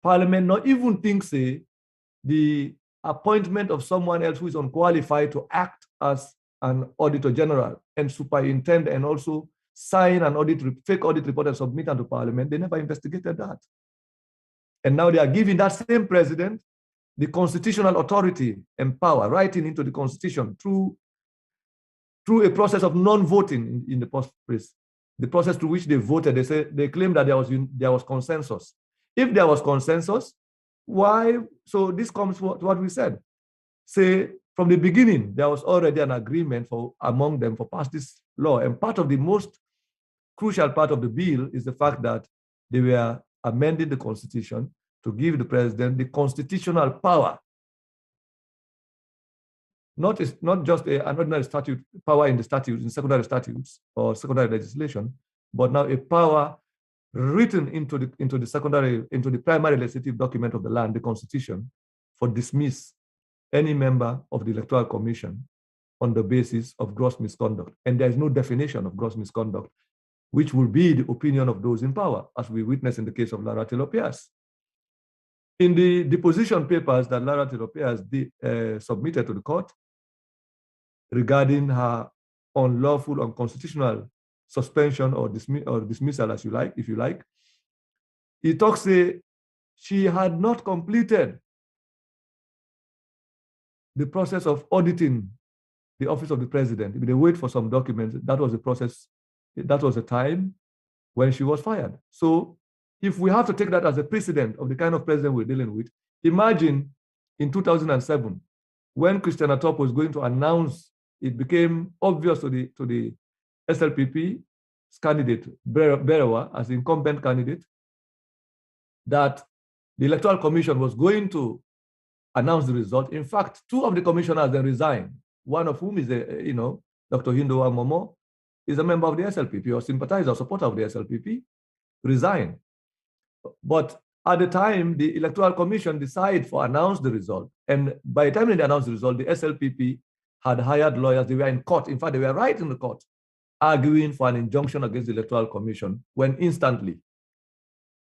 Parliament not even thinks the appointment of someone else who is unqualified to act as an Auditor General and superintend and also sign an fake audit report and submit it to Parliament. They never investigated that. And now they are giving that same president the constitutional authority and power, writing into the constitution through a process of non-voting in the first place. The process through which they voted, they claim that there was consensus. If there was consensus, why? So this comes to what we said. Say, from the beginning, there was already an agreement among them for pass this law. And part of the most crucial part of the bill is the fact that they were amending the constitution to give the president the constitutional power, not just an ordinary statute power in the statutes, in secondary statutes or secondary legislation, but now a power written into the primary legislative document of the land, the constitution, for dismiss any member of the Electoral Commission on the basis of gross misconduct. And there is no definition of gross misconduct. which will be the opinion of those in power, as we witnessed in the case of Lara Taylor Pierce. In the deposition papers that Lara Taylor Pierce submitted to the court regarding her unlawful, unconstitutional suspension or dismissal, as you like, if you like, he talks she had not completed the process of auditing the office of the president. If they wait for some documents, that was the process, that was the time when she was fired. So if we have to take that as a precedent of the kind of president we're dealing with, imagine in 2007, when Christiana Top was going to announce, it became obvious to the SLPP candidate, Berewa, as the incumbent candidate, that the Electoral Commission was going to announce the result. In fact, two of the commissioners then resigned, one of whom is, Dr. Hindowa Momo, is a member of the SLPP or sympathizer or supporter of the SLPP, resigned. But at the time, the Electoral Commission decided to announce the result. And by the time they announced the result, the SLPP had hired lawyers. They were in court. In fact, they were right in the court, arguing for an injunction against the Electoral Commission, when instantly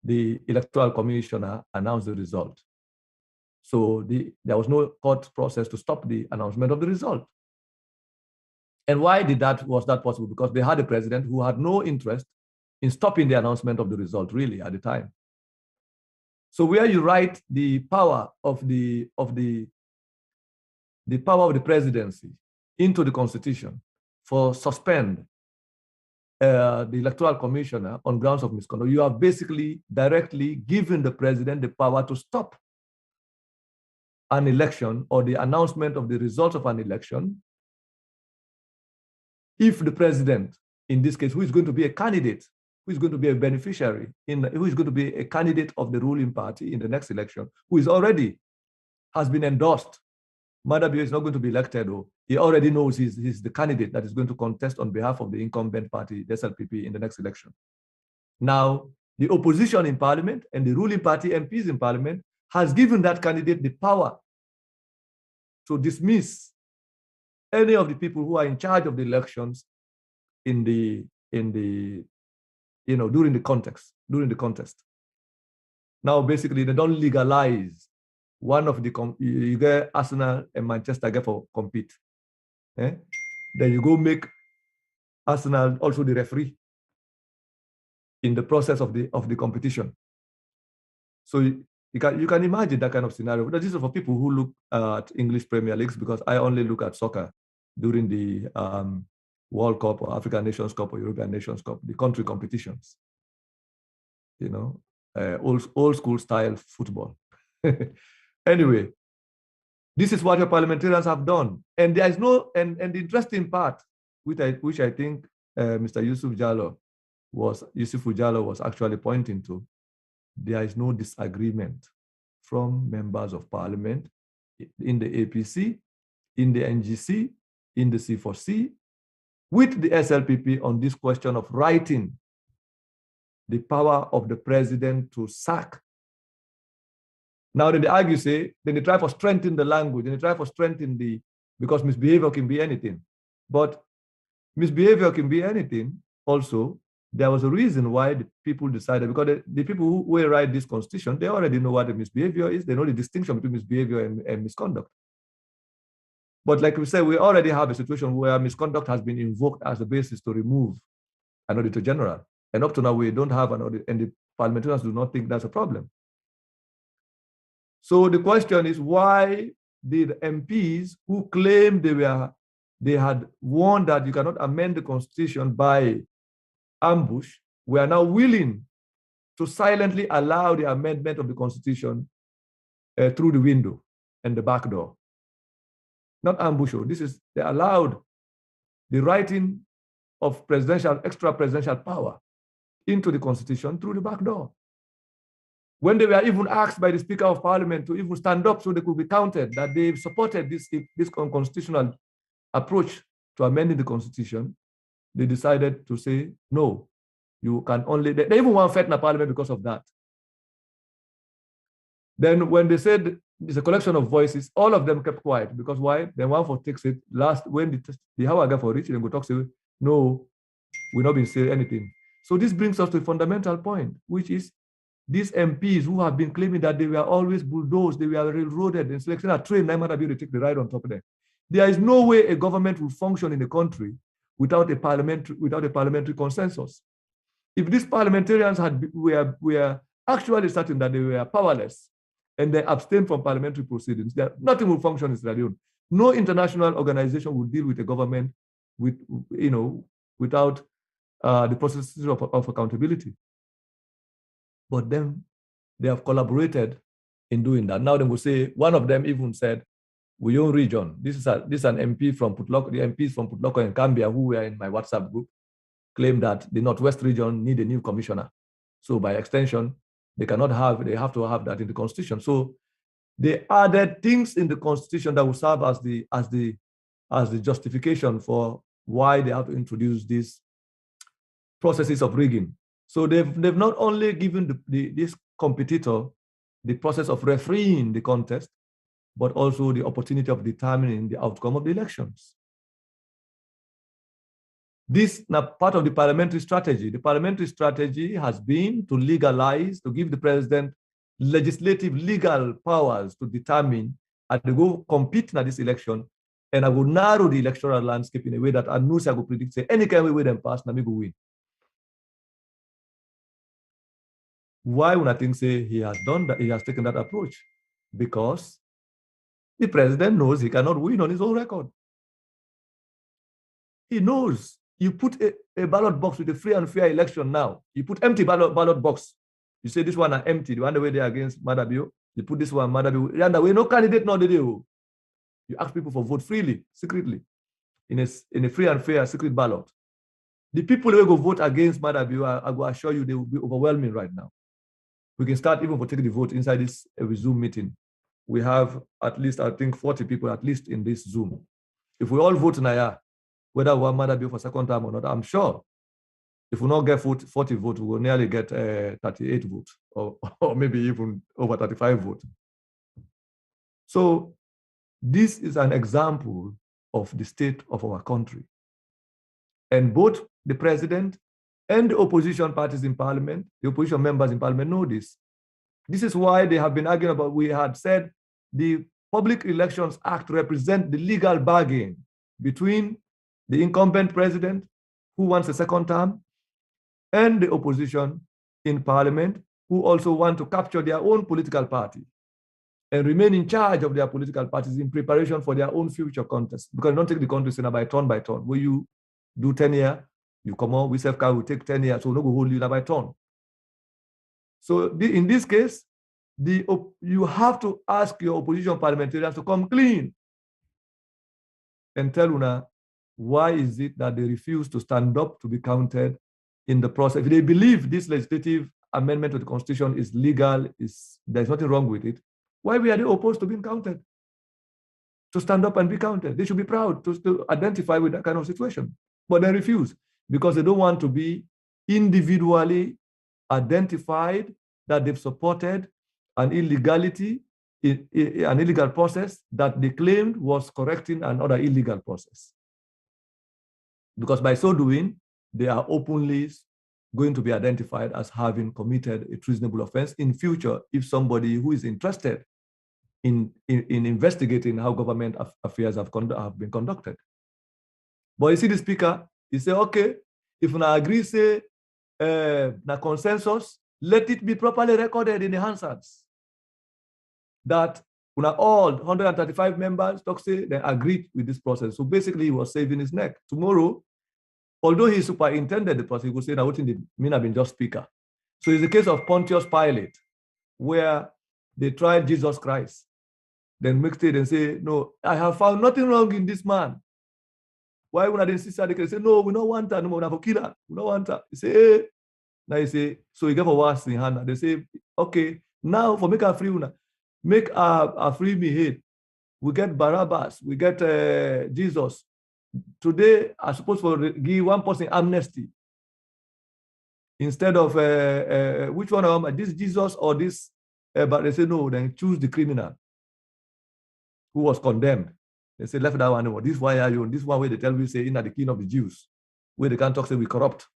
the Electoral Commissioner announced the result. So there was no court process to stop the announcement of the result. And why was that possible? Because they had a president who had no interest in stopping the announcement of the result, really, at the time. So where you write the power of the power of the presidency into the Constitution for suspend the Electoral Commissioner on grounds of misconduct, you are basically directly giving the president the power to stop an election or the announcement of the results of an election if the president, in this case, who is going to be a candidate, who is going to be a beneficiary, who is going to be a candidate of the ruling party in the next election, who is already has been endorsed. Madabio is not going to be elected, or he already knows he's the candidate that is going to contest on behalf of the incumbent party, the SLPP, in the next election. Now, the opposition in parliament and the ruling party MPs in parliament has given that candidate the power to dismiss any of the people who are in charge of the elections during the contest. Now, basically, they don't legalize one of the, you get Arsenal and Manchester get for compete. Then you go make Arsenal also the referee in the process of the competition. So you can imagine that kind of scenario. But this is for people who look at English Premier Leagues, because I only look at soccer during the World Cup or African Nations Cup or European Nations Cup, the country competitions. Old school style football. Anyway, this is what your parliamentarians have done. And there is no, and the interesting part, which I think Mr. Yusuf Jallow was actually pointing to, there is no disagreement from members of parliament in the APC, in the NGC, in the C4C, with the SLPP on this question of writing the power of the president to sack. Now, then they argue, then they try to strengthen the language, and they try to strengthen because misbehavior can be anything. But misbehavior can be anything also. There was a reason why the people decided, because the people who will write this constitution, they already know what the misbehavior is. They know the distinction between misbehavior and misconduct. But like we said, we already have a situation where misconduct has been invoked as a basis to remove an auditor general. And up to now, we don't have an audit, and the parliamentarians do not think that's a problem. So the question is, why did MPs who claimed they had warned that you cannot amend the constitution by ambush were now willing to silently allow the amendment of the constitution through the window and the back door? Not ambush. They allowed the writing of extra presidential power into the constitution through the back door. When they were even asked by the Speaker of Parliament to even stand up so they could be counted, that they supported this unconstitutional approach to amending the constitution, they decided to say, no, you can only, they even won Fetna Parliament because of that. Then when they said it's a collection of voices, all of them kept quiet. Because why? Then one for takes it last, when the Hawaga for reach, they go talk, say, no, we're not been saying anything. So this brings us to a fundamental point, which is these MPs who have been claiming that they were always bulldozed, they were railroaded, and selecting a train, they might have to take the ride on top of them. There is no way a government will function in a country without a parliamentary consensus. If these parliamentarians were actually certain that they were powerless and they abstained from parliamentary proceedings, nothing will function in Sierra Leone. No international organization will deal with a government without the processes of accountability. But then they have collaborated in doing that. Now they will say, one of them even said, we own region. This is an MP from Putloko, the MPs from Putloko and Cambia who were in my WhatsApp group, claim that the Northwest region need a new commissioner. So by extension, they have to have that in the constitution. So they added things in the constitution that will serve as the justification for why they have to introduce these processes of rigging. So they've not only given this competitor the process of refereeing the contest, but also the opportunity of determining the outcome of the elections. This now part of the parliamentary strategy. The parliamentary strategy has been to legalize, to give the president legislative legal powers to determine and to go compete in this election, and I will narrow the electoral landscape in a way that I know I will predict say any kind of way them pass, Nami go win. Why would I think say he has done that? He has taken that approach because the president knows he cannot win on his own record. He knows. You put a ballot box with a free and fair election now. You put empty ballot box. You say this one are empty. The one the way they are against Madabio. You put this one Madabio. And the way no candidate no they do. You ask people for vote freely, secretly, in a free and fair secret ballot. The people who go vote against Madabio, I will assure you, they will be overwhelming right now. We can start even for taking the vote inside this Zoom meeting. We have at least, I think, 40 people at least in this Zoom. If we all vote now, whether we want Madabio for second time or not, I'm sure if we not get 40 votes, we will nearly get 38 votes or maybe even over 35 votes. So this is an example of the state of our country. And both the president and the opposition parties in parliament, the opposition members in parliament know this. This is why they have been arguing about, we had said the Public Elections Act represents the legal bargain between the incumbent president who wants a second term and the opposition in parliament who also want to capture their own political party and remain in charge of their political parties in preparation for their own future contests. Because you don't take the contest by turn, where you do 10 years, you come on, we self-car will take 10 years, so no go hold you by turn. So in this case, you have to ask your opposition parliamentarians to come clean and tell Una why is it that they refuse to stand up to be counted in the process. If they believe this legislative amendment to the Constitution is legal, there's nothing wrong with it, why are they opposed to being counted? To stand up and be counted. They should be proud to identify with that kind of situation. But they refuse because they don't want to be individually identified that they've supported an illegality, an illegal process that they claimed was correcting another illegal process. Because by so doing, they are openly going to be identified as having committed a treasonable offense in future if somebody who is interested in investigating how government affairs have been conducted. But you see the speaker, he say, okay, if we agree, say, the consensus, let it be properly recorded in the Hansards that all 135 members talk say they agreed with this process. So basically he was saving his neck. Tomorrow, although he superintended the process, he would say, now what in the mean have been just speaker. So it's the case of Pontius Pilate, where they tried Jesus Christ. Then mixed it and say, no, I have found nothing wrong in this man. Why would I insist that they can say, no, we don't want that, no, we have a killer, we don't want that. He say, hey. Now he say, so he gave a worse in hand. They say, okay, now for make a free una, make a free me head. We get Barabbas, we get Jesus. Today, I suppose for give one person amnesty. Instead of which one of them, this Jesus or this, but they say no, then choose the criminal who was condemned. They say, left that one, no, this why are you? This one way they tell me, say, in the king of the Jews, where they can't talk, say we corrupt.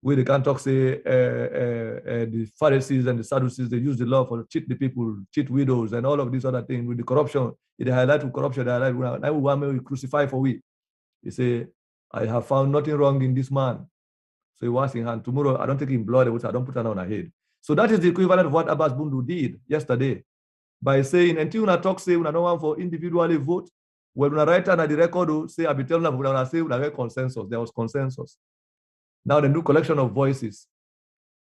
where they can talk, say, the Pharisees and the Sadducees, they use the law for cheat the people, cheat widows, and all of these other things with the corruption. They highlight corruption, they highlight, now we want to crucify for we. He say, I have found nothing wrong in this man. So he was in hand. Tomorrow, I don't take him blood, I don't put it on her head. So that is the equivalent of what Abbas Bundu did yesterday by saying, until I talk, say, we don't want for individually vote. When I write on the record, say, I be telling them, when I say, we have consensus. There was consensus. Now the new collection of voices.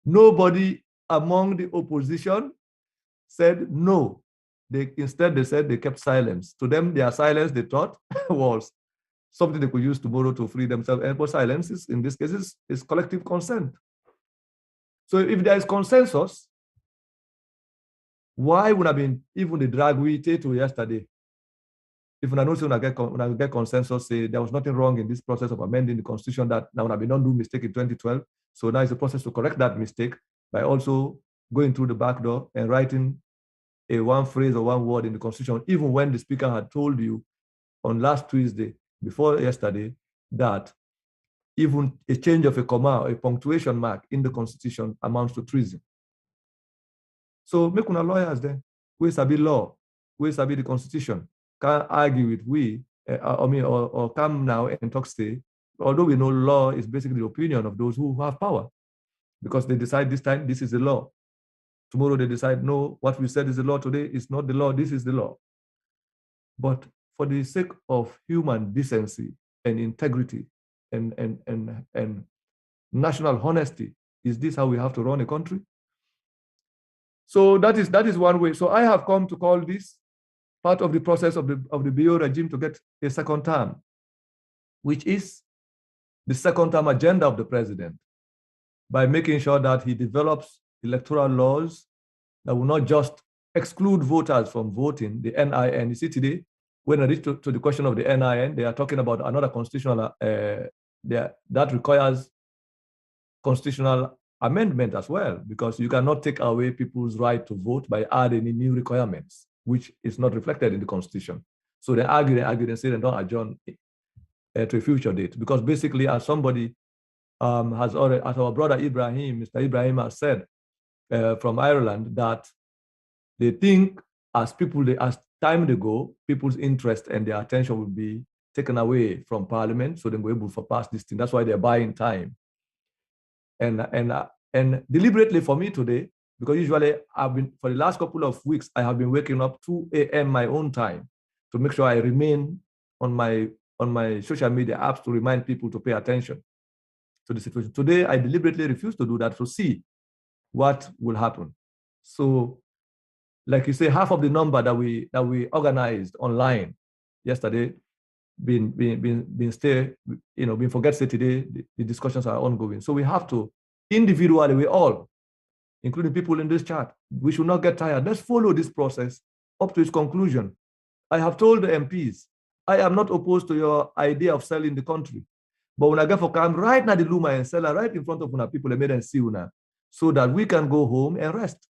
Nobody among the opposition said no. Instead, they said they kept silence. To them, their silence, they thought, was something they could use tomorrow to free themselves. And but silence is, in this case, is collective consent. So if there is consensus, why would have been even the drag we take to yesterday? If I know when I get consensus, say there was nothing wrong in this process of amending the constitution, that now we don't do mistake in 2012. So now it's a process to correct that mistake by also going through the back door and writing a one phrase or one word in the constitution, even when the speaker had told you on last Tuesday, before yesterday, that even a change of a comma or a punctuation mark in the constitution amounts to treason. So make una lawyers then, we sabi law, we sabi the constitution, can argue with we, or come now and talk, say, although we know law is basically the opinion of those who have power, because they decide this time, this is the law. Tomorrow they decide, no, what we said is the law today is not the law, this is the law. But for the sake of human decency and integrity and national honesty, is this how we have to run a country? So that is one way. So I have come to call this part of the process of the BO regime to get a second term, which is the second term agenda of the president, by making sure that he develops electoral laws that will not just exclude voters from voting, the NIN. You see today, when I reach to the question of the NIN, they are talking about another constitutional, that requires constitutional amendment as well, because you cannot take away people's right to vote by adding new requirements, which is not reflected in the constitution. So they argue and say they don't adjourn to a future date, because basically, as somebody has already, as our brother Ibrahim, Mr. Ibrahim has said from Ireland, that they think as time they go, people's interest and their attention will be taken away from Parliament, so they will be able to pass this thing. That's why they're buying time. And deliberately for me today, because usually for the last couple of weeks, I have been waking up 2 a.m. my own time to make sure I remain on my social media apps to remind people to pay attention to the situation. Today, I deliberately refuse to do that to see what will happen. So, like you say, half of the number that we organized online yesterday been forget say today, the discussions are ongoing. So we have to individually, we all, including people in this chat, we should not get tired. Let's follow this process up to its conclusion. I have told the MPs, I am not opposed to your idea of selling the country. But when I get for come right now the Luma and sell right in front of una people, they made and see una, so that we can go home and rest.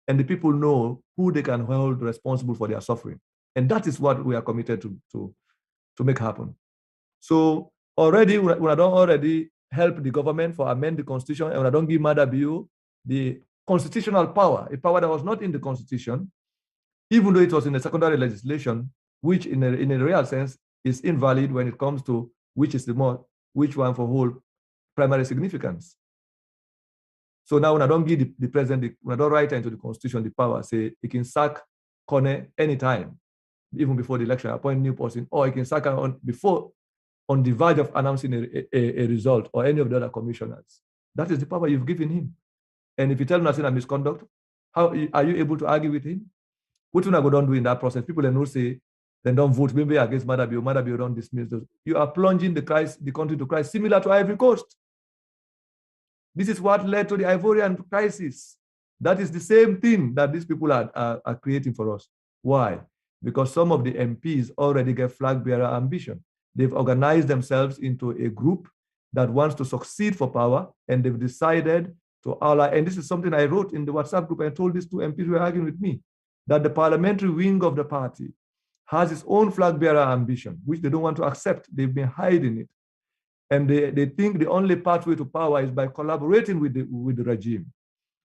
And the people know who they can hold responsible for their suffering. And that is what we are committed to make happen. So already, when I don't already help the government for amend the constitution, and when I don't give Madabiu the constitutional power, a power that was not in the constitution, even though it was in the secondary legislation, which in a real sense is invalid when it comes to which one for whole primary significance. So now when I don't give the president, when I don't write into the constitution the power, say he can sack Kone anytime, even before the election, appoint new person, or he can sack her on the verge of announcing a result, or any of the other commissioners. That is the power you've given him. And if you tell him that's a misconduct, how are you able to argue with him? What will I go down do in that process? People then will say, then don't vote maybe against Madabiu don't dismiss those. You are plunging the country to crisis, similar to Ivory Coast. This is what led to the Ivorian crisis. That is the same thing that these people are creating for us. Why? Because some of the MPs already get flag bearer ambition. They've organized themselves into a group that wants to succeed for power, and they've decided to ally. And this is something I wrote in the WhatsApp group. I told these two MPs who were arguing with me, that the parliamentary wing of the party has its own flag bearer ambition, which they don't want to accept. They've been hiding it. And they think the only pathway to power is by collaborating with the regime.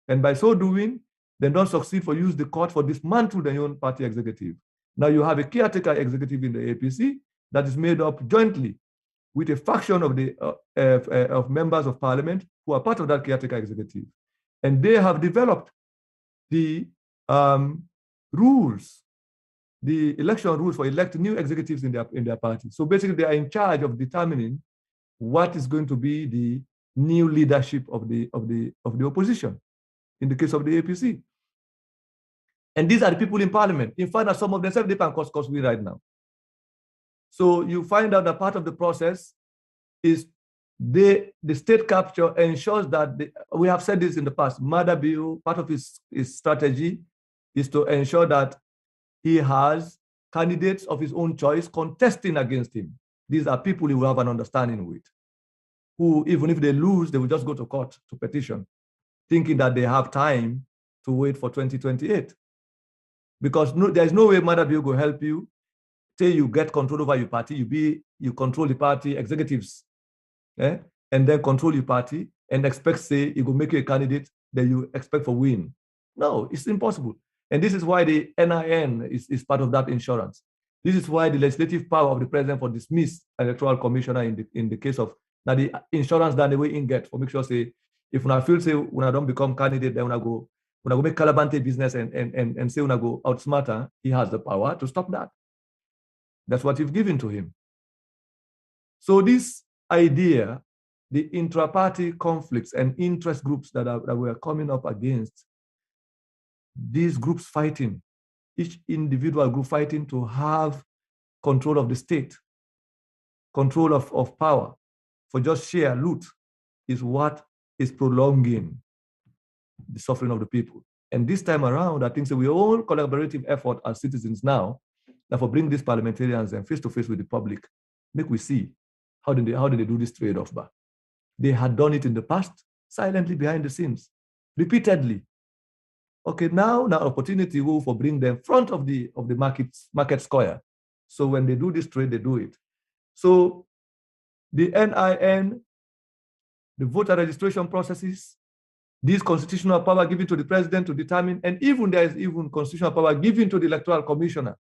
And by so doing, they don't succeed for use the court for dismantle their own party executive. Now you have a caretaker executive in the APC that is made up jointly with a faction of the of members of parliament who are part of that caretaker executive. And they have developed the rules, the election rules for electing new executives in their party. So basically they are in charge of determining what is going to be the new leadership of the opposition in the case of the APC. And these are the people in parliament. In fact, some of them they can cause we right now. So you find out that part of the process is the state capture ensures that we have said this in the past. Madabiu, part of his strategy is to ensure that he has candidates of his own choice contesting against him. These are people he will have an understanding with, who, even if they lose, they will just go to court to petition, thinking that they have time to wait for 2028. Because there's no way Madabiu will help you till you get control over your party. You control the party executives, and then control your party and expect, say, you will make you a candidate that you expect for win. No, it's impossible. And this is why the NIN is part of that insurance. This is why the legislative power of the president for dismiss electoral commissioner in the case of now the insurance that the way in get for make sure say if when I feel say when I don't become candidate, then when I go make Calabante business and say when I go outsmarter, he has the power to stop that. That's what you've given to him. So this idea, the intra-party conflicts and interest groups that we are coming up against, these groups fighting, each individual group fighting to have control of the state, control of power for just sheer loot, is what is prolonging the suffering of the people. And this time around, I think so we all collaborative effort as citizens now, that for bring these parliamentarians and face to face with the public, make we see how did they do this trade-off back. They had done it in the past, silently behind the scenes, repeatedly. Okay, now opportunity will for bring them front of the market square. So when they do this trade, they do it. So the NIN, the voter registration processes, this constitutional power given to the president to determine, and even there is even constitutional power given to the electoral commissioner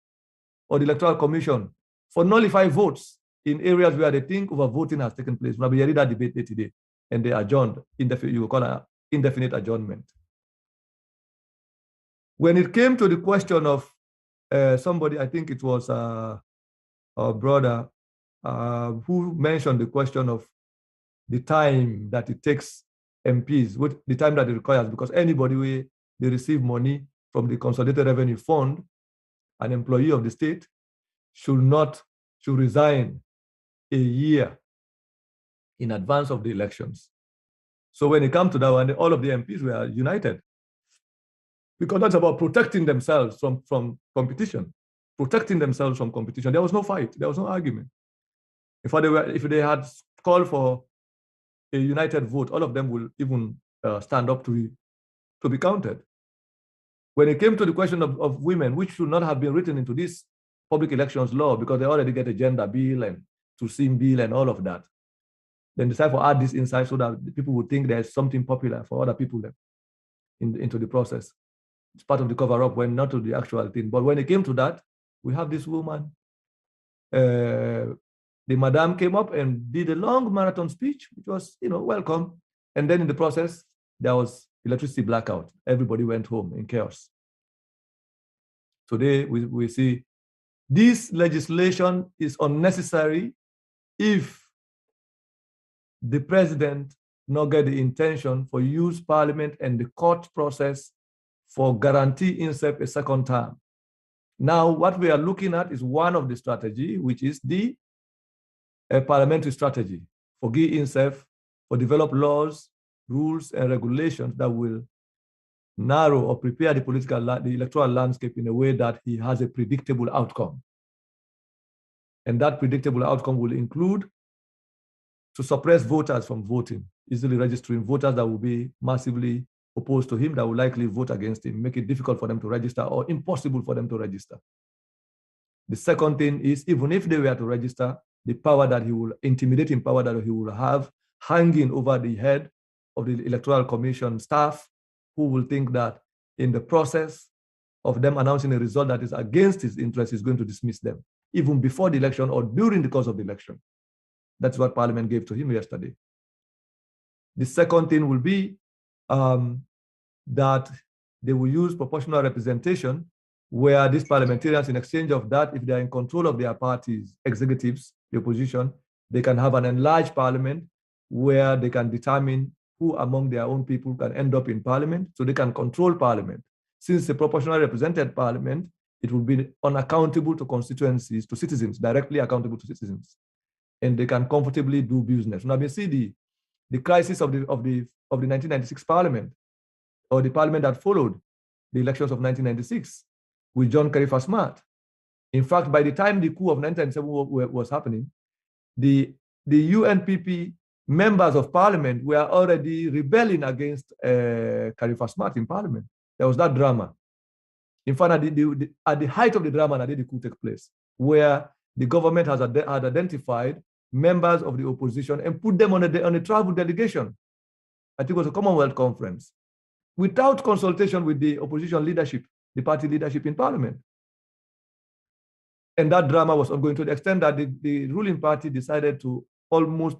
or the electoral commission for nullify votes in areas where they think overvoting has taken place. We read that debate today, and they adjourned. You will call an indefinite adjournment. When it came to the question of somebody, I think it was our brother who mentioned the question of the time that it takes MPs, the time that it requires, because anybody they receive money from the Consolidated Revenue Fund, an employee of the state, should resign a year in advance of the elections. So when it comes to that one, all of the MPs were united, because that's about protecting themselves from competition, protecting themselves from competition. There was no fight, there was no argument. If they had called for a united vote, all of them will even stand up to be counted. When it came to the question of women, which should not have been written into this public elections law because they already get a gender bill and to sim bill and all of that, then decide to add this inside so that the people would think there's something popular for other people into the process. It's part of the cover-up when not to the actual thing. But when it came to that, we have this woman, the madam came up and did a long marathon speech, which was, welcome. And then in the process, there was electricity blackout. Everybody went home in chaos. Today, we see this legislation is unnecessary if the president not get the intention for use parliament and the court process for guarantee himself a second term. Now, what we are looking at is one of the strategy, which is the parliamentary strategy for give himself, for develop laws, rules, and regulations that will narrow or prepare the electoral landscape in a way that he has a predictable outcome. And that predictable outcome will include to suppress voters from voting, easily registering voters that will be massively opposed to him, that will likely vote against him, make it difficult for them to register or impossible for them to register. The second thing is, even if they were to register, the power that he will, intimidating power that he will have hanging over the head of the Electoral Commission staff, who will think that in the process of them announcing a result that is against his interest, is going to dismiss them, even before the election or during the course of the election. That's what Parliament gave to him yesterday. The second thing will be that they will use proportional representation, where these parliamentarians, in exchange of that, if they are in control of their parties, executives, the opposition, they can have an enlarged parliament where they can determine who among their own people can end up in parliament, so they can control parliament. Since a proportionally represented parliament, it will be unaccountable to constituencies, to citizens, directly accountable to citizens, and they can comfortably do business. Now, we see the crisis of the 1996 parliament, or the parliament that followed the elections of 1996 with John Khalifa Smart. In fact, by the time the coup of 1997 was happening, the UNPP members of parliament were already rebelling against Khalifa Smart in parliament. There was that drama. In fact, at the height of the drama, the coup took place, where the government had identified members of the opposition and put them on a travel delegation. I think it was a Commonwealth conference, without consultation with the opposition leadership, the party leadership in parliament. And that drama was ongoing to the extent that the ruling party decided to almost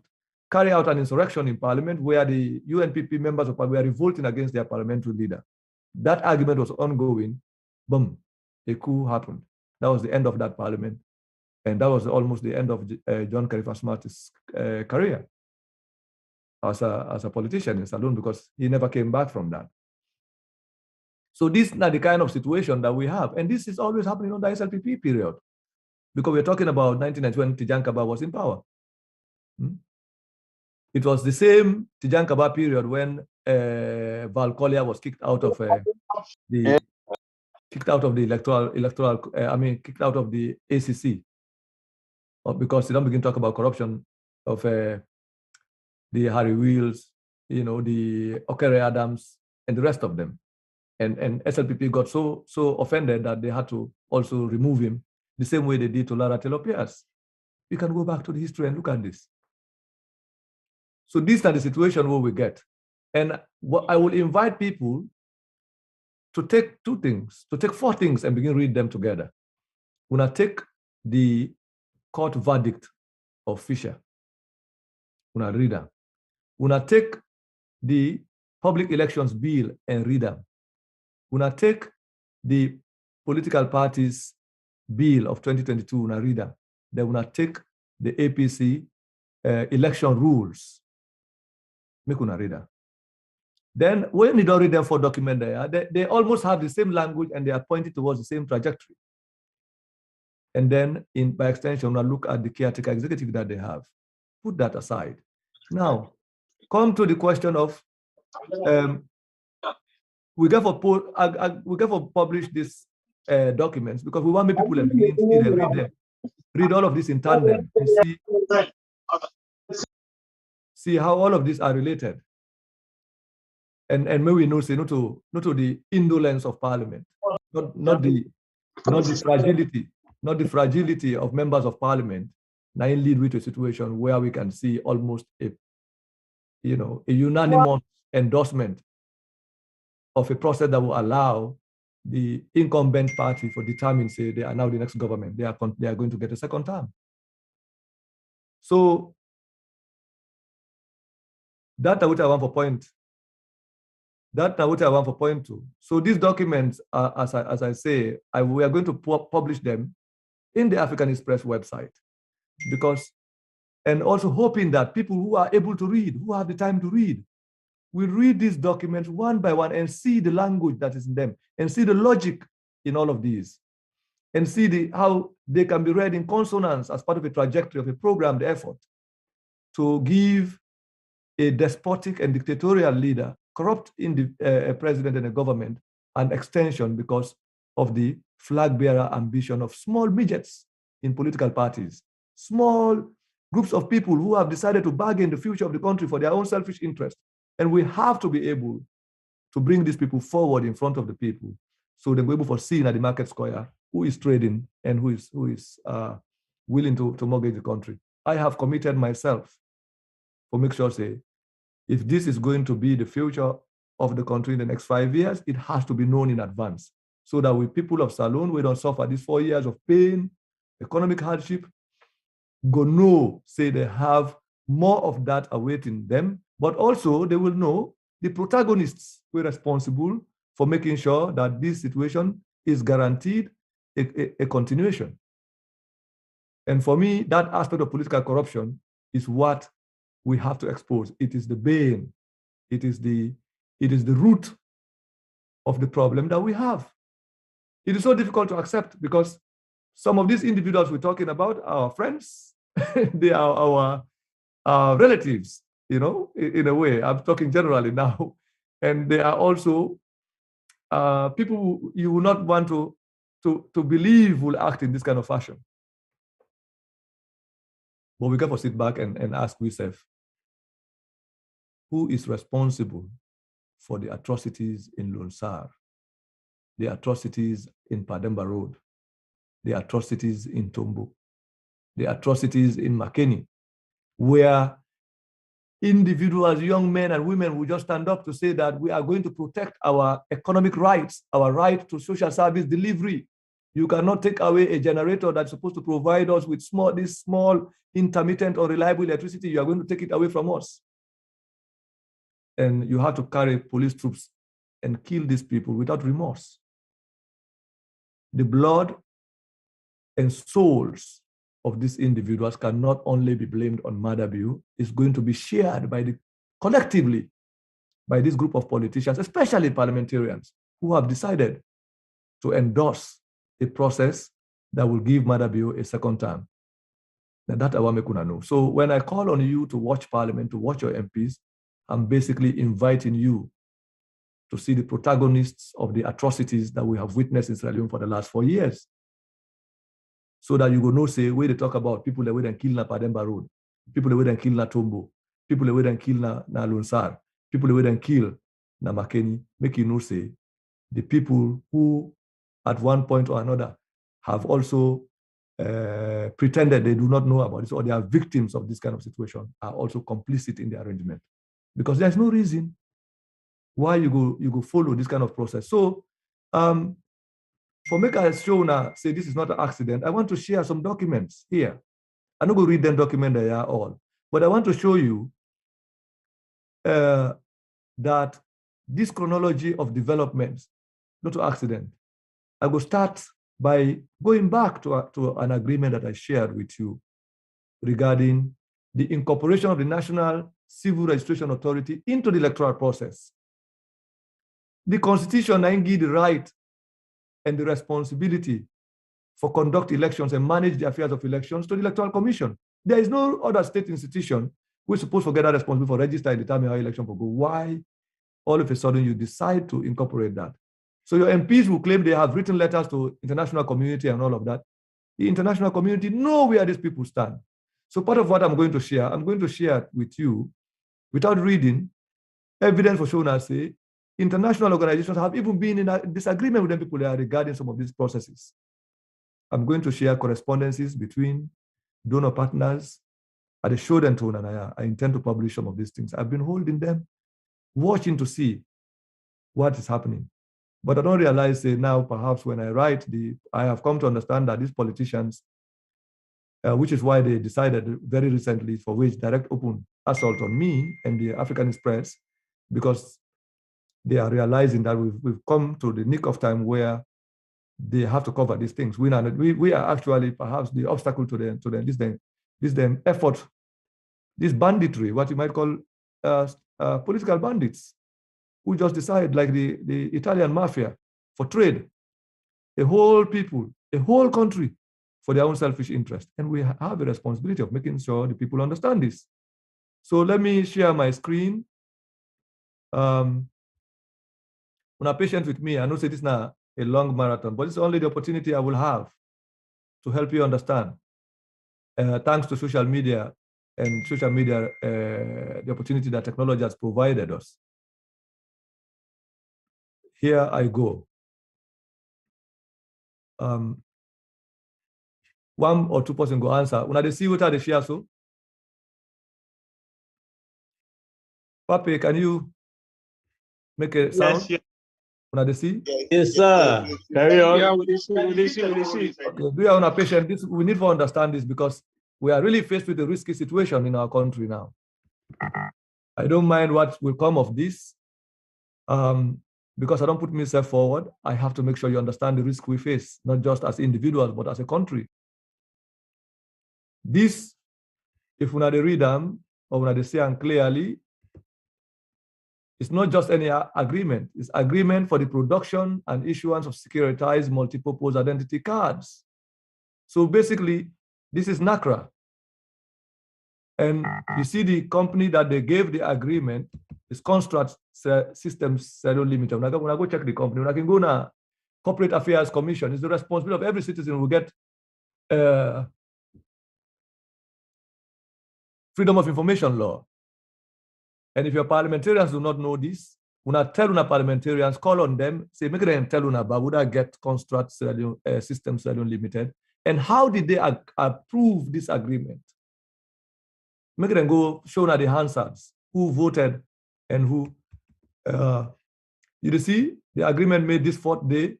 carry out an insurrection in parliament, where the UNPP members of parliament were revolting against their parliamentary leader. That argument was ongoing. Boom, a coup happened. That was the end of that parliament. And that was almost the end of John Khalifa Smart's career as a politician in Saloon, because he never came back from that. So this is not the kind of situation that we have. And this is always happening on the SLPP period, because we're talking about 1991 when Tijan Kaba was in power. It was the same Tijan Kaba period when Val Collier was kicked out of the ACC, because they don't begin to talk about corruption of the Harry Wheels, the Okere Adams, and the rest of them. And SLPP got so offended that they had to also remove him, the same way they did to Lara Taylor Pierce. You can go back to the history and look at this. So these are the situation where we get. And what I will invite people to take four things and begin read them together. When I take the court verdict of Fisher, when I read them. When I take the public elections bill and read them. When I take the political parties bill of 2022, when I read them. Then when I take the APC election rules, make una read them. Then when you don't read them for document there, they almost have the same language and they are pointing towards the same trajectory. And then by extension, when I look at the caretaker executive that they have, put that aside. Now, come to the question of we get for publish these documents because we want people to begin to see them, read all of this in tandem and see how all of these are related. And maybe we know, say, not to the indolence of Parliament, not the fragility of members of Parliament. Now it lead to a situation where we can see almost a unanimous endorsement of a process that will allow the incumbent party for determine, say, they are now the next government. They are going to get a second term. So that's what I want for point. That's what I want for point two. So these documents, as I say, we are going to publish them in the African Express website, and also hoping that people who are able to read, who have the time to read, will read these documents one by one and see the language that is in them, and see the logic in all of these, and see how they can be read in consonance as part of a trajectory of a programmed effort to give a despotic and dictatorial leader, corrupt in a president and a government, an extension because of the flag bearer ambition of small midgets in political parties, small groups of people who have decided to bargain the future of the country for their own selfish interest. And we have to be able to bring these people forward in front of the people, so they're able to see at the market square who is trading and who is willing to mortgage the country. I have committed myself to make sure, say, if this is going to be the future of the country in the next 5 years, it has to be known in advance so that we people of Salone, we don't suffer these 4 years of pain, economic hardship, go know, say they have more of that awaiting them, but also they will know the protagonists were responsible for making sure that this situation is guaranteed a continuation. And for me, that aspect of political corruption is what we have to expose. It is the bane. It is the root of the problem that we have. It is so difficult to accept because some of these individuals we're talking about are our friends. They are our relatives, you know, in a way. I'm talking generally now. And they are also people you will not want to believe will act in this kind of fashion. But we got to sit back and ask ourselves, who is responsible for the atrocities in Lunsar, the atrocities in Pademba Road, the atrocities in Tombo, the atrocities in Makeni, where individuals, young men and women will just stand up to say that we are going to protect our economic rights, our right to social service delivery. You cannot take away a generator that's supposed to provide us with this small, intermittent or reliable electricity. You are going to take it away from us. And you have to carry police troops and kill these people without remorse. The blood and souls of these individuals cannot only be blamed on Madabiu, it's going to be shared collectively by this group of politicians, especially parliamentarians, who have decided to endorse a process that will give Madabiu a second term. Now that I want to know. So when I call on you to watch Parliament, to watch your MPs, I'm basically inviting you to see the protagonists of the atrocities that we have witnessed in Sierra Leone for the last 4 years. So that you go know, say, where they talk about people that went and kill na Pademba Road, people that went and kill na Tombo, people that went and kill na Lunsar, people that went and kill na Makeni, make you know, say, the people who at one point or another have also pretended they do not know about this, or they are victims of this kind of situation, are also complicit in the arrangement. Because there's no reason why you go follow this kind of process. So for make I show now, say this is not an accident, I want to share some documents here. I'm not going to read them document they are all, but I want to show you that this chronology of developments, not an accident. I will start by going back to an agreement that I shared with you regarding the incorporation of the National Civil Registration Authority into the electoral process. The Constitution gives the right and the responsibility for conduct elections and manage the affairs of elections to the Electoral Commission. There is no other state institution who is supposed to get that responsibility for register and determine how election will go. Why all of a sudden you decide to incorporate that? So your MPs will claim they have written letters to international community and all of that. The international community know where these people stand. So part of what I'm going to share with you, without reading, evidence for showing us, say, international organizations have even been in a disagreement with them people there regarding some of these processes. I'm going to share correspondences between donor partners. At the show them to, and I intend to publish some of these things. I've been holding them, watching to see what is happening. But I don't realize now, perhaps when I write, I have come to understand that these politicians, which is why they decided very recently for wage direct open assault on me and the African Express, because they are realizing that we've come to the nick of time where they have to cover these things. We are actually perhaps the obstacle to them effort, this banditry, what you might call political bandits, who just decide, like the Italian mafia, for trade, a whole people, a whole country, for their own selfish interest. And we have a responsibility of making sure the people understand this. So let me share my screen. When you're patient with me, I know this is not a long marathon, but it's only the opportunity I will have to help you understand. Thanks to social media the opportunity that technology has provided us. Here I go. one or two person go answer. Una they see what are the share so? Pape, can you make a sound? Yes, Una they see? Yes, sir. Carry on. yeah, we see. Okay, we are on a patient. We need to understand this because we are really faced with a risky situation in our country now. I don't mind what will come of this. Because I don't put myself forward, I have to make sure you understand the risk we face, not just as individuals, but as a country. This, if we read them, or when they say them clearly, it's not just any agreement. It's agreement for the production and issuance of securitized multi-purpose identity cards. So basically, this is NACRA. And you see the company that they gave the agreement is Construct Systems Sierra Limited. When I go check the company, when I can go now, Corporate Affairs Commission, it's the responsibility of every citizen who get freedom of information law. And if your parliamentarians do not know this, when I tell una parliamentarians, call on them, say, make them tell una about would I get Construct Systems Sierra Limited, and how did they approve this agreement? Make them go show una the Hansards, who voted and who, you see, the agreement made this 4th day.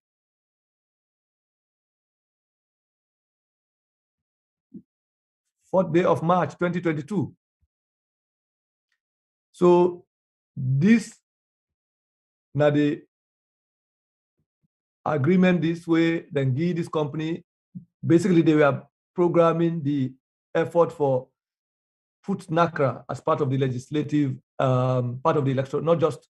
4th day of March, 2022. So this, now the agreement this way, then give this company, basically they were programming the effort for put NACRA as part of the legislative, part of the electoral, not just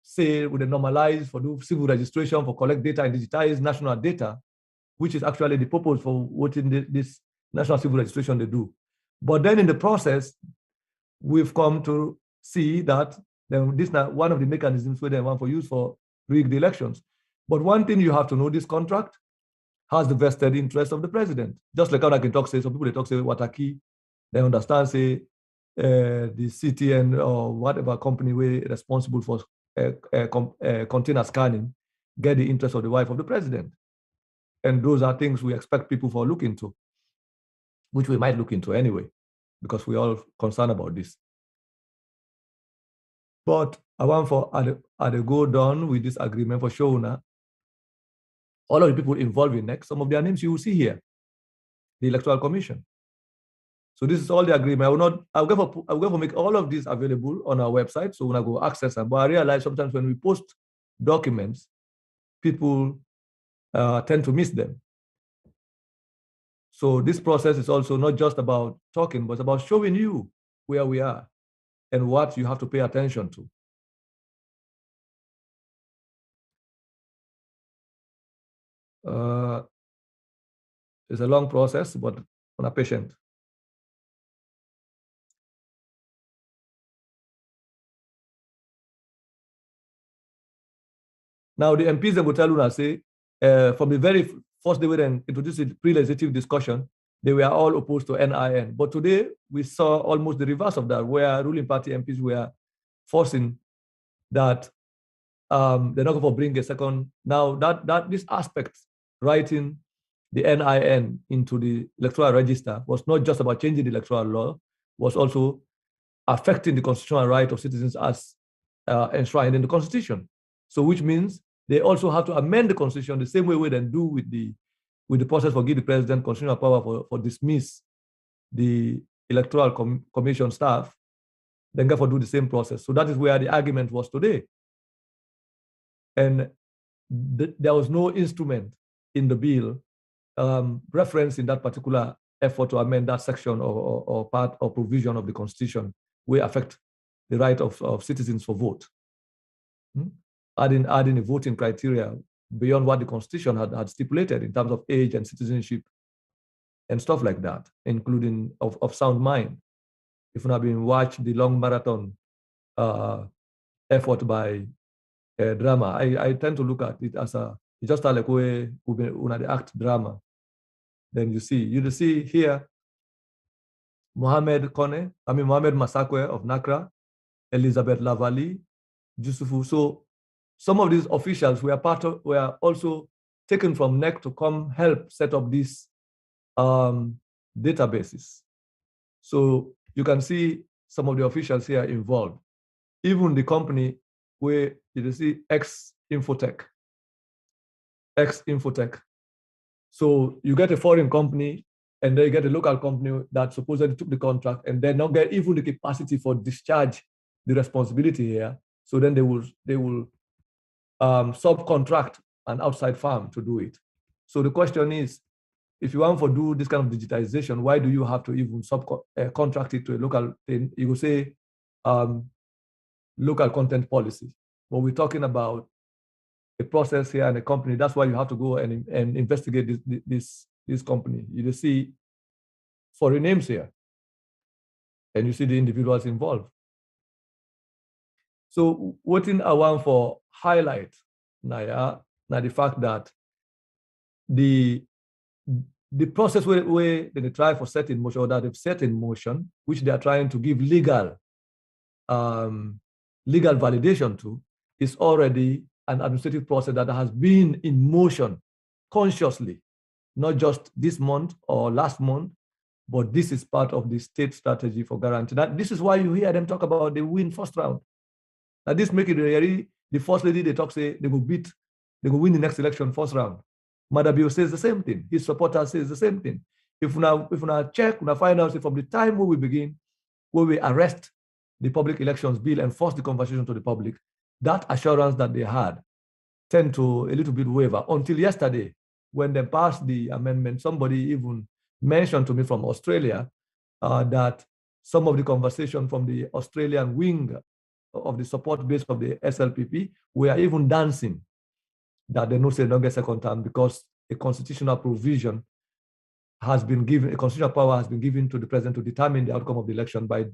say with the normalize for do civil registration, for collect data and digitize national data, which is actually the purpose for what in this national civil registration they do. But then in the process, we've come to see that then this is not one of the mechanisms where they want for use for rigged elections. But one thing you have to know, this contract has the vested interest of the president. Just like how I can talk, say, some people they talk, say, Wataki, they understand, say, the CTN or whatever company way responsible for container scanning, get the interest of the wife of the president. And those are things we expect people to look into, which we might look into anyway, because we're all concerned about this. But I want for at the go down with this agreement for Shona, all of the people involved in next, some of their names you will see here, the Electoral Commission. So this is all the agreement. I'll go for make all of this available on our website, so when I go access them. But I realize sometimes when we post documents, people tend to miss them. So this process is also not just about talking, but about showing you where we are and what you have to pay attention to. It's a long process, but on a patient. Now the MPs will tell you, say, from the very first day we then introduced the pre-legislative discussion, they were all opposed to NIN. But today we saw almost the reverse of that, where ruling party MPs were forcing that they're not going to bring a second. Now that this aspect, writing the NIN into the electoral register, was not just about changing the electoral law, was also affecting the constitutional right of citizens as enshrined in the Constitution. So which means they also have to amend the Constitution the same way we then do with the process for give the president constitutional power for dismiss the Electoral Commission staff, then therefore do the same process. So that is where the argument was today. And there was no instrument in the bill referencing that particular effort to amend that section or part or provision of the Constitution will affect the right of citizens for vote. Adding a voting criteria beyond what the Constitution had stipulated in terms of age and citizenship and stuff like that, including of sound mind. If you have been watched the long marathon effort by drama, I tend to look at it as just like when they act drama. Then you see here, Mohamed Masakwe of NACRA, Elizabeth Lavali, Jusufu. So some of these officials were also taken from NEC to come help set up this databases. So you can see some of the officials here involved. Even the company where you see X-Infotech. So you get a foreign company and then you get a local company that supposedly took the contract and then not get even the capacity for discharge the responsibility here. So then they will subcontract an outside firm to do it. So the question is, if you want to do this kind of digitization, why do you have to even subcontract it to a local thing? You will say local content policy. But we're talking about a process here and a company. That's why you have to go and investigate this company. You see foreign names here, and you see the individuals involved. So what I want for highlight now the fact that the process where they try for set in motion, or that they've set in motion, which they are trying to give legal validation to, is already an administrative process that has been in motion consciously, not just this month or last month, but this is part of the state strategy for guarantee. That this is why you hear them talk about they win first round. Now this make it really, the first lady they talk say they will win the next election first round. Madabio says the same thing. His supporters says the same thing. If we now check, we find out from the time when we begin, where we arrest the public elections bill and force the conversation to the public, that assurance that they had tend to a little bit waver until yesterday when they passed the amendment. Somebody even mentioned to me from Australia that some of the conversation from the Australian wing of the support base of the SLPP were even dancing that they don't get second term because a constitutional provision has been given, a constitutional power has been given to the president to determine the outcome of the election by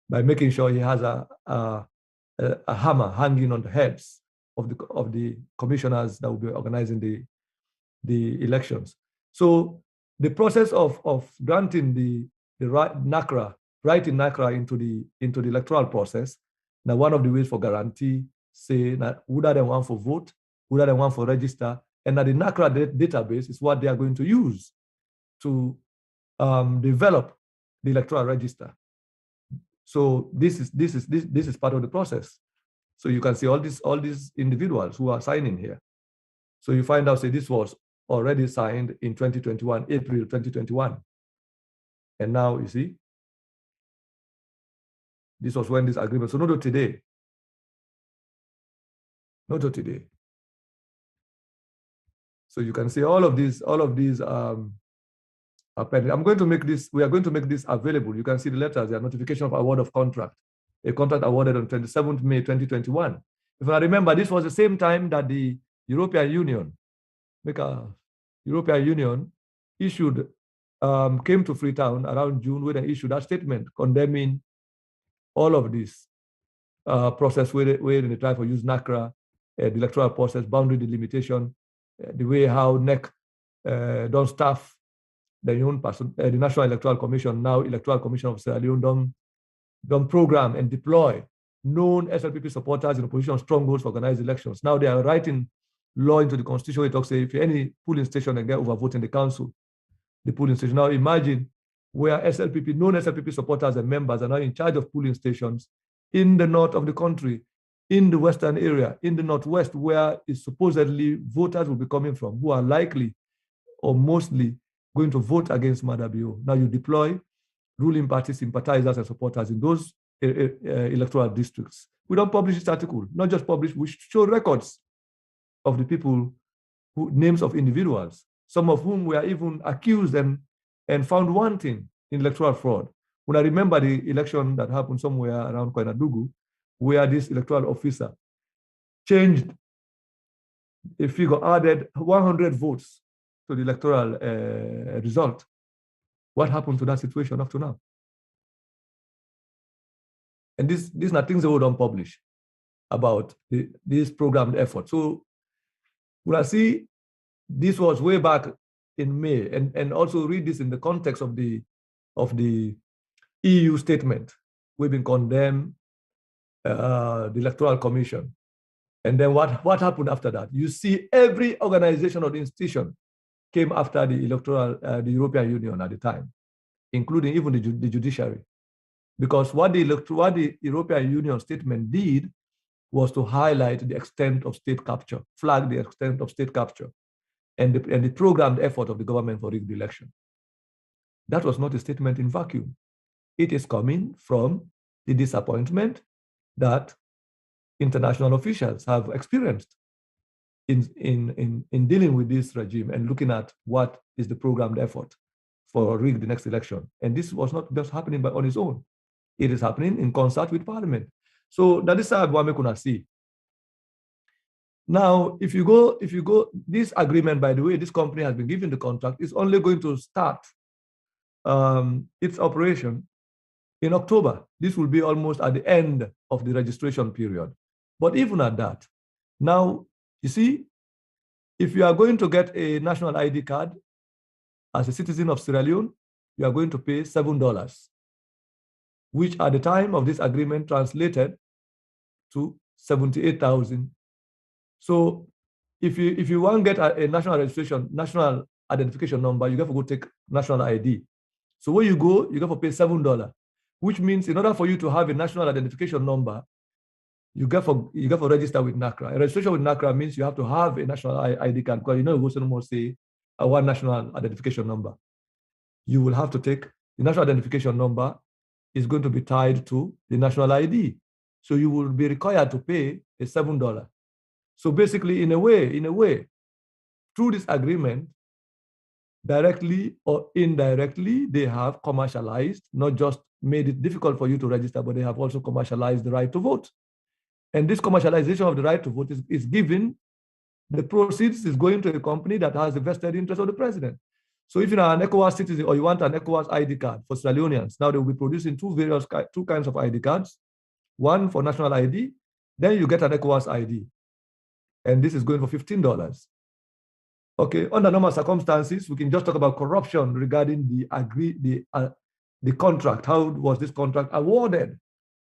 making sure he has a hammer hanging on the heads of the commissioners that will be organizing the elections. So the process of granting the NACRA, writing NACRA into the electoral process, now one of the ways for guarantee say that whether they want for vote, whether they want for register, and that the NACRA database is what they are going to use to develop the electoral register. So this is part of the process. So you can see all these individuals who are signing here. So you find out, say, this was already signed in 2021, April 2021. And now you see, this was when this agreement, so not to today. Not to today. So you can see all of these appendix. I'm going to make this, we are going to make this available. You can see the letters, the notification of award of contract. A contract awarded on 27th May 2021. If I remember, this was the same time that the European Union issued, came to Freetown around June, where they issued that statement condemning all of this process where they try to use NACRA, the electoral process, boundary delimitation, the way how NEC don't staff the own person, the National Electoral Commission, now Electoral Commission of Sierra Leone, don't program and deploy known SLPP supporters in opposition strongholds for organized elections. Now they are writing law into the constitution. It talks, say, if any polling station and get overvoted in the council, the polling station. Now imagine where SLPP, known SLPP supporters and members are now in charge of polling stations in the north of the country, in the western area, in the northwest, where is supposedly voters will be coming from, who are likely or mostly going to vote against Madabio. Now you deploy ruling party sympathizers and supporters in those electoral districts. We don't publish this article, not just publish, we show records of the people, names of individuals, some of whom were even accused and found wanting in electoral fraud. When I remember the election that happened somewhere around Koinadugu, where this electoral officer changed a figure, added 100 votes to the electoral result. What happened to that situation up to now? And these are things that we don't publish about this programmed effort. So when I see this was way back in May, and also read this in the context of the EU statement, we've been condemned the Electoral Commission. And then what happened after that? You see every organization or institution came after the electoral, the European Union at the time, including even the judiciary. Because what the European Union statement did was to highlight the extent of state capture, flag the extent of state capture, and the programmed effort of the government for rigged election. That was not a statement in vacuum. It is coming from the disappointment that international officials have experienced in dealing with this regime and looking at what is the programmed effort for rig the next election. And this was not just happening on its own. It is happening in concert with Parliament. So that is how we could see. Now, if you go, this agreement, by the way, this company has been given the contract, is only going to start its operation in October. This will be almost at the end of the registration period. But even at that, now, you see, if you are going to get a national ID card as a citizen of Sierra Leone, you are going to pay $7, which at the time of this agreement translated to 78,000. So if you want to get a national registration, national identification number, you have to go take national ID. So when you go, you have to pay $7, which means in order for you to have a national identification number, you got to register with NACRA. A registration with NACRA means you have to have a national ID card, because you know it goes no more say one national identification number. You will have to take the national identification number is going to be tied to the national ID. So you will be required to pay a $7. So basically, in a way, through this agreement, directly or indirectly, they have commercialized, not just made it difficult for you to register, but they have also commercialized the right to vote. And this commercialization of the right to vote is given, the proceeds is going to a company that has the vested interest of the president. So if you're an ECOWAS citizen or you want an ECOWAS ID card for Sierra Leoneans, now they will be producing two kinds of ID cards, one for national ID, then you get an ECOWAS ID. And this is going for $15. Okay, under normal circumstances, we can just talk about corruption regarding the contract. How was this contract awarded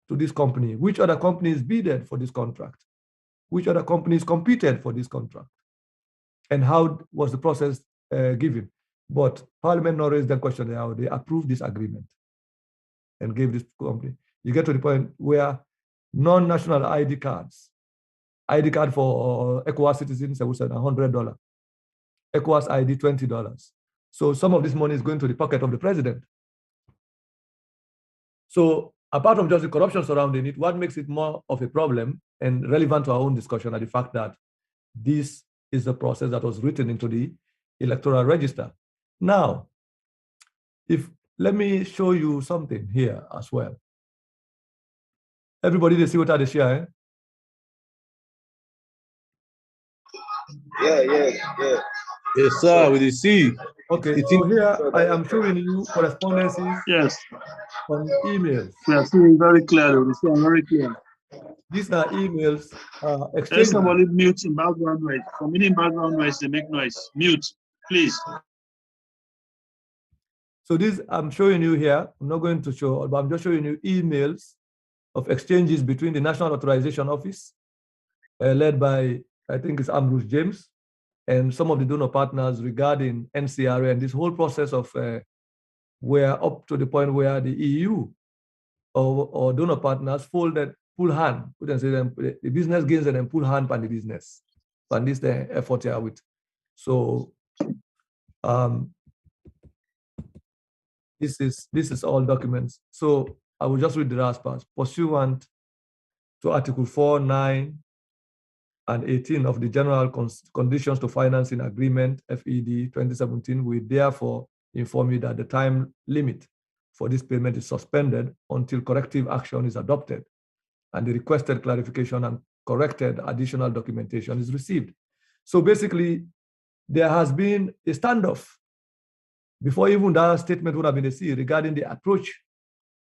to this company? Which other companies bidded for this contract? Which other companies competed for this contract? And how was the process given? But Parliament not raised the question how they approved this agreement and gave this company. You get to the point where non-national ID cards, ID card for ECOWAS citizens, I would say $100. ECOWAS ID, $20. So some of this money is going to the pocket of the president. So apart from just the corruption surrounding it, what makes it more of a problem and relevant to our own discussion are the fact that this is the process that was written into the electoral register. Now, let me show you something here as well. Everybody, they see what they share, eh? Yeah. Yes, sir, we see. Okay, so here I am showing you correspondences. Yes. On emails. We are seeing very clearly. We see very clear. These are emails There's exchanged. somebody mute in background noise. For many background noise, they make noise. Mute, please. So this I'm showing you here. I'm not going to show, but I'm just showing you emails of exchanges between the National Authorization Office, led by, I think it's Ambrose James, and some of the donor partners regarding NCRA and this whole process of where up to the point where the EU or donor partners pull hand, we can say the business gains and then pull hand on the business. And this the effort here with. So this is all documents. So I will just read the last part. Pursuant to Article 4, 9, and 18 of the General Conditions to Financing Agreement, FED 2017, we therefore inform you that the time limit for this payment is suspended until corrective action is adopted and the requested clarification and corrected additional documentation is received. So basically, there has been a standoff before even that statement would have been received regarding the approach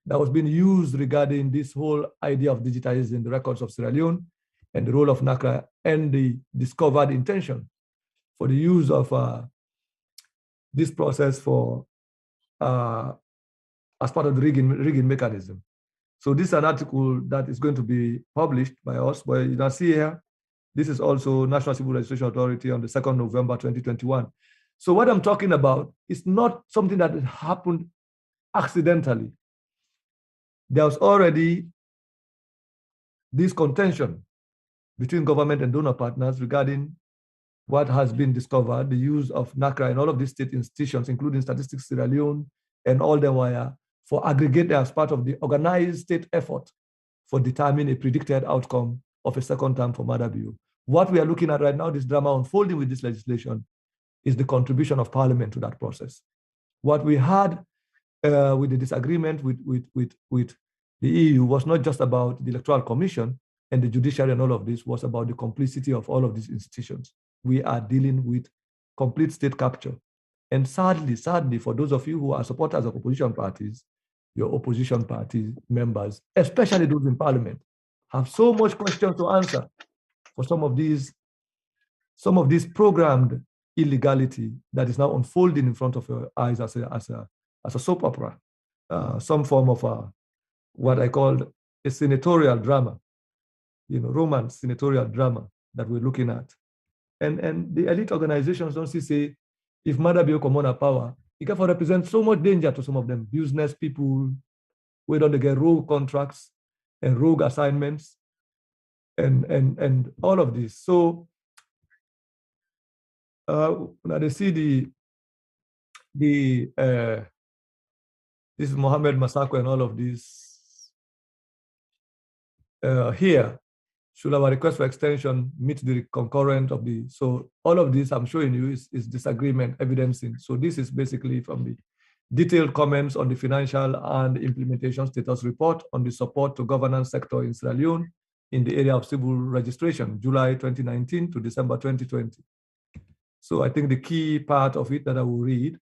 that was being used regarding this whole idea of digitizing the records of Sierra Leone and the role of NACRA and the discovered intention for the use of this process for as part of the rigging mechanism. So this is an article that is going to be published by us, but you can see here, this is also National Civil Registration Authority on the 2nd November 2021. So what I'm talking about is not something that happened accidentally. There was already this contention between government and donor partners regarding what has been discovered, the use of NACRA and all of these state institutions, including Statistics Sierra Leone and all the wire, for aggregate as part of the organized state effort for determining a predicted outcome of a second term for Madabio. What we are looking at right now, this drama unfolding with this legislation, is the contribution of Parliament to that process. What we had with the disagreement with the EU was not just about the Electoral Commission and the judiciary and all of this, was about the complicity of all of these institutions. We are dealing with complete state capture. And sadly, for those of you who are supporters of opposition parties, your opposition party members, especially those in Parliament, have so much questions to answer for some of these programmed illegality that is now unfolding in front of your eyes as a soap opera, some form of what I call a senatorial drama, romance senatorial drama that we're looking at. And the elite organizations don't say, if Madabio come on power, it can represent so much danger to some of them, business people, where don't they get rogue contracts and rogue assignments and all of this. So now they see this is Mohammed Masako and all of this here. Should our request for extension meet the concurrent of the, so all of this I'm showing you is disagreement evidencing. So this is basically from the detailed comments on the financial and implementation status report on the support to governance sector in Sierra Leone in the area of civil registration, July 2019 to December 2020. So I think the key part of it that I will read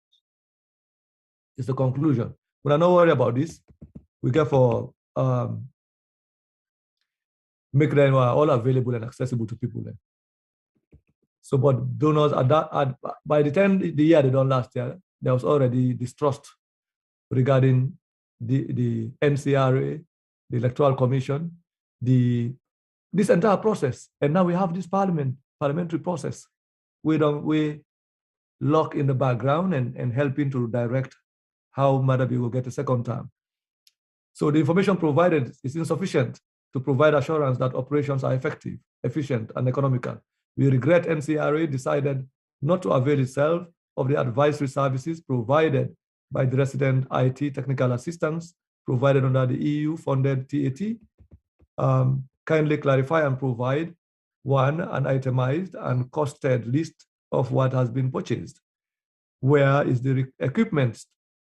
is the conclusion. But I'm not worried about this. We get for make them all available and accessible to people then. So, but donors by the time the year they done last year, there was already distrust regarding the NCRA, the Electoral Commission, this entire process. And now we have this parliamentary process. We lock in the background and helping to direct how Madabio will get a second term. So the information provided is insufficient to provide assurance that operations are effective, efficient, and economical. We regret NCRA decided not to avail itself of the advisory services provided by the resident IT technical assistance provided under the EU-funded TAT. Kindly clarify and provide, one, an itemized and costed list of what has been purchased. Where is the equipment,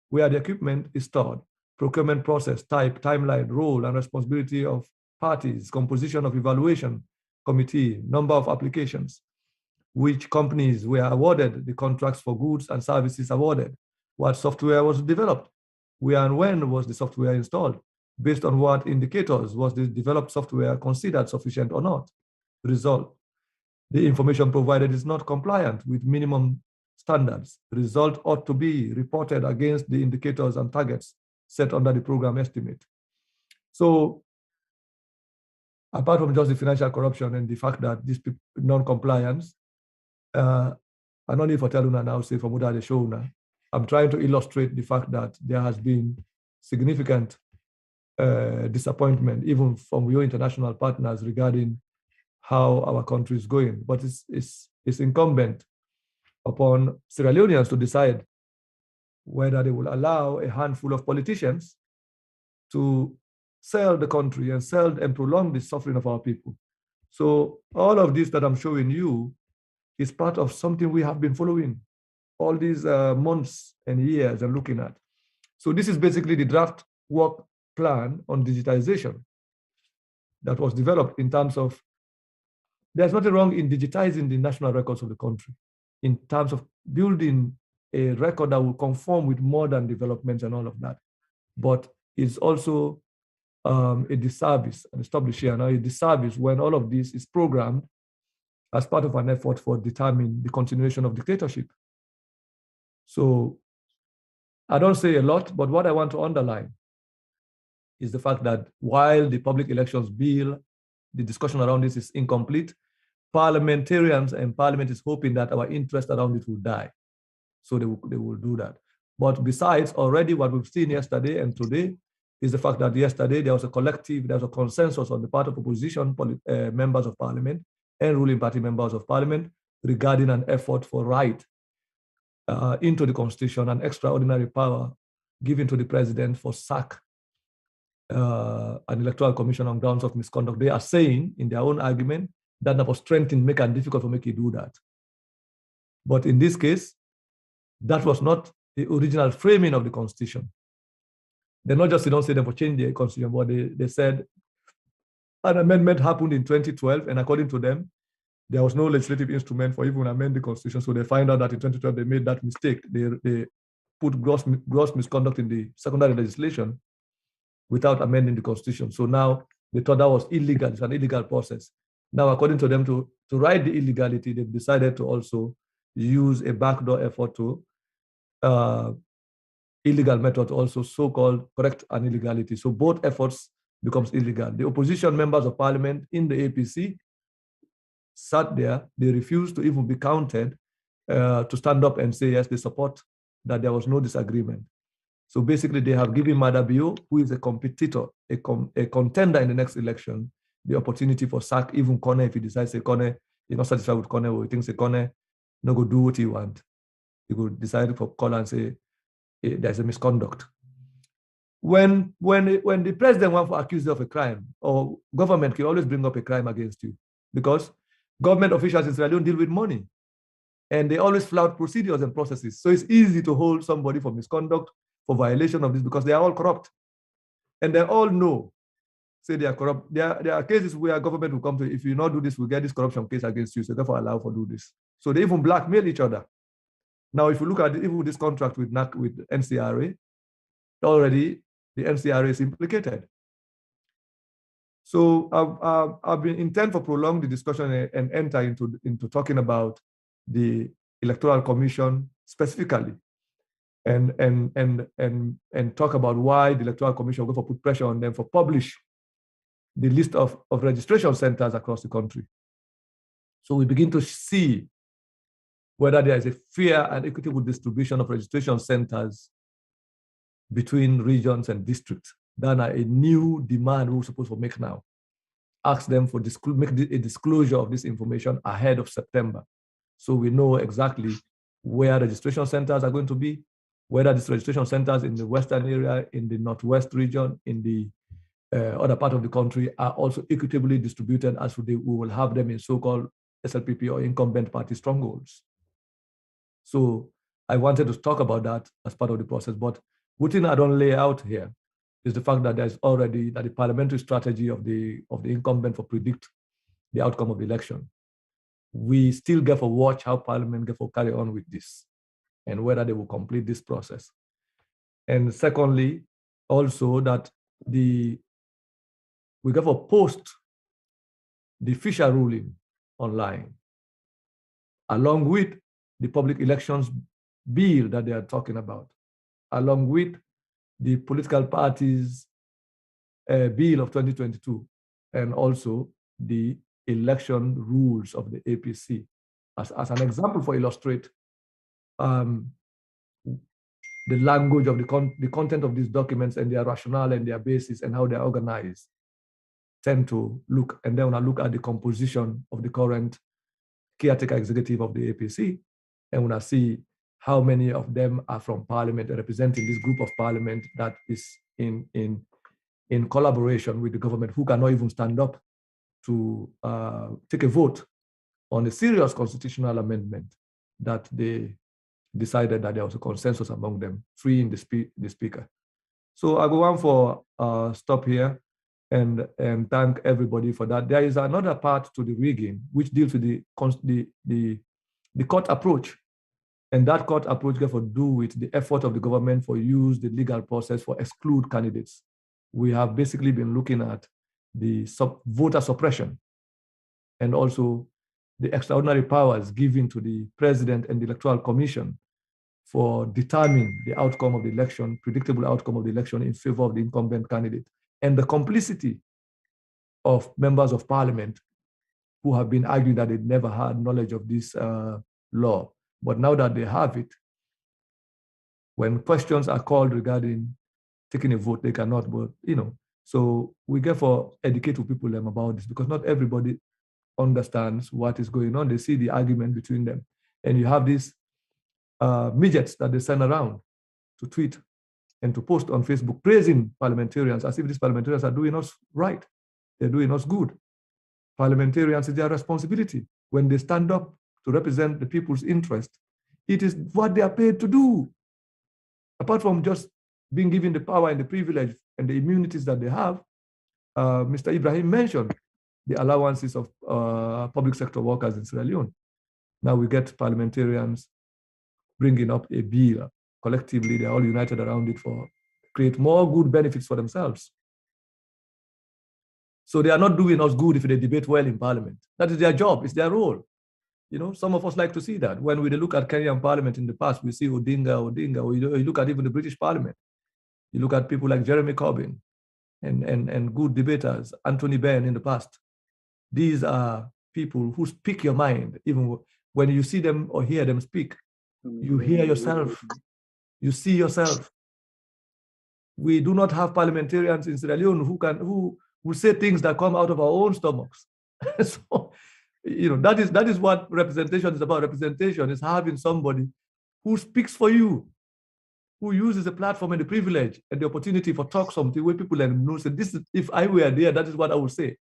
where the equipment is stored, procurement process, type, timeline, role, and responsibility of parties, composition of evaluation committee, number of applications, which companies were awarded the contracts for goods and services awarded, what software was developed, where and when was the software installed, based on what indicators was the developed software considered sufficient or not. Result, the information provided is not compliant with minimum standards. The result ought to be reported against the indicators and targets set under the program estimate. So apart from just the financial corruption and the fact that this non-compliance, I don't need for telling now, say from what the show now, I'm trying to illustrate the fact that there has been significant disappointment, even from your international partners regarding how our country is going. But it's incumbent upon Sierra Leoneans to decide whether they will allow a handful of politicians to sell the country and prolong the suffering of our people. So all of this that I'm showing you is part of something we have been following all these months and years and looking at. So this is basically the draft work plan on digitization that was developed in terms of, there's nothing wrong in digitizing the national records of the country in terms of building a record that will conform with modern developments and all of that. But it's also a disservice, an established here now, a disservice when all of this is programmed as part of an effort for determining the continuation of dictatorship. So I don't say a lot, but what I want to underline is the fact that while the public elections bill, the discussion around this is incomplete, parliamentarians and parliament is hoping that our interest around it will die. So they will do that. But besides, already what we've seen yesterday and today is the fact that yesterday there was a collective, there was a consensus on the part of opposition members of parliament and ruling party members of parliament regarding an effort for right into the constitution, an extraordinary power given to the president for sack an electoral commission on grounds of misconduct. They are saying in their own argument that was strengthened, make it difficult for make you do that. But in this case, that was not the original framing of the constitution. They not just don't say them for change the constitution, but they said an amendment happened in 2012, and according to them, there was no legislative instrument for even amend the constitution. So they find out that in 2012 they made that mistake. They put gross misconduct in the secondary legislation without amending the constitution. So now they thought that was illegal. It's an illegal process. Now, according to them, to right the illegality, they've decided to also use a backdoor effort to illegal method to also so-called correct an illegality. So both efforts becomes illegal. The opposition members of parliament in the APC sat there. They refused to even be counted to stand up and say, yes, they support that there was no disagreement. So basically, they have given Madabio, who is a competitor, a contender in the next election, the opportunity for sack even Kone if he decides say Kone, he's not satisfied with Kone, or he thinks say Kone no go do what he want. He could decide for Kone and say there's a misconduct. When the president wants to accuse you of a crime, or government can always bring up a crime against you, because government officials in Sierra Leone deal with money, and they always flout procedures and processes. So it's easy to hold somebody for misconduct, for violation of this, because they are all corrupt. And they all know, say they are corrupt. There are cases where government will come to, if you not do this, we'll get this corruption case against you, so therefore allow for do this. So they even blackmail each other. Now, if you look at even this contract with NCRA, already the NCRA is implicated. So I've been intent for prolong the discussion and enter into talking about the Electoral Commission specifically, and talk about why the Electoral Commission will go for put pressure on them for publish the list of registration centers across the country. So we begin to see whether there is a fair and equitable distribution of registration centers between regions and districts. Then a new demand we're supposed to make now. Ask them for make a disclosure of this information ahead of September, so we know exactly where registration centers are going to be, whether these registration centers in the western area, in the northwest region, in the other part of the country are also equitably distributed, as we will have them in so-called SLPP or incumbent party strongholds. So I wanted to talk about that as part of the process, but what I don't lay out here is the fact that there's already that the parliamentary strategy of the incumbent for predict the outcome of the election. We still get to watch how Parliament get to carry on with this and whether they will complete this process. And secondly, also that we get to post the Fisher ruling online, along with the public elections bill that they are talking about, along with the political parties bill of 2022, and also the election rules of the APC. As an example for illustrate the language of the content of these documents and their rationale and their basis and how they're organized, tend to look, and then when I look at the composition of the current caretaker executive of the APC, and when I see how many of them are from Parliament and representing this group of Parliament that is in collaboration with the government, who cannot even stand up to take a vote on a serious constitutional amendment that they decided that there was a consensus among them, freeing the speaker. So I go on for stop here and thank everybody for that. There is another part to the rigging which deals with the court approach. And that court approach has to do with the effort of the government for use the legal process for exclude candidates. We have basically been looking at the voter suppression and also the extraordinary powers given to the president and the Electoral Commission for determining the outcome of the election, predictable outcome of the election in favor of the incumbent candidate, and the complicity of members of Parliament who have been arguing that they never had knowledge of this law. But now that they have it, When questions are called regarding taking a vote, they cannot vote, So we therefore educate people about this, because not everybody understands what is going on. They see the argument between them. And you have these midgets that they send around to tweet and to post on Facebook praising parliamentarians as if these parliamentarians are doing us right. They're doing us good. Parliamentarians, is their responsibility. When they stand up to represent the people's interest, it is what they are paid to do. Apart from just being given the power and the privilege and the immunities that they have, Mr. Ibrahim mentioned the allowances of public sector workers in Sierra Leone. Now we get parliamentarians bringing up a bill. Collectively, they're all united around it for create more good benefits for themselves. So they are not doing us good if they debate well in parliament. That is their job, it's their role. Some of us like to see that. When we look at Kenyan parliament in the past, we see Odinga, or you look at even the British parliament. You look at people like Jeremy Corbyn and good debaters, Anthony Benn in the past. These are people who speak your mind. Even when you see them or hear them speak, you hear yourself, you see yourself. We do not have parliamentarians in Sierra Leone who will say things that come out of our own stomachs. So, that is what representation is about. Representation is having somebody who speaks for you, who uses the platform and the privilege and the opportunity for talk something where people know, say, this is, if I were there, that is what I would say.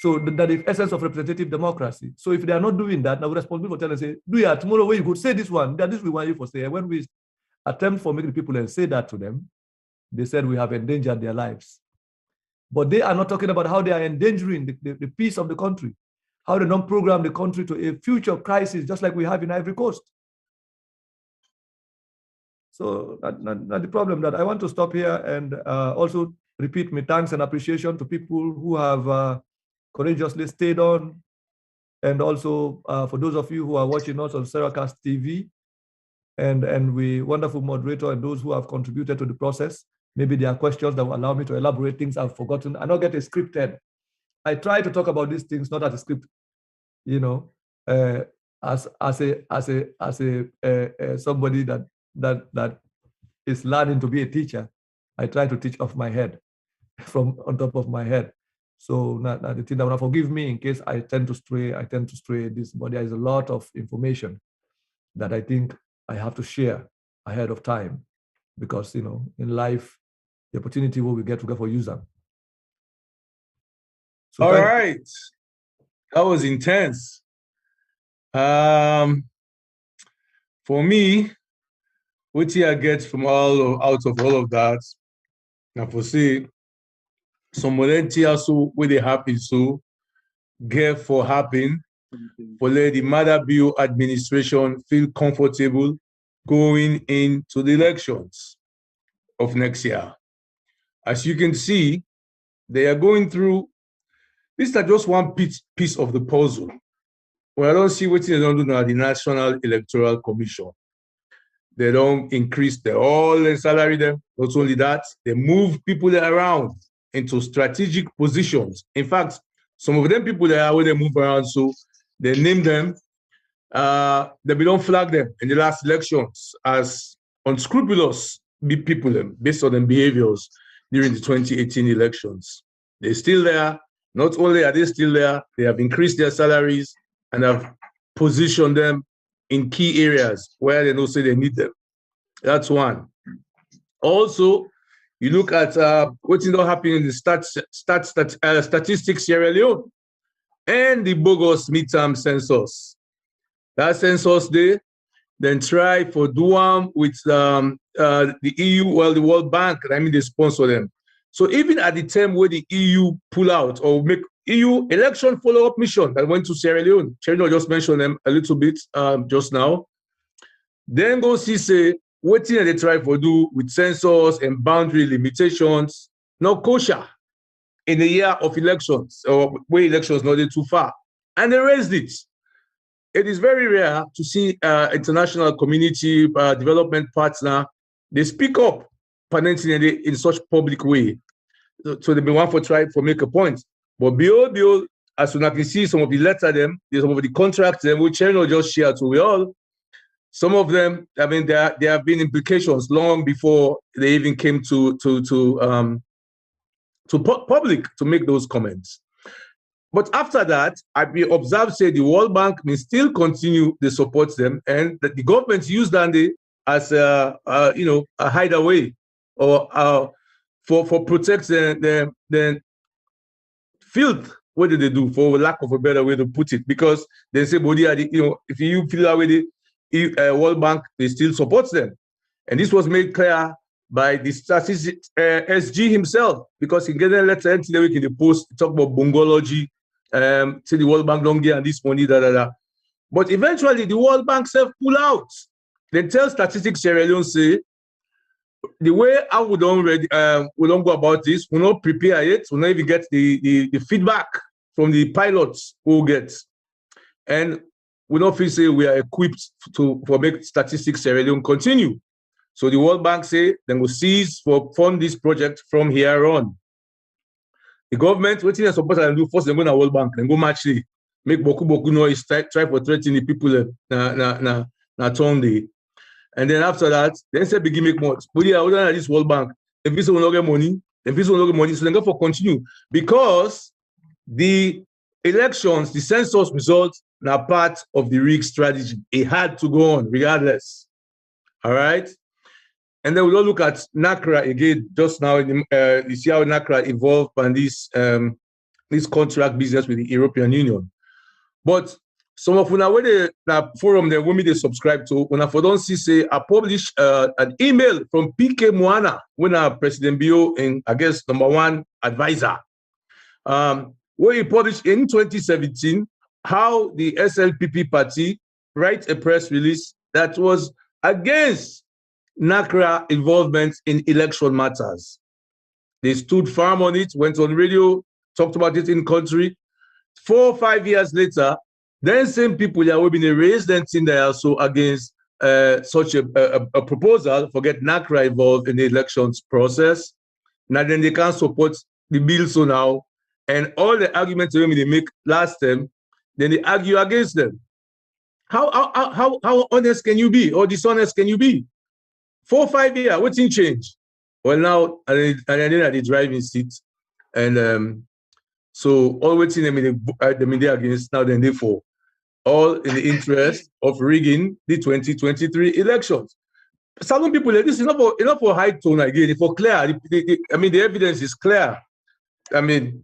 So that is the essence of representative democracy. So if they are not doing that, now we're responsible for telling them, say, do ya tomorrow where you could say this one, that this we want you for say. And when we attempt for making people and say that to them, they said we have endangered their lives. But they are not talking about how they are endangering the peace of the country, how they don't program the country to a future crisis, just like we have in Ivory Coast. So not the problem. That I want to stop here and also repeat my thanks and appreciation to people who have courageously stayed on, and also for those of you who are watching us on Seracast TV, and we wonderful moderator and those who have contributed to the process. Maybe there are questions that will allow me to elaborate things I've forgotten. I don't get a scripted. I try to talk about these things not as a script, as somebody that is learning to be a teacher. I try to teach off my head, from on top of my head. So the thing that will forgive me in case I tend to stray this, but there is a lot of information that I think I have to share ahead of time, because in life, the opportunity will we get to go for user. So all right, that was intense. For me, what I get from out of all of that, now for say, some of them also where they happen so get for happen, for let the Mother Bill administration feel comfortable going into the elections of next year. As you can see, they are going through, this is just one piece of the puzzle. Well, I don't see what they don't do now, the National Electoral Commission. They don't increase all the salary them. Not only that, they move people around into strategic positions. In fact, some of them people there, where they move around, so they name them, they don't flag them in the last elections as unscrupulous people based on their behaviors during the 2018 elections. They're still there. Not only are they still there, they have increased their salaries and have positioned them in key areas where they don't say they need them. That's one. Also, you look at what's not happening in the statistics Sierra Leone and the bogus midterm census. That census day, then try for do with the EU, well, the World Bank, they sponsor them. So even at the time where the EU pull out or make EU election follow-up mission that went to Sierra Leone, Cherno just mentioned them a little bit just now, then go see, say, what thing they try for do with census and boundary limitations, not kosher in the year of elections, or where elections not too far. And they raised it. It is very rare to see international community development partner, they speak up permanently in such public way. So they be one for try for make a point. But Bill, as soon as you see some of the letter them, some of the contracts them, which Cherno just share to we all, some of them, I mean, there have been implications long before they even came to public to make those comments. But after that, I observed, say, the World Bank may still continue to support them, and that the government use that as a hideaway or for protect the filth. What did they do, for lack of a better way to put it? Because they say, if you feel that way, the World Bank, they still supports them. And this was made clear by the statistics SG himself, because he get a letter in the post, talk about bongology, say the World Bank don't get this money, But eventually the World Bank self pull out. They tell Statistics Sierra Leone, say, the way I we don't go about this, we not prepare it, we not even get the feedback from the pilots who get. And we don't feel say we are equipped for make Statistics Sierra Leone continue. So the World Bank say they will cease for fund this project from here on. The government, what they're supposed to do first, they go to the World Bank, then go match the make boku noise, try for threatening the people na Sunday. And then after that, then say begin make more. But yeah, other than this World Bank, if this will not get money, so then go for continue. Because the elections, the census results are part of the rig strategy. It had to go on regardless. All right. And then we'll look at NACRA again just now. You see how NACRA evolved on this contract business with the European Union. But some of when the forum there when they subscribe to, when I don't see say I publish an email from PK Moana, when President Bio and I guess #1 advisor, where he published in 2017 how the SLPP party write a press release that was against NACRA involvement in election matters. They stood firm on it, went on radio, talked about it in country. 4 or 5 years later, then same people that will be raised and seen they also against such a proposal, forget NACRA involved in the elections process. Now then they can't support the bill so now, and all the arguments they make last time, then they argue against them. How honest can you be, or dishonest can you be? 4 or 5 years, what's in change? Well, now, and then at the driving seat. And so all waiting them in the media against now, then therefore, all in the interest of rigging the 2023 elections. Some people, this is enough for high tone again, for clear. I mean, the evidence is clear. I mean,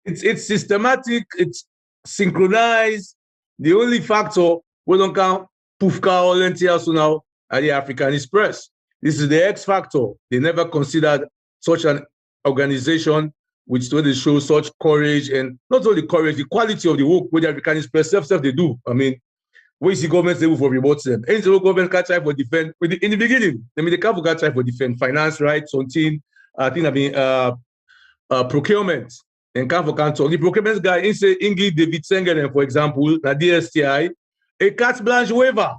it's systematic, it's synchronized. The only factor we don't count Pufka or Lentia so now at the Africanist press. This is the X factor. They never considered such an organization which they show such courage, and not only courage, the quality of the work with the Africanist press self they do. I mean, we see governments able for remote them. And the government can't try for defend in the beginning. I mean, they can't try for defend finance rights, something. I think procurement and can't for council. The procurement guy in say Ingrid David Sengeren, for example, the DSTI, a carte blanche waiver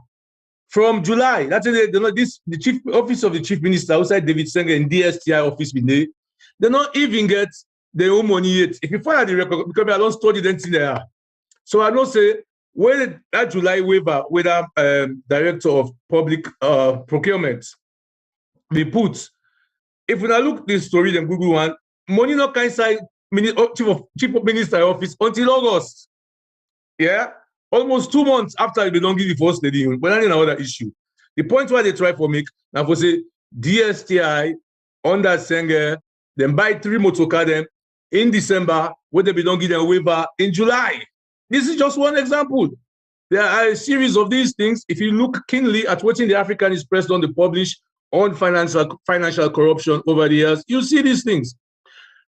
from July. That's the chief office of the chief minister outside David Sengeren in DSTI office. They not even get their own money yet. If you follow the record, because I don't study them there. So I don't say when that July waiver with director of public procurement they put. If we now look this story, then Google one, money not kind side chief of minister office until August. Yeah, almost 2 months after they don't give the first lady, but that's another issue. The point why they try for make now for say DSTI under Senge, then buy 3 motorcar them in December, where they don't give them a waiver in July. This is just one example. There are a series of these things. If you look keenly at what in the Africanist press on the publish on financial corruption over the years, you see these things.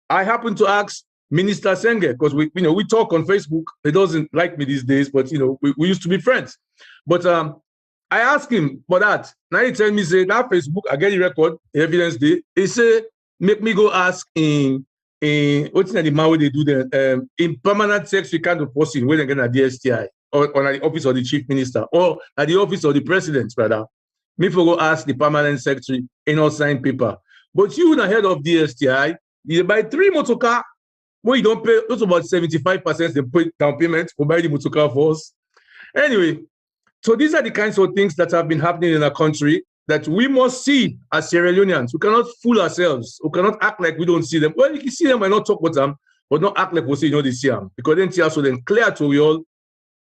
I happen to ask Minister Senge, because we talk on Facebook. He doesn't like me these days, but we used to be friends. But I asked him for that. Now he tell me, say, that Facebook, I get the record, evidence day. He say, make me go ask in what's in the man where they do the in permanent secretary kind of posting where they're going to DSTI or at the office of the chief minister or at the office of the president, rather. Me for go ask the permanent secretary in all signed paper. But you the head of DSTI, you buy 3 motorcar where you don't pay, that's about 75% they put down payment for buy the motorcar for us. Anyway, So these are the kinds of things that have been happening in our country that we must see as Sierra Leoneans. We cannot fool ourselves. We cannot act like we don't see them. Well, you can see them and not talk about them, but not act like we say, they see them. Because then also then clear to we all,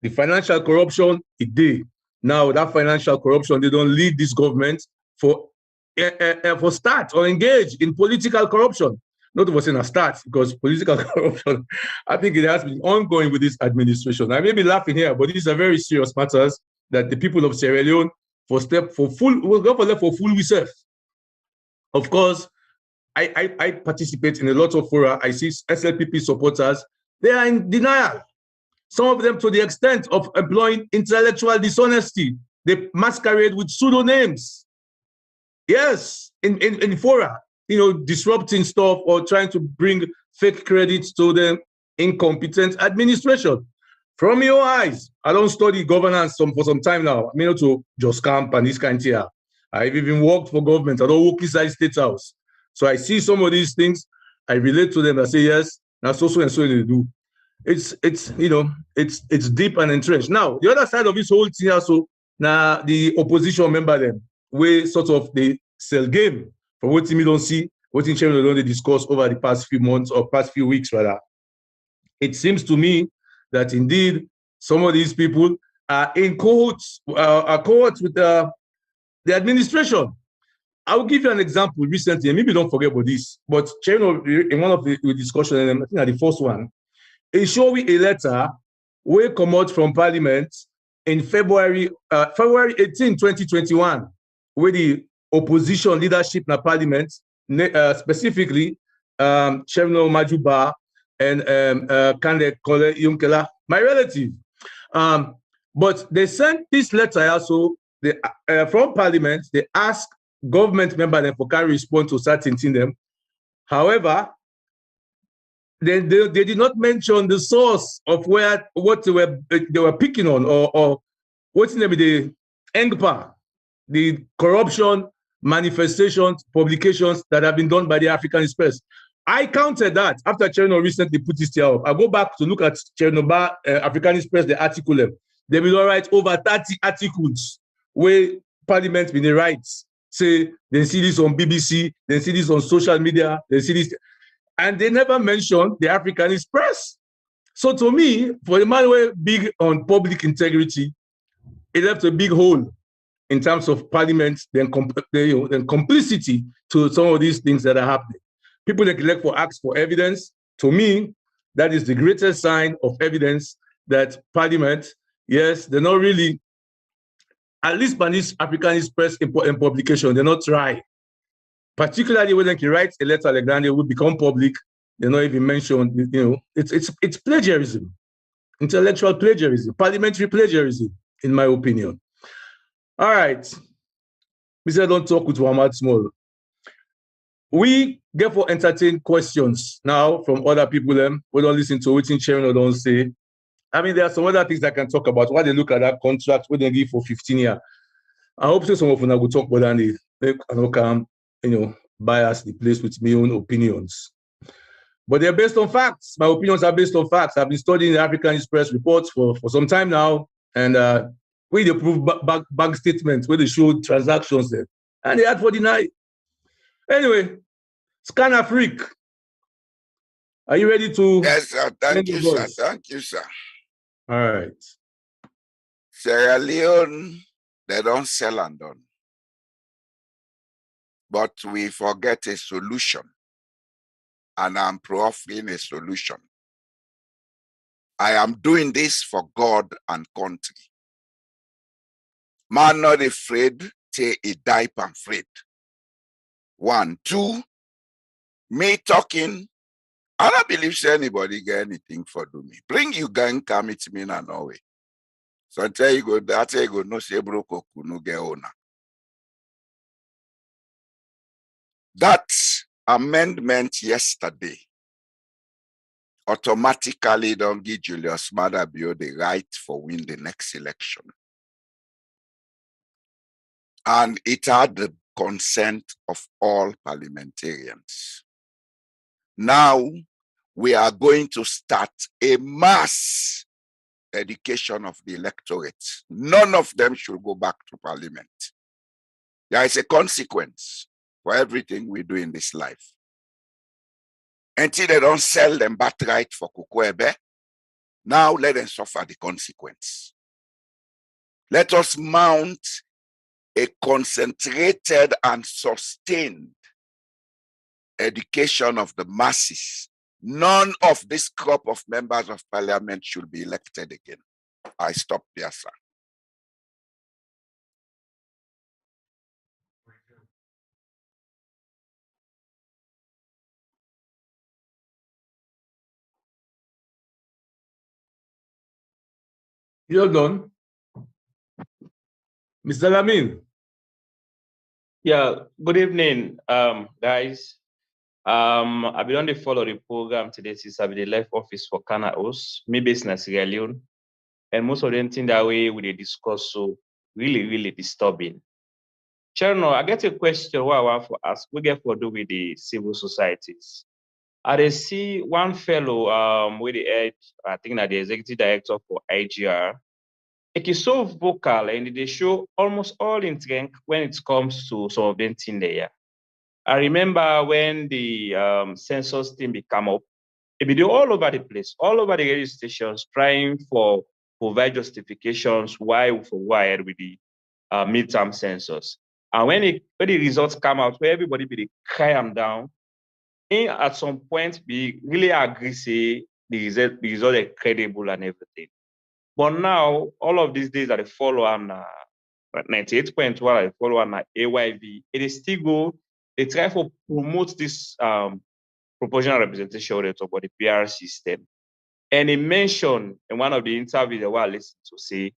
the financial corruption, it did. Now that financial corruption, they don't lead this government for start or engage in political corruption. Not to say a start, because political corruption, I think it has been ongoing with this administration. I may be laughing here, but these are very serious matters that the will go for full research. Of course, I participate in a lot of fora. I see SLPP supporters, they are in denial. Some of them to the extent of employing intellectual dishonesty. They masquerade with pseudonames. Yes, in fora, disrupting stuff or trying to bring fake credits to the incompetent administration. From your eyes, I don't study governance for some time now. I mean, to just camp and this kind of here. I've even worked for government. I don't work inside State House. So I see some of these things. I relate to them. I say, yes, that's so and so they do. It's deep and entrenched. Now, the other side of this whole thing also, now the opposition member them, where sort of the sell game for what we don't see, what in China don't discuss over the past few months or past few weeks rather. It seems to me that indeed some of these people are in cohorts with the administration. I will give you an example recently, and maybe don't forget about this, but China, in one of the discussions, and I think at the first one, it showed me a letter where come out from Parliament in February 18, 2021, where the opposition leadership in Parliament, specifically Chevno Majuba and Kande Kole Yunkela, my relative. But they sent this letter also from Parliament. They asked government members for can respond to certain things them. However, they did not mention the source of what they were picking on or what's in the ENGPA, the corruption manifestations, publications that have been done by the African Express. I counted that after Cherno recently put this here up. I go back to look at Cherno African Express, the article. They will write over 30 articles where Parliament been the rights. Say they see this on BBC, they see this on social media, they see this. And they never mentioned the African Express. So to me, for the man who was big on public integrity, it left a big hole in terms of Parliament, then complicity to some of these things that are happening. People neglect for acts for evidence. To me, that is the greatest sign of evidence that Parliament, yes, they're not really, at least by this African Express in publication, they're not trying. Particularly when they write a letter like that, they will become public. They're not even mentioned. It's plagiarism, intellectual plagiarism, parliamentary plagiarism, in my opinion. All right, Mr. Don't talk with Muhammad Small. We therefore entertain questions now from other people. We don't listen to what Chairman or don't say. I mean, there are some other things I can talk about. Why they look at that contract, what they give for 15 years. I hope some of them will talk about that. They can bias the place with my own opinions. But they're based on facts. My opinions are based on facts. I've been studying the African Express reports for some time now, and we approve bank statements where they show transactions there. And they had for deny. Anyway, Scanner Freak. Are you ready to? Yes, sir. Thank you, sir. Thank you, sir. All right. Sierra Leone, they don't sell and done. But we forget a solution. And I'm offering a solution. I am doing this for God and country. Man not afraid, say a die afraid. 1, 2, me talking, I don't believe say anybody get anything for do me. Bring you gang come it me na Norway. So until you go, that's you go no say broko no get owner. That amendment yesterday automatically don't give Julius Maada Bio the right for win the next election. And it had the consent of all parliamentarians. Now we are going to start a mass education of the electorate. None of them should go back to parliament. There is a consequence for everything we do in this life. Until they don't sell them birthright for Kukwebe, now let them suffer the consequence. Let us mount a concentrated and sustained education of the masses. None of this crop of members of parliament should be elected again. I stop here, sir. You're done. Mr. Lamin. Yeah, good evening, guys. I've been on the follow the program today since I've been left office for Canaos, me based in Sierra Leone. And most of them think that way we discuss so really disturbing. Cherno, I get a question what I want to ask. We get for do with the civil societies. I see one fellow with the head, I think that the executive director for IGR. He's so vocal and they show almost all intent when it comes to some of them thing there. I remember when the census thing became up, it be all over the place, all over the radio stations, trying for provide justifications why we go ahead with the midterm census. And when the results come out, where everybody be cry them down, and at some point we really agree say the result is credible and everything. But now, all of these days that I follow on 98.1, I follow on AYV, it is still go, they try to promote this proportional representation rate about the PR system. And he mentioned in one of the interviews that I listened to say,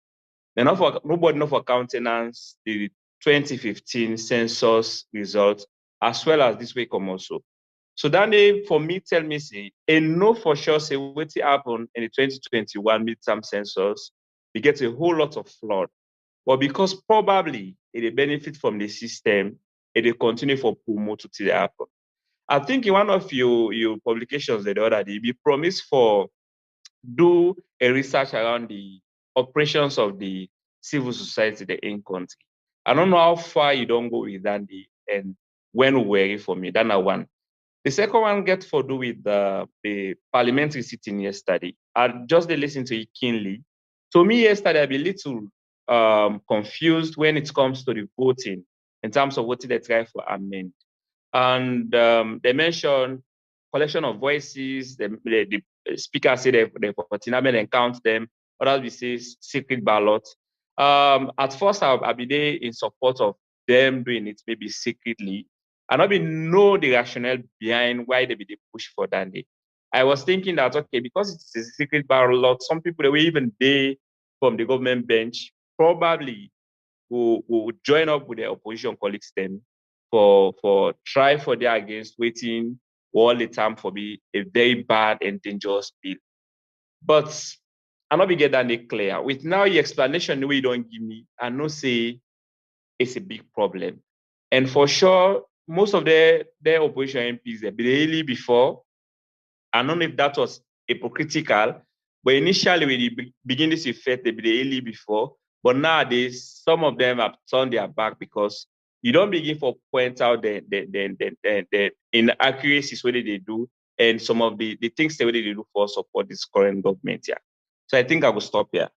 nobody know for countenance the 2015 census results, as well as this way come also. So that they, for me, tell me, say, and know for sure, say, what happened in the 2021 midterm census, we get a whole lot of fraud. But because probably it benefit from the system, it continue for promote to the happen. I think in one of your publications the other day, we promised for do a research around the operations of the civil society in country. I don't know how far you don't go with that and when we're for me. That's one. The second one gets to do with the parliamentary sitting yesterday. I just listened to it keenly. To me, yesterday, I've been a little confused when it comes to the voting in terms of what they try for amend. And they mentioned collection of voices. The speaker said they amend and count them. Others will say secret ballot. At first, I'll be there in support of them doing it maybe secretly. I don't even know the rationale behind why they push for that. I was thinking that, okay, because it's a secret ballot, some people that were even there from the government bench probably will join up with their opposition colleagues then for try for their against waiting all the time for be a very bad and dangerous bill. But I not be get that clear. With now the explanation the way you don't give me, I know say it's a big problem. And for sure, most of their opposition MPs, they've been really before. I don't know if that was hypocritical, but initially when they begin this effect, they've been really before. But nowadays, some of them have turned their back because you don't begin to point out the inaccuracies what they do and some of the things they do for support this current government here. So I think I will stop here.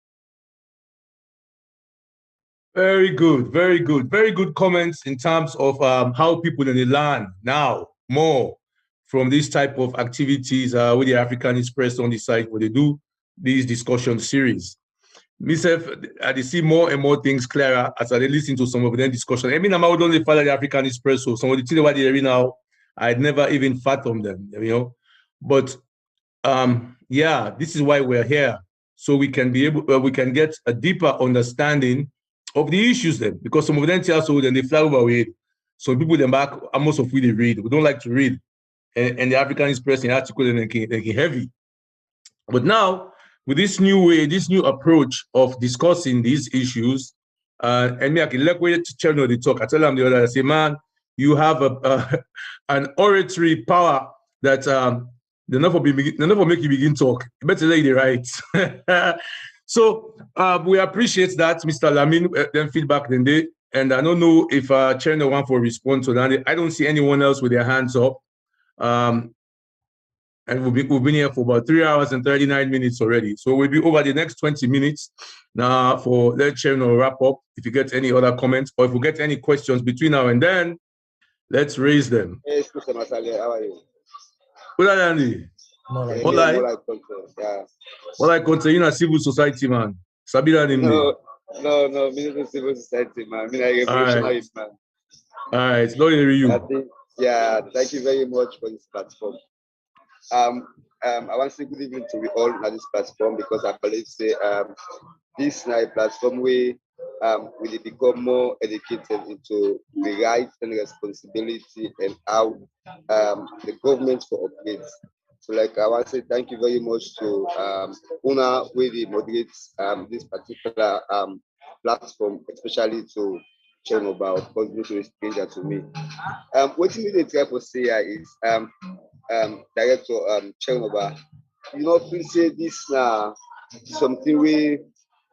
Very good, very good, very good comments in terms of how people in the land now more from this type of activities with the African Express on the site where they do these discussion series. Myself, I see more and more things clearer as I listen to some of them discussion. I mean, I'm out on the follow the African Express, so some of the things what they're now, I'd never even fathomed them, you know. But yeah, this is why we're here, so we can be able, we can get a deeper understanding of the issues then, because some of them tell so then they fly over with. Some people them back, most of we they read. We don't like to read, and the African Express in article and they heavy. But now with this new way, this new approach of discussing these issues, and me I can let wait to channel the talk. I tell them the other, I say, man, you have an oratory power that they never make you begin talk. You better lay the right. So we appreciate that, Mr. Lamin, then feedback then day. And I don't know if Chair no one for response to that. I don't see anyone else with their hands up. And we've been here for about 3 hours and 39 minutes already. So we'll be over the next 20 minutes now for let Chair no wrap up. If you get any other comments or if we get any questions between now and then, let's raise them. Yes, Mr. Masale, how are you? Good Andy. Well, I continue in civil society, man. Sabira No, me civil society, man. Me like revolutionary, man. All right, no you. Yeah, thank you very much for this platform. I want to say good evening to we all on this platform because I believe this is a platform where will become more educated into the rights and responsibility and how the government operates. So like I want to say thank you very much to Una where they moderates this particular platform, especially to Chernobyl, of course, this is a stranger to me. What you need to try to say is Director Chernobyl, you know, please say this now something where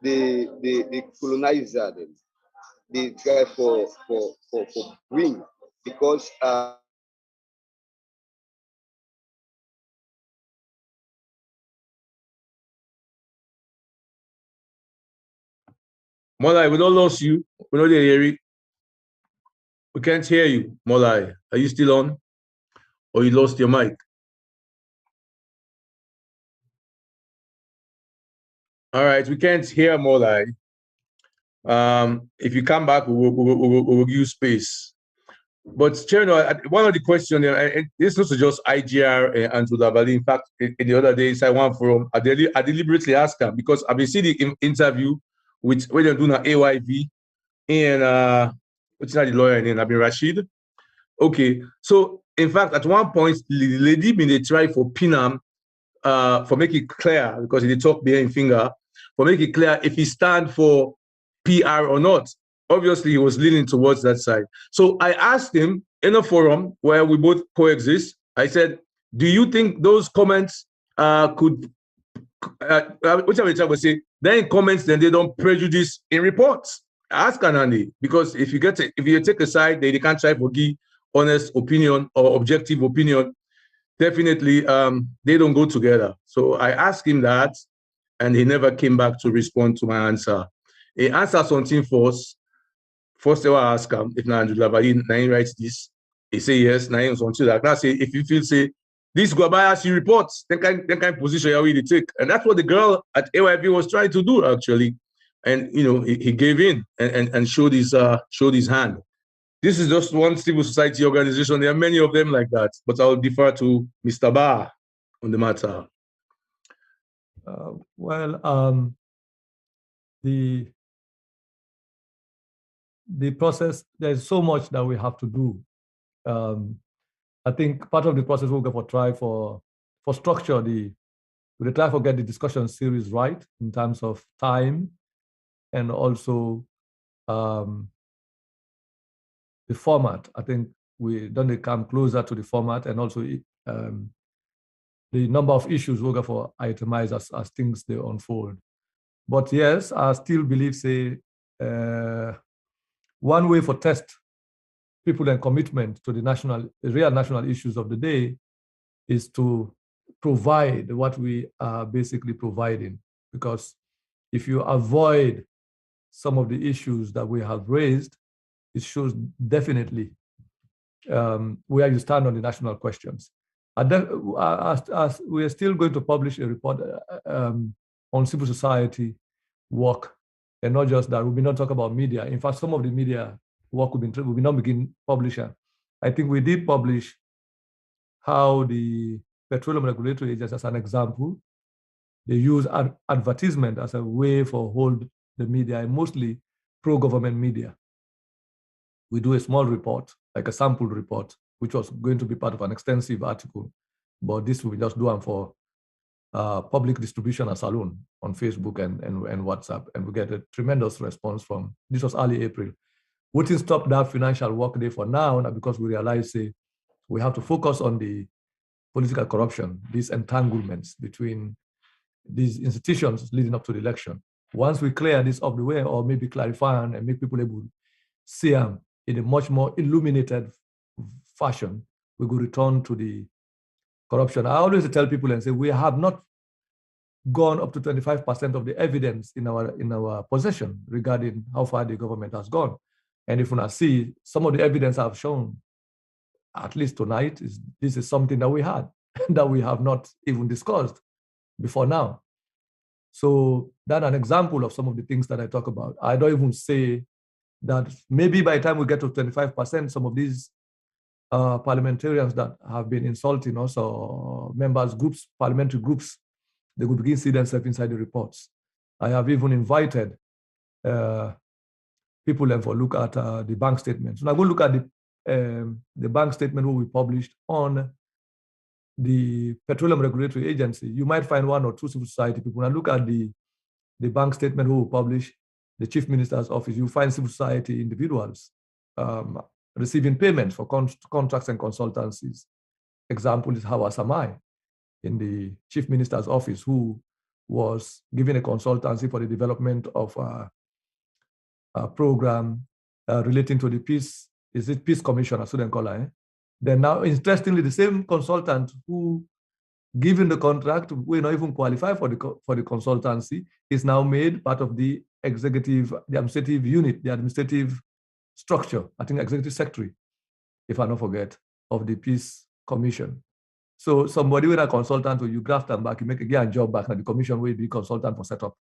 the colonizer they try for bring because Molai, we don't lose you. We don't hear you. We can't hear you, Molai. Are you still on? Or you lost your mic? All right, we can't hear Molai. If you come back, we'll give you space. But Chair, one of the questions, this is not just IGR and Sudabali. In fact, in the other days, I went from, I deliberately asked them because I've been seeing the interview with when they're doing an AYV and what's not the lawyer name? I've been Rashid. Okay, so in fact, at one point, the lady been they try for Pinam for make it clear because he talk behind finger for make it clear if he stand for PR or not. Obviously, he was leaning towards that side. So I asked him in a forum where we both coexist. I said, "Do you think those comments could, whichever I would say, then in comments, then they don't prejudice in reports?" Ask Anandi because if you take a side, they can't try for give honest opinion or objective opinion. Definitely, they don't go together. So I asked him that, and he never came back to respond to my answer. He answered something first. First, I ask him if Andrew Lavalley writes this. He say yes. Now something like that. Say if you feel say this go bias you reports, then kind of position you really take, and that's what the girl at AYP was trying to do actually. And you know he gave in and showed his hand. This is just one civil society organization. There are many of them like that, but I'll defer to Mr. Ba on the matter. The process, there's so much that we have to do. I think part of the process we'll go for try for structure, we'll try to get the discussion series right in terms of time and also the format. I think we don't come closer to the format and also the number of issues we'll go for itemize as things they unfold. But yes, I still believe one way for test people and commitment to the real national issues of the day is to provide what we are basically providing. Because if you avoid some of the issues that we have raised, it shows definitely where you stand on the national questions. As we are still going to publish a report on civil society work, and not just that, we will not talk about media. In fact, some of the media work we will not begin publishing. I think we did publish how the Petroleum Regulatory Agency, as an example, they use advertisement as a way for hold the media, and mostly pro-government media. We do a small report, like a sample report, which was going to be part of an extensive article, but this we just do them for public distribution as alone on Facebook and WhatsApp, and we get a tremendous response from, this was early April. We didn't stop that financial work day for now, because we realize we have to focus on the political corruption, these entanglements between these institutions leading up to the election. Once we clear this up the way, or maybe clarify and make people able to see them in a much more illuminated fashion, we will return to the corruption. I always tell people and say, we have not gone up to 25% of the evidence in our possession regarding how far the government has gone. And if we now see some of the evidence I've shown, at least tonight, this is something that we had, that we have not even discussed before now. So that's an example of some of the things that I talk about. I don't even say that maybe by the time we get to 25%, some of these parliamentarians that have been insulting us, or members groups, parliamentary groups, they will begin to see themselves inside the reports. I have even invited people then for look at the bank statements. So now go look at the bank statement we published on the Petroleum Regulatory Agency. You might find one or two civil society people. Now look at the bank statement we publish, the Chief Minister's office. You find civil society individuals receiving payments for contracts and consultancies. Example is Hawa Samai in the Chief Minister's office, who was given a consultancy for the development of a program relating to the peace, is it Peace Commission, I shouldn't call her. Then now, interestingly, the same consultant who given the contract, we not even qualify for the consultancy, is now made part of the administrative unit, the administrative structure, I think executive secretary, if I don't forget, of the Peace Commission. So somebody with a consultant, or you graft them back, you make a job back, and the commission will be consultant for setup.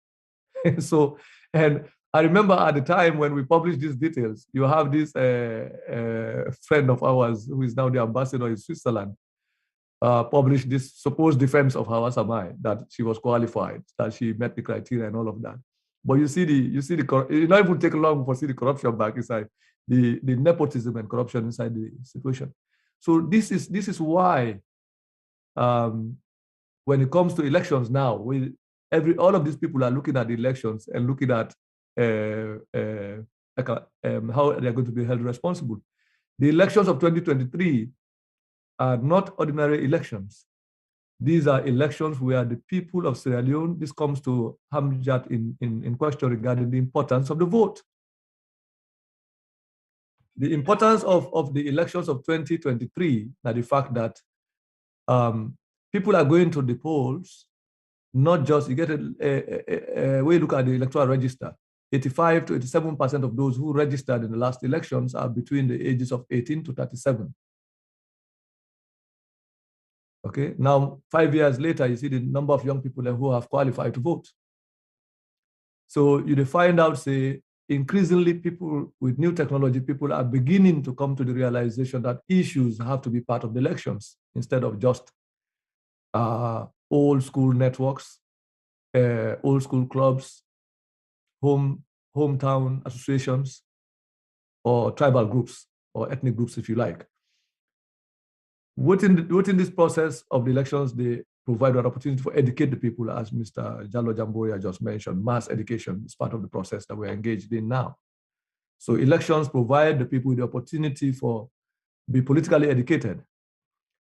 So, and I remember at the time when we published these details, you have this friend of ours who is now the ambassador in Switzerland, published this supposed defense of Hawa Samai, that she was qualified, that she met the criteria and all of that. But you see it not even take long for see the corruption back inside, the nepotism and corruption inside the situation. So this is why when it comes to elections now, all of these people are looking at the elections and looking at how they're going to be held responsible. The elections of 2023 are not ordinary elections. These are elections where the people of Sierra Leone, this comes to Hamjat in question regarding the importance of the vote. The importance of the elections of 2023 are the fact that people are going to the polls, not just, you get when you look at the electoral register, 85 to 87% of those who registered in the last elections are between the ages of 18 to 37. Okay, now 5 years later, you see the number of young people who have qualified to vote. So you find out, say, increasingly people with new technology, people are beginning to come to the realization that issues have to be part of the elections instead of just old school networks, old school clubs, hometown associations, or tribal groups, or ethnic groups, if you like. Within this process of the elections, they provide an opportunity for educate the people, as Mr. Jallo Jamboya just mentioned. Mass education is part of the process that we're engaged in now. So elections provide the people with the opportunity for be politically educated.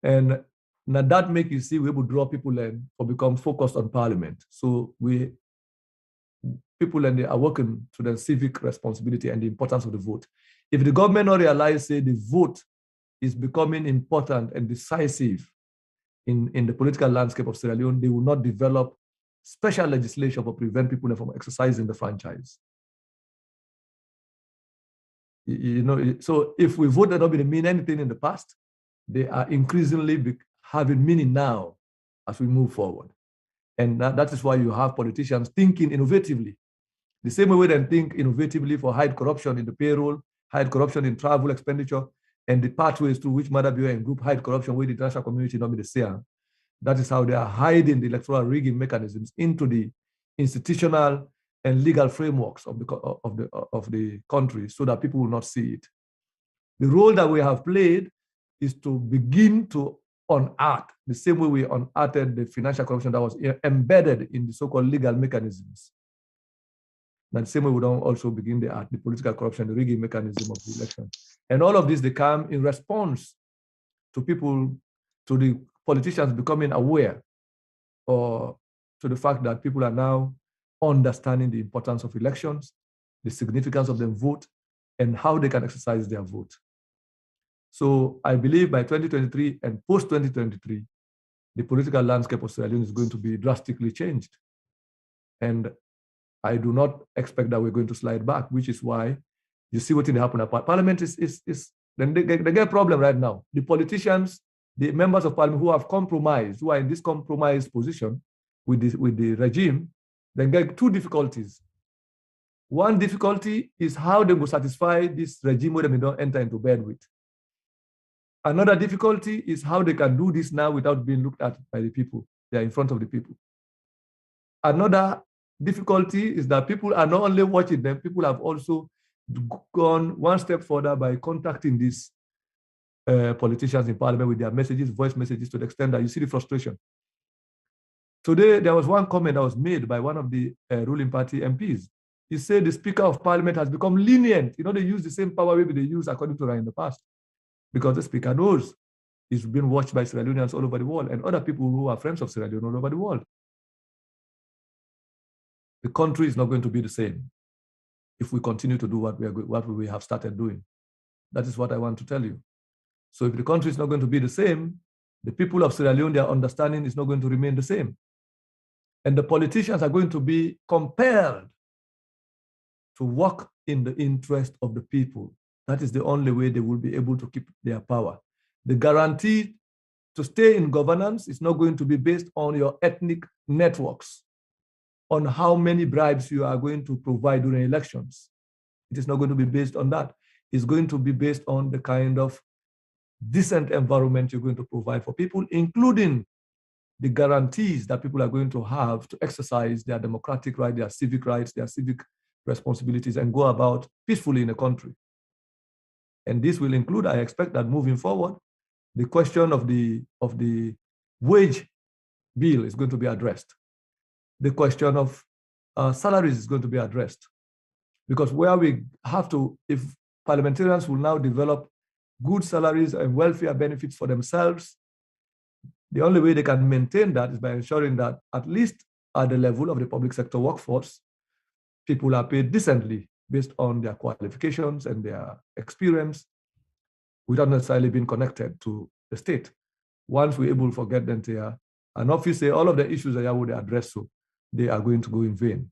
And now that makes you see we're able to draw people in or become focused on parliament. So people are working to their civic responsibility and the importance of the vote. If the government not realize, say, the vote is becoming important and decisive in the political landscape of Sierra Leone, they will not develop special legislation to prevent people from exercising the franchise. So if we vote that not mean anything in the past, they are increasingly having meaning now as we move forward. And that is why you have politicians thinking innovatively. The same way they think innovatively for hide corruption in the payroll, hide corruption in travel expenditure, and the pathways through which Madabio and group hide corruption with the international community not be the same. That is how they are hiding the electoral rigging mechanisms into the institutional and legal frameworks of the country so that people will not see it. The role that we have played is to begin to unearth, the same way we unearthed the financial corruption that was embedded in the so-called legal mechanisms. And the same way we don't also begin the political corruption, the rigging mechanism of the election. And all of this, they come in response to people, to the politicians becoming aware or to the fact that people are now understanding the importance of elections, the significance of the vote, and how they can exercise their vote. So I believe by 2023 and post-2023, the political landscape of Sierra Leone is going to be drastically changed. And I do not expect that we're going to slide back, which is why you see what happened at Parliament they get a problem right now. The politicians, the members of Parliament who have compromised, who are in this compromised position with the regime, they get two difficulties. One difficulty is how they will satisfy this regime where they don't enter into bed with. Another difficulty is how they can do this now without being looked at by the people. They are in front of the people. Another difficulty is that people are not only watching them, people have also gone one step further by contacting these politicians in Parliament with their messages, voice messages, to the extent that you see the frustration. Today, there was one comment that was made by one of the ruling party MPs. He said the Speaker of Parliament has become lenient. You know, they use the same power maybe they used according to in the past, because the Speaker knows he's been watched by Sierra Leoneans all over the world and other people who are friends of Sierra Leone all over the world. The country is not going to be the same if we continue to do what we have started doing. That is what I want to tell you. So if the country is not going to be the same, the people of Sierra Leone, their understanding is not going to remain the same. And the politicians are going to be compelled to work in the interest of the people. That is the only way they will be able to keep their power. The guarantee to stay in governance is not going to be based on your ethnic networks, on how many bribes you are going to provide during elections. It is not going to be based on that. It's going to be based on the kind of decent environment you're going to provide for people, including the guarantees that people are going to have to exercise their democratic rights, their civic responsibilities, and go about peacefully in the country. And this will include, I expect that moving forward, the question of the wage bill is going to be addressed. The question of salaries is going to be addressed. Because where we have to, if parliamentarians will now develop good salaries and welfare benefits for themselves, the only way they can maintain that is by ensuring that at least at the level of the public sector workforce, people are paid decently based on their qualifications and their experience without necessarily being connected to the state. Once we're able to forget them there, and obviously all of the issues that I would address, so they are going to go in vain.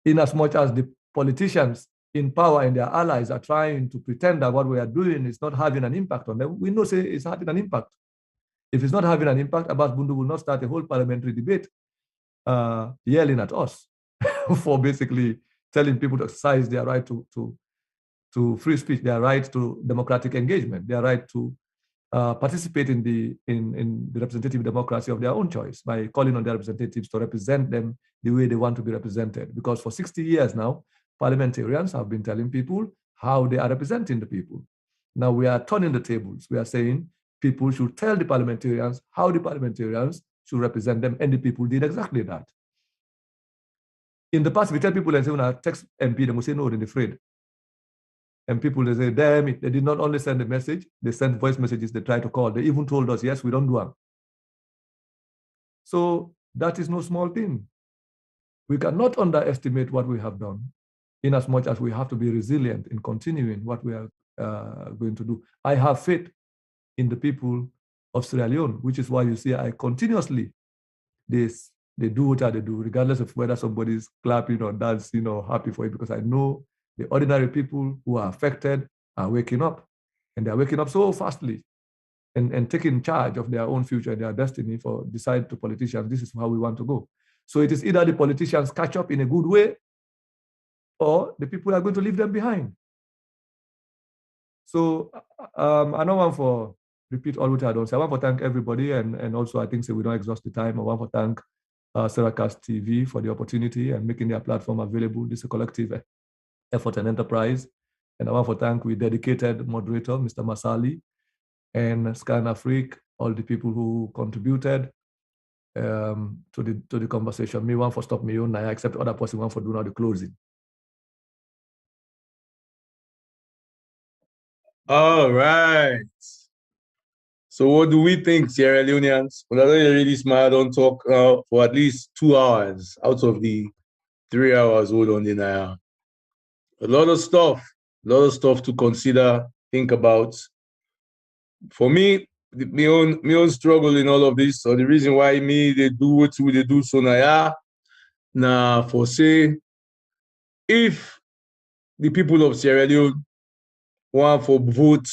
In as much as the politicians in power and their allies are trying to pretend that what we are doing is not having an impact on them, we know say it's having an impact. If it's not having an impact, Abbas Bundu will not start a whole parliamentary debate yelling at us for basically telling people to exercise their right to free speech, their right to democratic engagement, their right to participate in the representative democracy of their own choice by calling on their representatives to represent them the way they want to be represented. Because for 60 years now, parliamentarians have been telling people how they are representing the people. Now we are turning the tables. We are saying people should tell the parliamentarians how the parliamentarians should represent them, and the people did exactly that. In the past, we tell people and say, when I text MP, they will say no, they're afraid. And people, they say, damn it, they did not only send a message, they sent voice messages, they tried to call. They even told us, yes, we don't do them. So that is no small thing. We cannot underestimate what we have done, in as much as we have to be resilient in continuing what we are going to do. I have faith in the people of Sierra Leone, which is why you see I continuously, they do what they do, regardless of whether somebody is clapping or dancing or happy for it, because I know the ordinary people who are affected are waking up, and they're waking up so fastly and taking charge of their own future and their destiny for decide to politicians, this is how we want to go. So it is either the politicians catch up in a good way, or the people are going to leave them behind. So I don't want to repeat all what I don't say. I want to thank everybody, and also I think so we don't exhaust the time. I want to thank Seracast TV for the opportunity and making their platform available. This is a collective effort and enterprise. And I want to thank our dedicated moderator, Mr. Masali, and Scan Afrique, all the people who contributed to the conversation. Me want for stop me own, I accept other person want for do now the closing. All right. So what do we think, Sierra Leoneans? Well, I know you're really smart, don't talk for at least 2 hours out of the 3 hours hold on in there. A lot of stuff to consider, think about. For me, my own struggle in all of this, or the reason why me they do what they do so now for say, if the people of Sierra Leone want for vote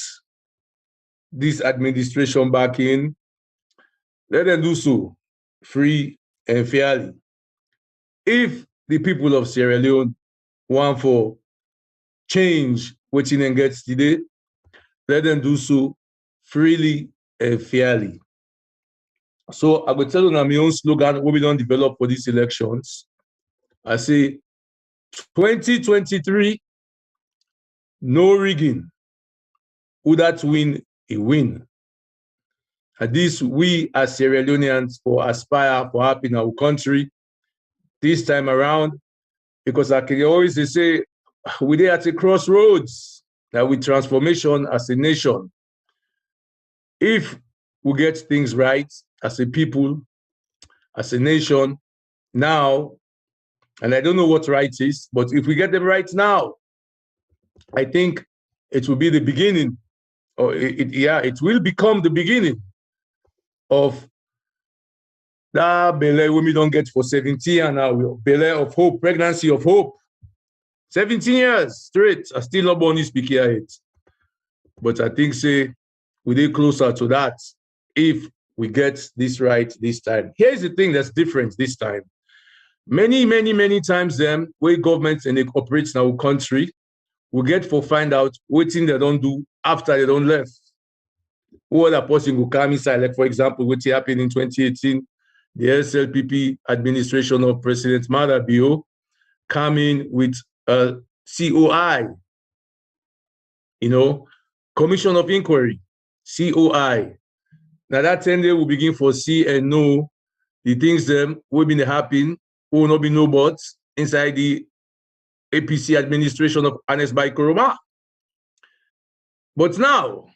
this administration back in, let them do so free and fairly. If the people of Sierra Leone want for change what in gets today, let them do so freely and fairly. So I will tell you now my own slogan what we don't develop for these elections. I say 2023, no rigging. Who that win, a win. And this we as Sierra Leoneans for aspire for happy in our country this time around, because I can always say we're at a crossroads that with transformation as a nation. If we get things right as a people, as a nation now, and I don't know what right is, but if we get them right now, I think it will be the beginning, or it will become the beginning of that belay we don't get for 17 and now belay of hope, pregnancy of hope. 17 years straight, I still not born speak here yet. But I think say we get closer to that if we get this right this time. Here's the thing that's different this time. Many times them where governments and they operate in our country, we get for find out what thing they don't do after they don't left. What a person will come inside, like for example, what happened in 2018, the SLPP administration of President Madabio come in with a COI, Commission of Inquiry, COI. Now that 10 days will begin for see and know the things them will be happen, will not be no buts inside the APC administration of Ernest Bai Koroma. But now,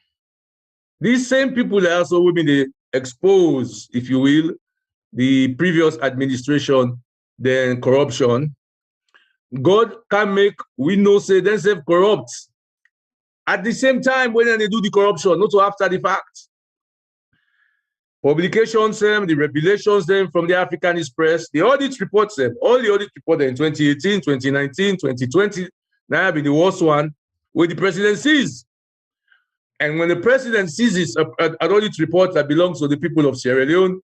these same people also will be exposed, if you will, the previous administration, then corruption. God can make we know say themselves corrupt. At the same time, when they do the corruption, not after the fact. Publications, the revelations from the Africanist press, the audit reports all the audit reports in 2018, 2019, 2020, now be the worst one, where the president sees. And when the president sees an audit report that belongs to the people of Sierra Leone,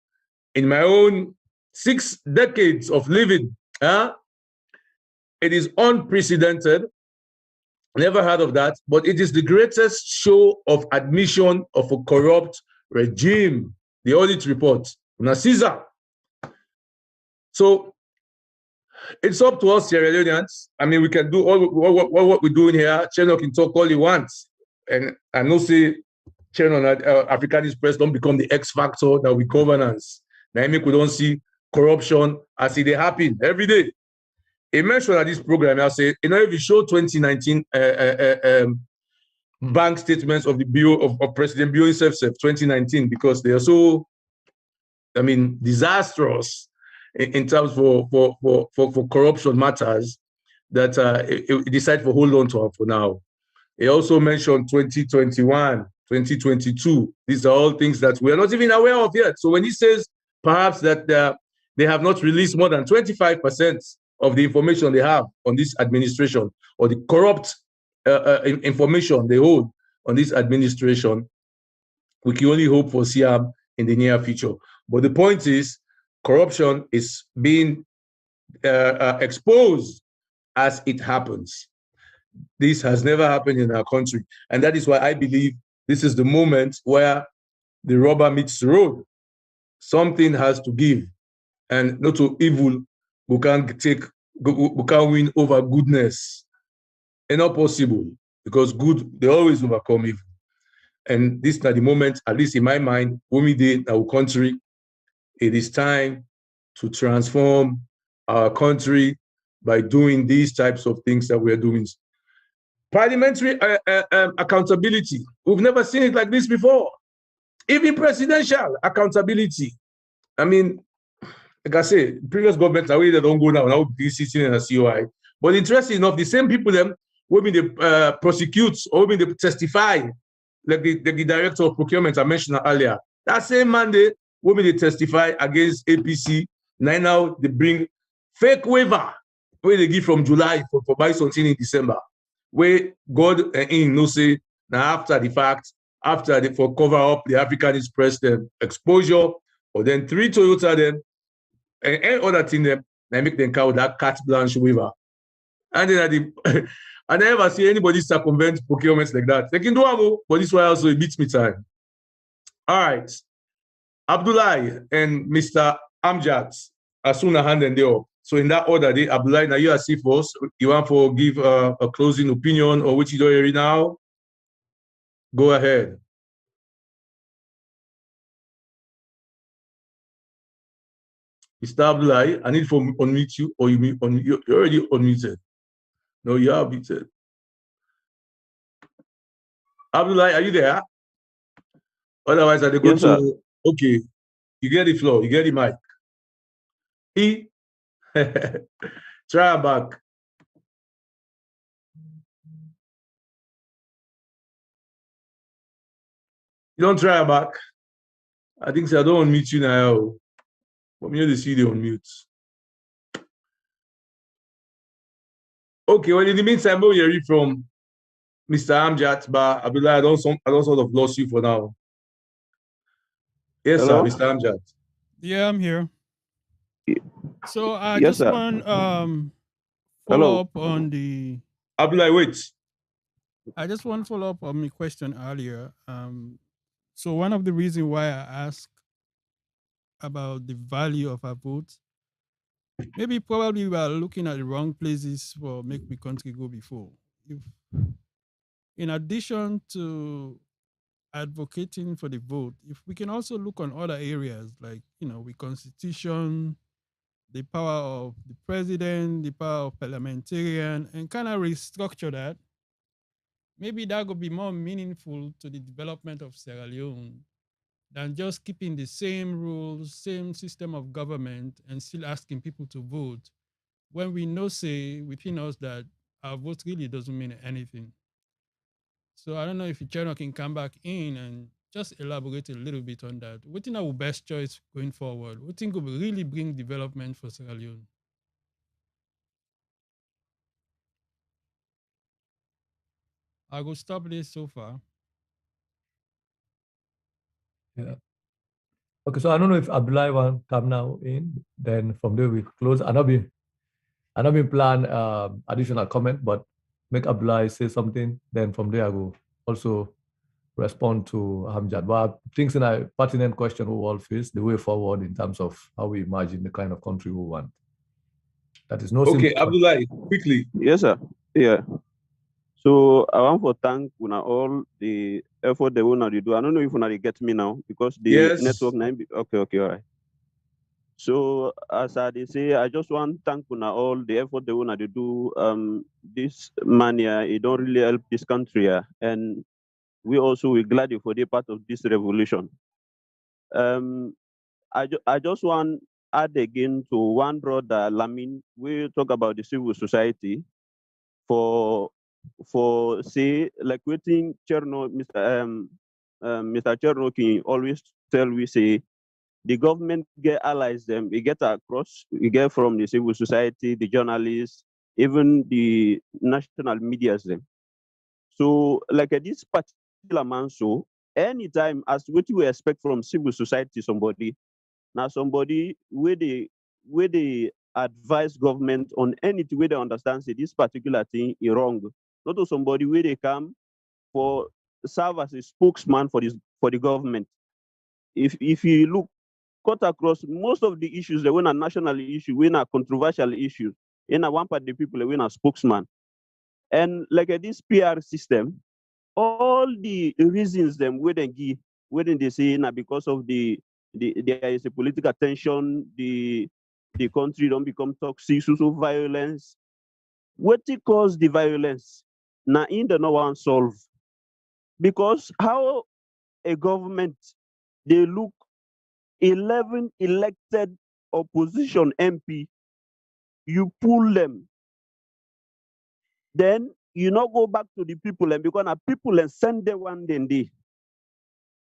in my own 6 decades of living, it is unprecedented. Never heard of that, but it is the greatest show of admission of a corrupt regime. The audit report, na Caesar. So it's up to us, Sierra Leoneans. I mean, we can do all what we're doing here. Channel can talk all he wants, and I know say Channel Africanist press don't become the X factor that we governance. Now we don't see corruption as it happen every day. He mentioned at this program, I say, if you show 2019 bank statements of the Bureau of President Bureau itself, 2019, because they are so, disastrous in terms for corruption matters that it decide to hold on to her for now. He also mentioned 2021, 2022. These are all things that we are not even aware of yet. So when he says perhaps that they have not released more than 25% of the information they have on this administration, or the corrupt information they hold on this administration, we can only hope for CM in the near future. But the point is, corruption is being exposed as it happens. This has never happened in our country. And that is why I believe this is the moment where the rubber meets the road. Something has to give, and not to evil who can win over goodness. It's not possible, because good, they always overcome evil. And this is not the moment, at least in my mind, when we did our country, it is time to transform our country by doing these types of things that we're doing. Parliamentary accountability. We've never seen it like this before. Even presidential accountability. I mean, like I say, previous governments are way they don't go now be sitting in a COI. But interesting enough, the same people them when they prosecute or when they testify, like the director of procurement I mentioned earlier, that same Monday when they testify against APC, now they bring fake waiver where they give from July for buy something in December, where God in no say now after the fact, after they for cover up the Africanist press them exposure, or then 3 Toyota them and other thing them, they make them call that carte blanche waiver. And then at the I never see anybody circumvent procurements like that. They can do it, but this way also it beats me time. All right. Abdullah and Mr. Amjad, as soon as hand and they up. So in that order, Abdullah, now you are first. You want to give a closing opinion or which you do right now? Go ahead. Mr. Abdullah, I need to unmute you, or you're already unmuted. No, you are muted. Abdullah, are you there? Otherwise, I go to okay. You get the floor. You get the mic. Try back. You don't try back. I think so I don't unmute you now. But me, they see the unmute. Okay, well, in the meantime, we'll hear from Mr. Amjad, but Abdullah, I don't sort of lost you for now. Yes, Hello? sir, Mr. Amjad. Yeah, I'm here. So I Yes, just sir. want follow Hello? up on the. Abdullah, wait. I just want to follow up on my question earlier. So one of the reasons why I asked about the value of a vote, maybe probably we are looking at the wrong places for make the country go before. If, in addition to advocating for the vote, if we can also look on other areas like, the constitution, the power of the president, the power of parliamentarian, and kind of restructure that, maybe that would be more meaningful to the development of Sierra Leone than just keeping the same rules, same system of government, and still asking people to vote when we know, say, within us that our vote really doesn't mean anything. So I don't know if Channel can come back in and just elaborate a little bit on that. What think our best choice going forward? What think will really bring development for Sierra Leone? I will stop this so far. Yeah. Okay, so I don't know if Abdullah want come now in. Then from there we close. I not been plan additional comment, but make Abdullah say something. Then from there I will also respond to Hamjad. But I think it's a pertinent question we all face, the way forward in terms of how we imagine the kind of country we want. That is no Okay, Abdullah, quickly. Yes, sir. Yeah. So I want to thank una all the effort they want to do. I don't know if una get me now because the network now. Okay, all right. So as I say, I just want to thank una all the effort they want to do. This mania, it don't really help this country, and we also we glad for the part of this revolution. I just want add again to one brother Lamin. We talk about the civil society for say like waiting Cherno Mr. Chernoki always tell we say the government get allies them, we get across, we get from the civil society, the journalists, even the national medias them. So like this particular man, so anytime as what we expect from civil society, somebody where they advise government on anything where they understand say this particular thing is wrong. Not to somebody where they come for serve as a spokesman for the government. If you look cut across most of the issues, they win a national issue, win a controversial issue. In a one part the people they win a spokesman. And like this PR system, all the reasons them where they give, where they say now because of there is a political tension, the country don't become toxic, social violence. What it cause the violence? Now in the no one solve. Because how a government they look 11 elected opposition MP, you pull them. Then you not go back to the people and because people and send them one day.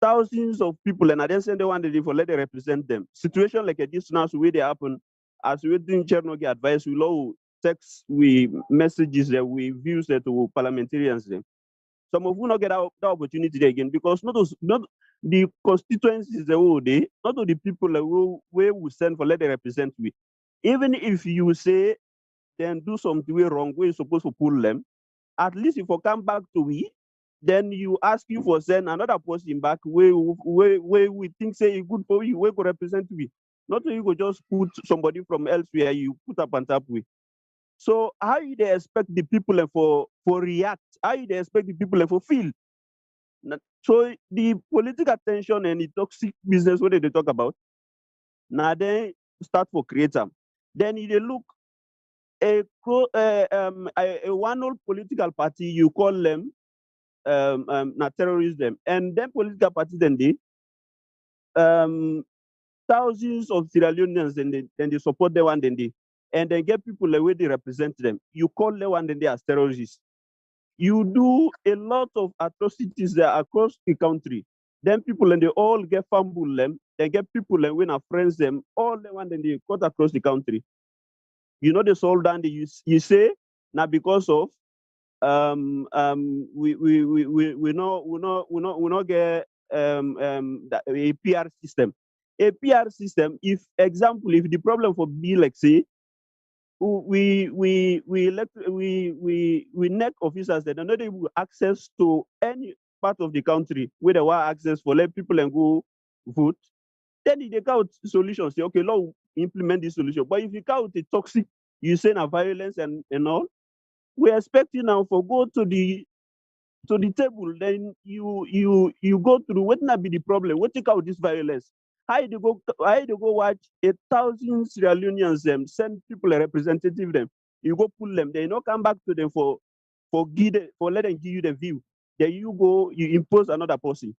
Thousands of people and I then send them one day for let them represent them. Situation like this now, so where they happen, as we doing Chernobyl advice, we low text, we messages that we views that to parliamentarians them. Some of you not get that opportunity again because not the constituencies the whole day, not the people who we send for let them represent we. Even if you say then do something wrong, we're supposed to pull them. At least if you come back to we, then you ask you for send another person back where we think say it's good for you, where could represent we. Not you go just put somebody from elsewhere you put up on top with. So how you they expect the people for react? How you they expect the people for feel? So the political tension and the toxic business what they talk about, now they start for create them. Then they look a one old political party, you call them not terrorism, and then political parties then they thousands of Sierra Leoneans then they support the one then they and then get people the way they represent them. You call the one then they as terrorists. You do a lot of atrocities there across the country. Then people and they all get fumble them, they get people and when are friends them, all the one then they cut across the country. You know the soul down you say now because of we not get a PR system. A PR system, if example, if the problem for be like say we net officers that are not able access to any part of the country where there were access for let people and go vote, then they count solutions. Say, okay, Lord, implement this solution. But if you count the toxic, you say now violence and all, we're expecting now for go to the table, then you go through what not be the problem, what take out this violence. How you go watch 1,000 Sierra Leoneans send people a representative them. You go pull them, they not come back to them for let them give you the view. Then you go, you impose another person.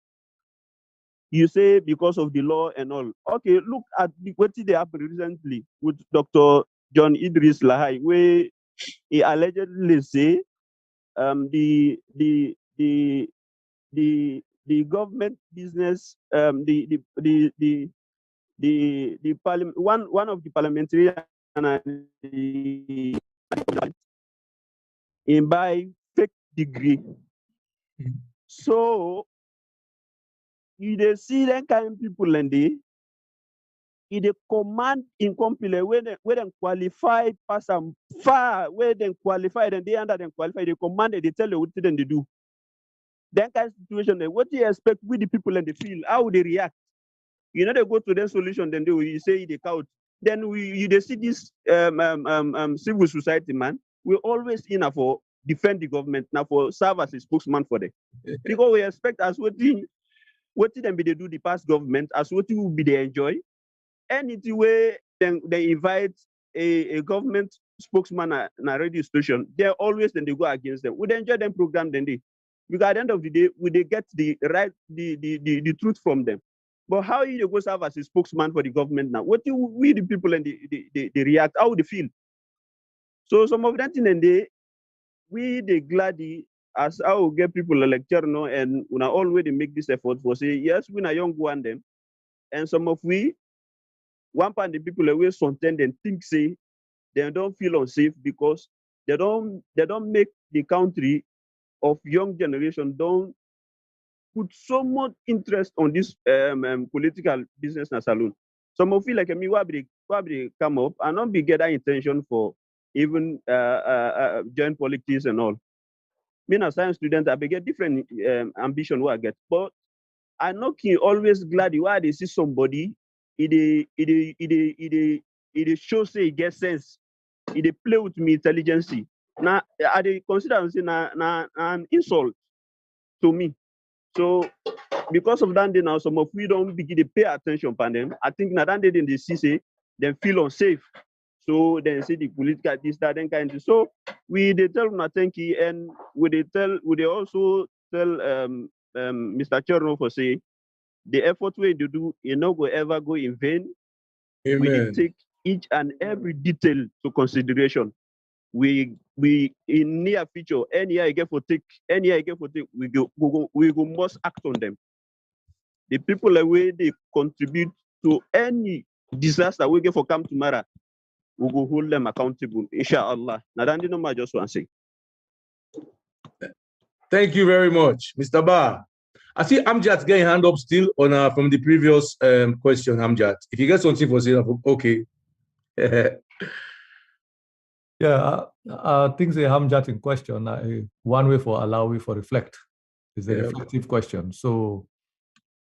You say because of the law and all. Okay, look at what they happened recently with Dr. John Idris Lahai, where he allegedly say the government business the parliament one of the parliamentarians in by fake degree. So you they see that kind of people and they command incomplete where they qualified person far where they qualified and they under them qualified, they command they tell you what they do. That kind of situation, what do you expect with the people in the field? How would they react? You know, they go to their solution, then they will say they count. Then they see this civil society man. We always in for defend the government now for serve as a spokesman for them. Because we expect as what them be they do the past government, as what will be they enjoy. Anything way then they invite a government spokesman at a radio station, they're always then they go against them. Would they enjoy them program then they? Because at the end of the day, would they get the right the truth from them? But how you go serve as a spokesman for the government now? What do we the people and they react? How they feel? So some of that thing and they gladly as I will get people a lecture no and when I already make this effort for say yes, we are young one them, and some of we one part the people always contend and think say they don't feel unsafe because they don't make the country of young generation don't put so much interest on this political business na saloon. Some of feel like me why they come up and not be get that intention for even join politics and all. Me a science student, I be get different ambition what I get, but I know he always glad why they see somebody, it show say he get sense, it play with me intelligence. Now I consider say an insult to me. So because of that, now some of we don't begin to pay attention upon them. I think now that they see say they feel unsafe. So then see the political this that and kind of. So we they tell Natenki and we they also tell Mr. Cherno for say the effort we do, you know, go ever go in vain. Amen. We take each and every detail to consideration. We in near future, any I get for take, we go must act on them. The people away they contribute to any disaster we get for come tomorrow, we go hold them accountable, inshallah. Now that's no matter just one thing. Thank you very much, Mr. Ba. I see Amjad getting hand up still on from the previous question, Amjad. If you get something for say, okay. Yeah, things the Amjad in question. One way for allow we for reflect is a reflective question. So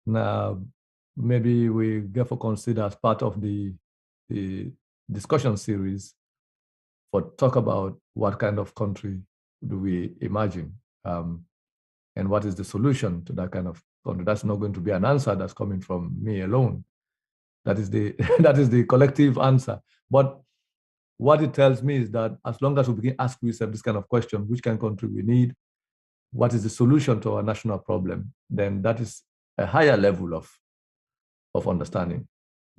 now maybe we get for consider as part of the discussion series for talk about what kind of country do we imagine, and what is the solution to that kind of country. That's not going to be an answer that's coming from me alone. That is the that is the collective answer. But what it tells me is that as long as we begin asking ourselves this kind of question, which kind of country we need, what is the solution to our national problem, then that is a higher level of understanding,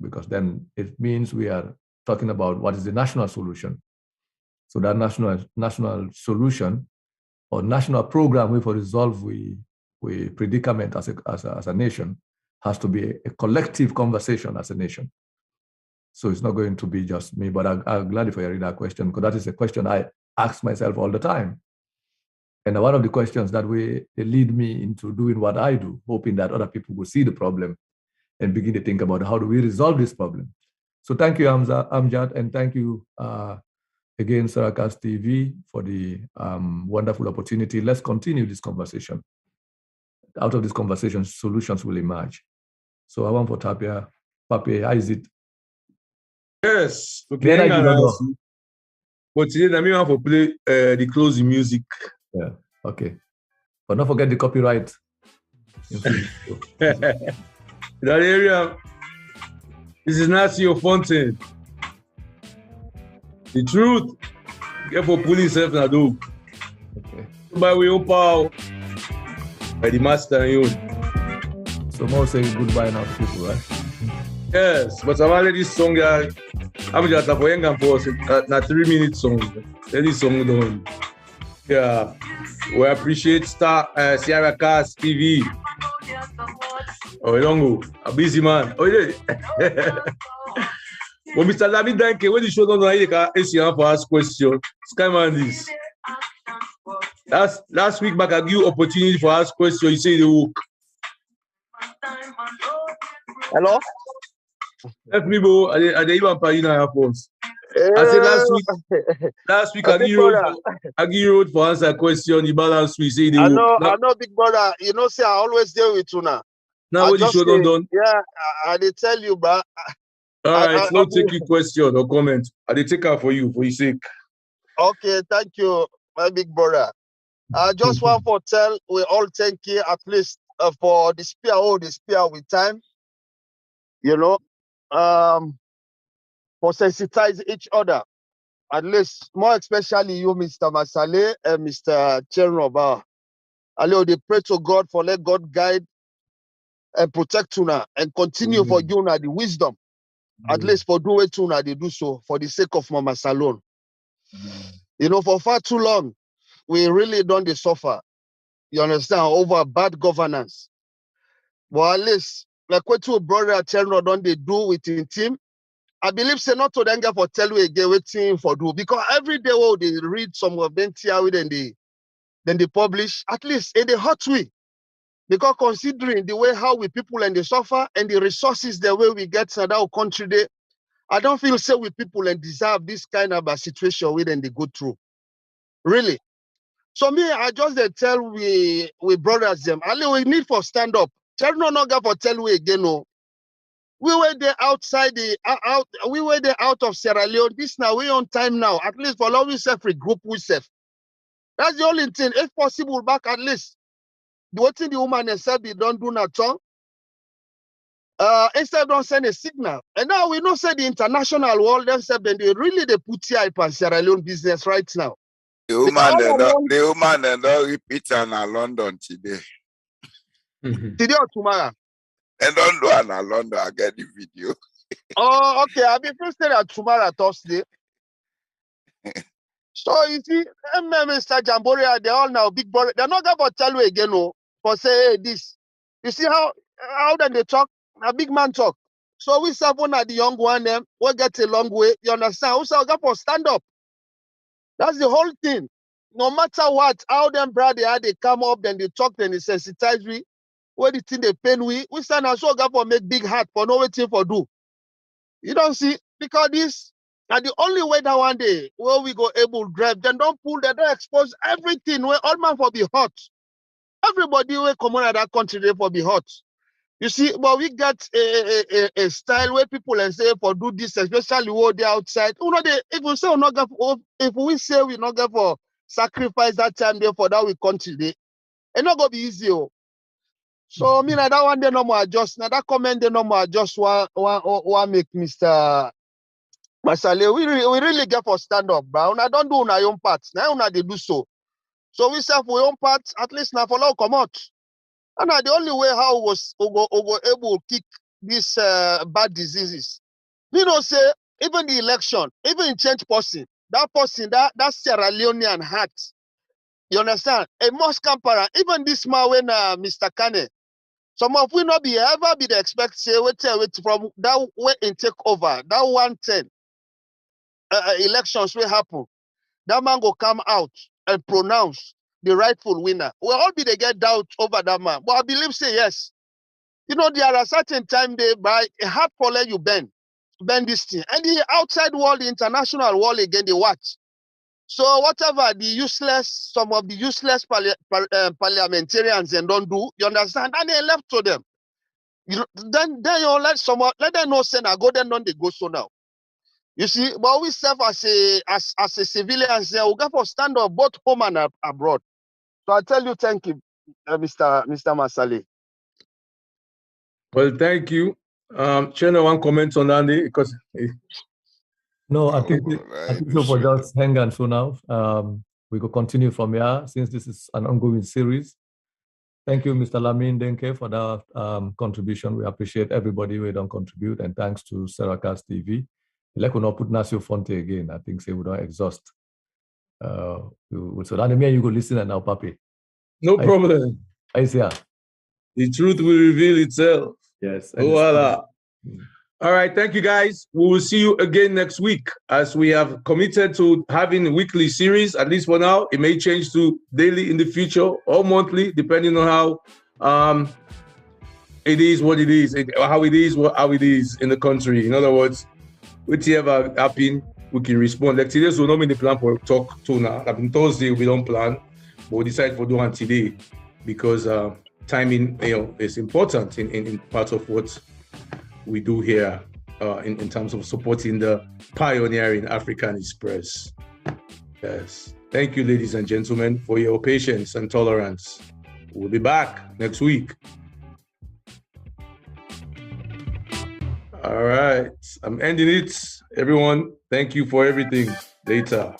because then it means we are talking about what is the national solution. So that national solution or national program we for resolve we predicament as a nation has to be a collective conversation as a nation. So it's not going to be just me, but I'm glad if I read that question, because that is a question I ask myself all the time. And one of the questions that they lead me into doing what I do, hoping that other people will see the problem and begin to think about how do we resolve this problem. So thank you, Amjad, and thank you again, Sarakas TV, for the wonderful opportunity. Let's continue this conversation. Out of this conversation, solutions will emerge. So I want for Tapia. Papi, how is it? Yes. Okay. But today, I want to play the closing music. Yeah. Okay. But don't forget the copyright. That area. This is not your fountain. The truth. Get for pulling self na do. Okay. By way of power. By the master and you. So more say goodbye now to people, right? Yes, but I've already sung I'm just for young and for a 3-minute song. Any song done. Yeah. We appreciate Sierra Cast TV. Oh, don't go. A busy man. Oh, yeah. Well, Mr. David Danke, when you show down the for ask question, Skyman this. Last week back, I give you opportunity for ask question. You say the hook. Hello? Let me go. I didn't even pay you first. I said last week I give you road for answer question. The balance we say the hook. I know, big brother. You know, say I always deal with you now. Now what you show done? Yeah, I did tell you, but. All right, no take your question or comment. I did take her for you, for your sake. Okay, thank you, my big brother. I just want to tell we all thank you at least for the spear with time. You know, for sensitize each other. At least more especially you, Mr. Masale and Mr. Chenroba. Allow they pray to God for let God guide and protect you now and continue for you now the wisdom. At least for do it too now they do so for the sake of Mama Salon. You know, for far too long, we really don't suffer. You understand, over bad governance. But at least, like what two brother Chenro don't they do within team. I believe say not to them get for tell you again waiting for do because every day when they read some of them theory then they publish, at least in the hot way. Because considering the way how we people and they suffer and the resources the way we get to our country there, I don't feel say we people and deserve this kind of a situation where then they go through. Really. So me, I just tell we brothers them, Ali, we need for stand up. Tell no get for tell we again no. We were there outside we were there out of Sierra Leone. This now we on time now. At least for long we self regroup we self. That's the only thing. If possible, back at least. What thing the woman has said they don't do not all. Instead don't send a signal. And now we know say the international world themselves then they really they put here on Sierra Leone business right now. The woman don't repeat in London today. Today or tomorrow. And London, I get the video. Oh, okay. I'll be posted at tomorrow, Thursday. So you see, Mr. Jamboria, they're all now big brother. They're not going to tell you again, no, for say hey, this. You see how then they talk? A big man talk. So we serve one at the young one, them, we get a long way. You understand? We say, for stand up. That's the whole thing. No matter what, how them brother they come up, then they talk, then they sensitize we. What the thing they pain we stand and so for make big heart for no waiting for do. You don't see, because this and the only way that one day where we go able to drive, then don't pull, they don't expose everything where all man for be hot. Everybody will come out of that country they for be hot. You see, but we got a style where people and say for do this, especially where they outside. You know, if we say we not go for, if we say we not go for sacrifice that time there for that we country, it's not gonna be easy. Oh. So I mean that one day no more adjust. Now that comment they no more adjust one make Mr. Masale, we really get for stand up, bro. Una don't do our own part. Now una they do so. So we say for own part, at least now for now come out. And the only way how we go able to kick these bad diseases. You know, say even the election, even in change person, that Sierra Leonean heart. You understand? A most compara, even this man when Mr. Kane, some of we not be ever be the expect say wait from that way in take over, that 110 elections will happen. That man go come out and pronounce the rightful winner. We'll all be the get doubt over that man. But I believe say yes. You know, there are certain time they buy a hard for let you bend this thing. And the outside world, the international world again, they watch. So whatever the useless, some of the useless parliamentarians and don't do, you understand? And they left to them. You know, then you let them know say now go then don't they go so now. You see, but we serve as a civilian, we got for stand up both home and abroad. So I tell you, thank you, Mr. Masale. Well, thank you. Chena, one comment on that because no, I think so for just hang on for now. We will continue from here since this is an ongoing series. Thank you, Mr. Lamin Denke, for that contribution. We appreciate everybody who don't contribute, and thanks to Seracast TV. Like we not put Nasio Fonte again. I think say we don't exhaust. So that means you go listen and now, Papi. No problem. I see. The truth will reveal itself. Yes. Voila. All right. Thank you, guys. We will see you again next week as we have committed to having a weekly series, at least for now. It may change to daily in the future or monthly, depending on how it is what it is, how it is in the country. In other words, whatever happen, we can respond. Like today, so normally plan for talk to now. I mean, Thursday we don't plan, but we decide for doing today because timing, is important in part of what we do here in terms of supporting the pioneering African Express. Yes. Thank you, ladies and gentlemen, for your patience and tolerance. We'll be back next week. All right. I'm ending it. Everyone, thank you for everything. Later.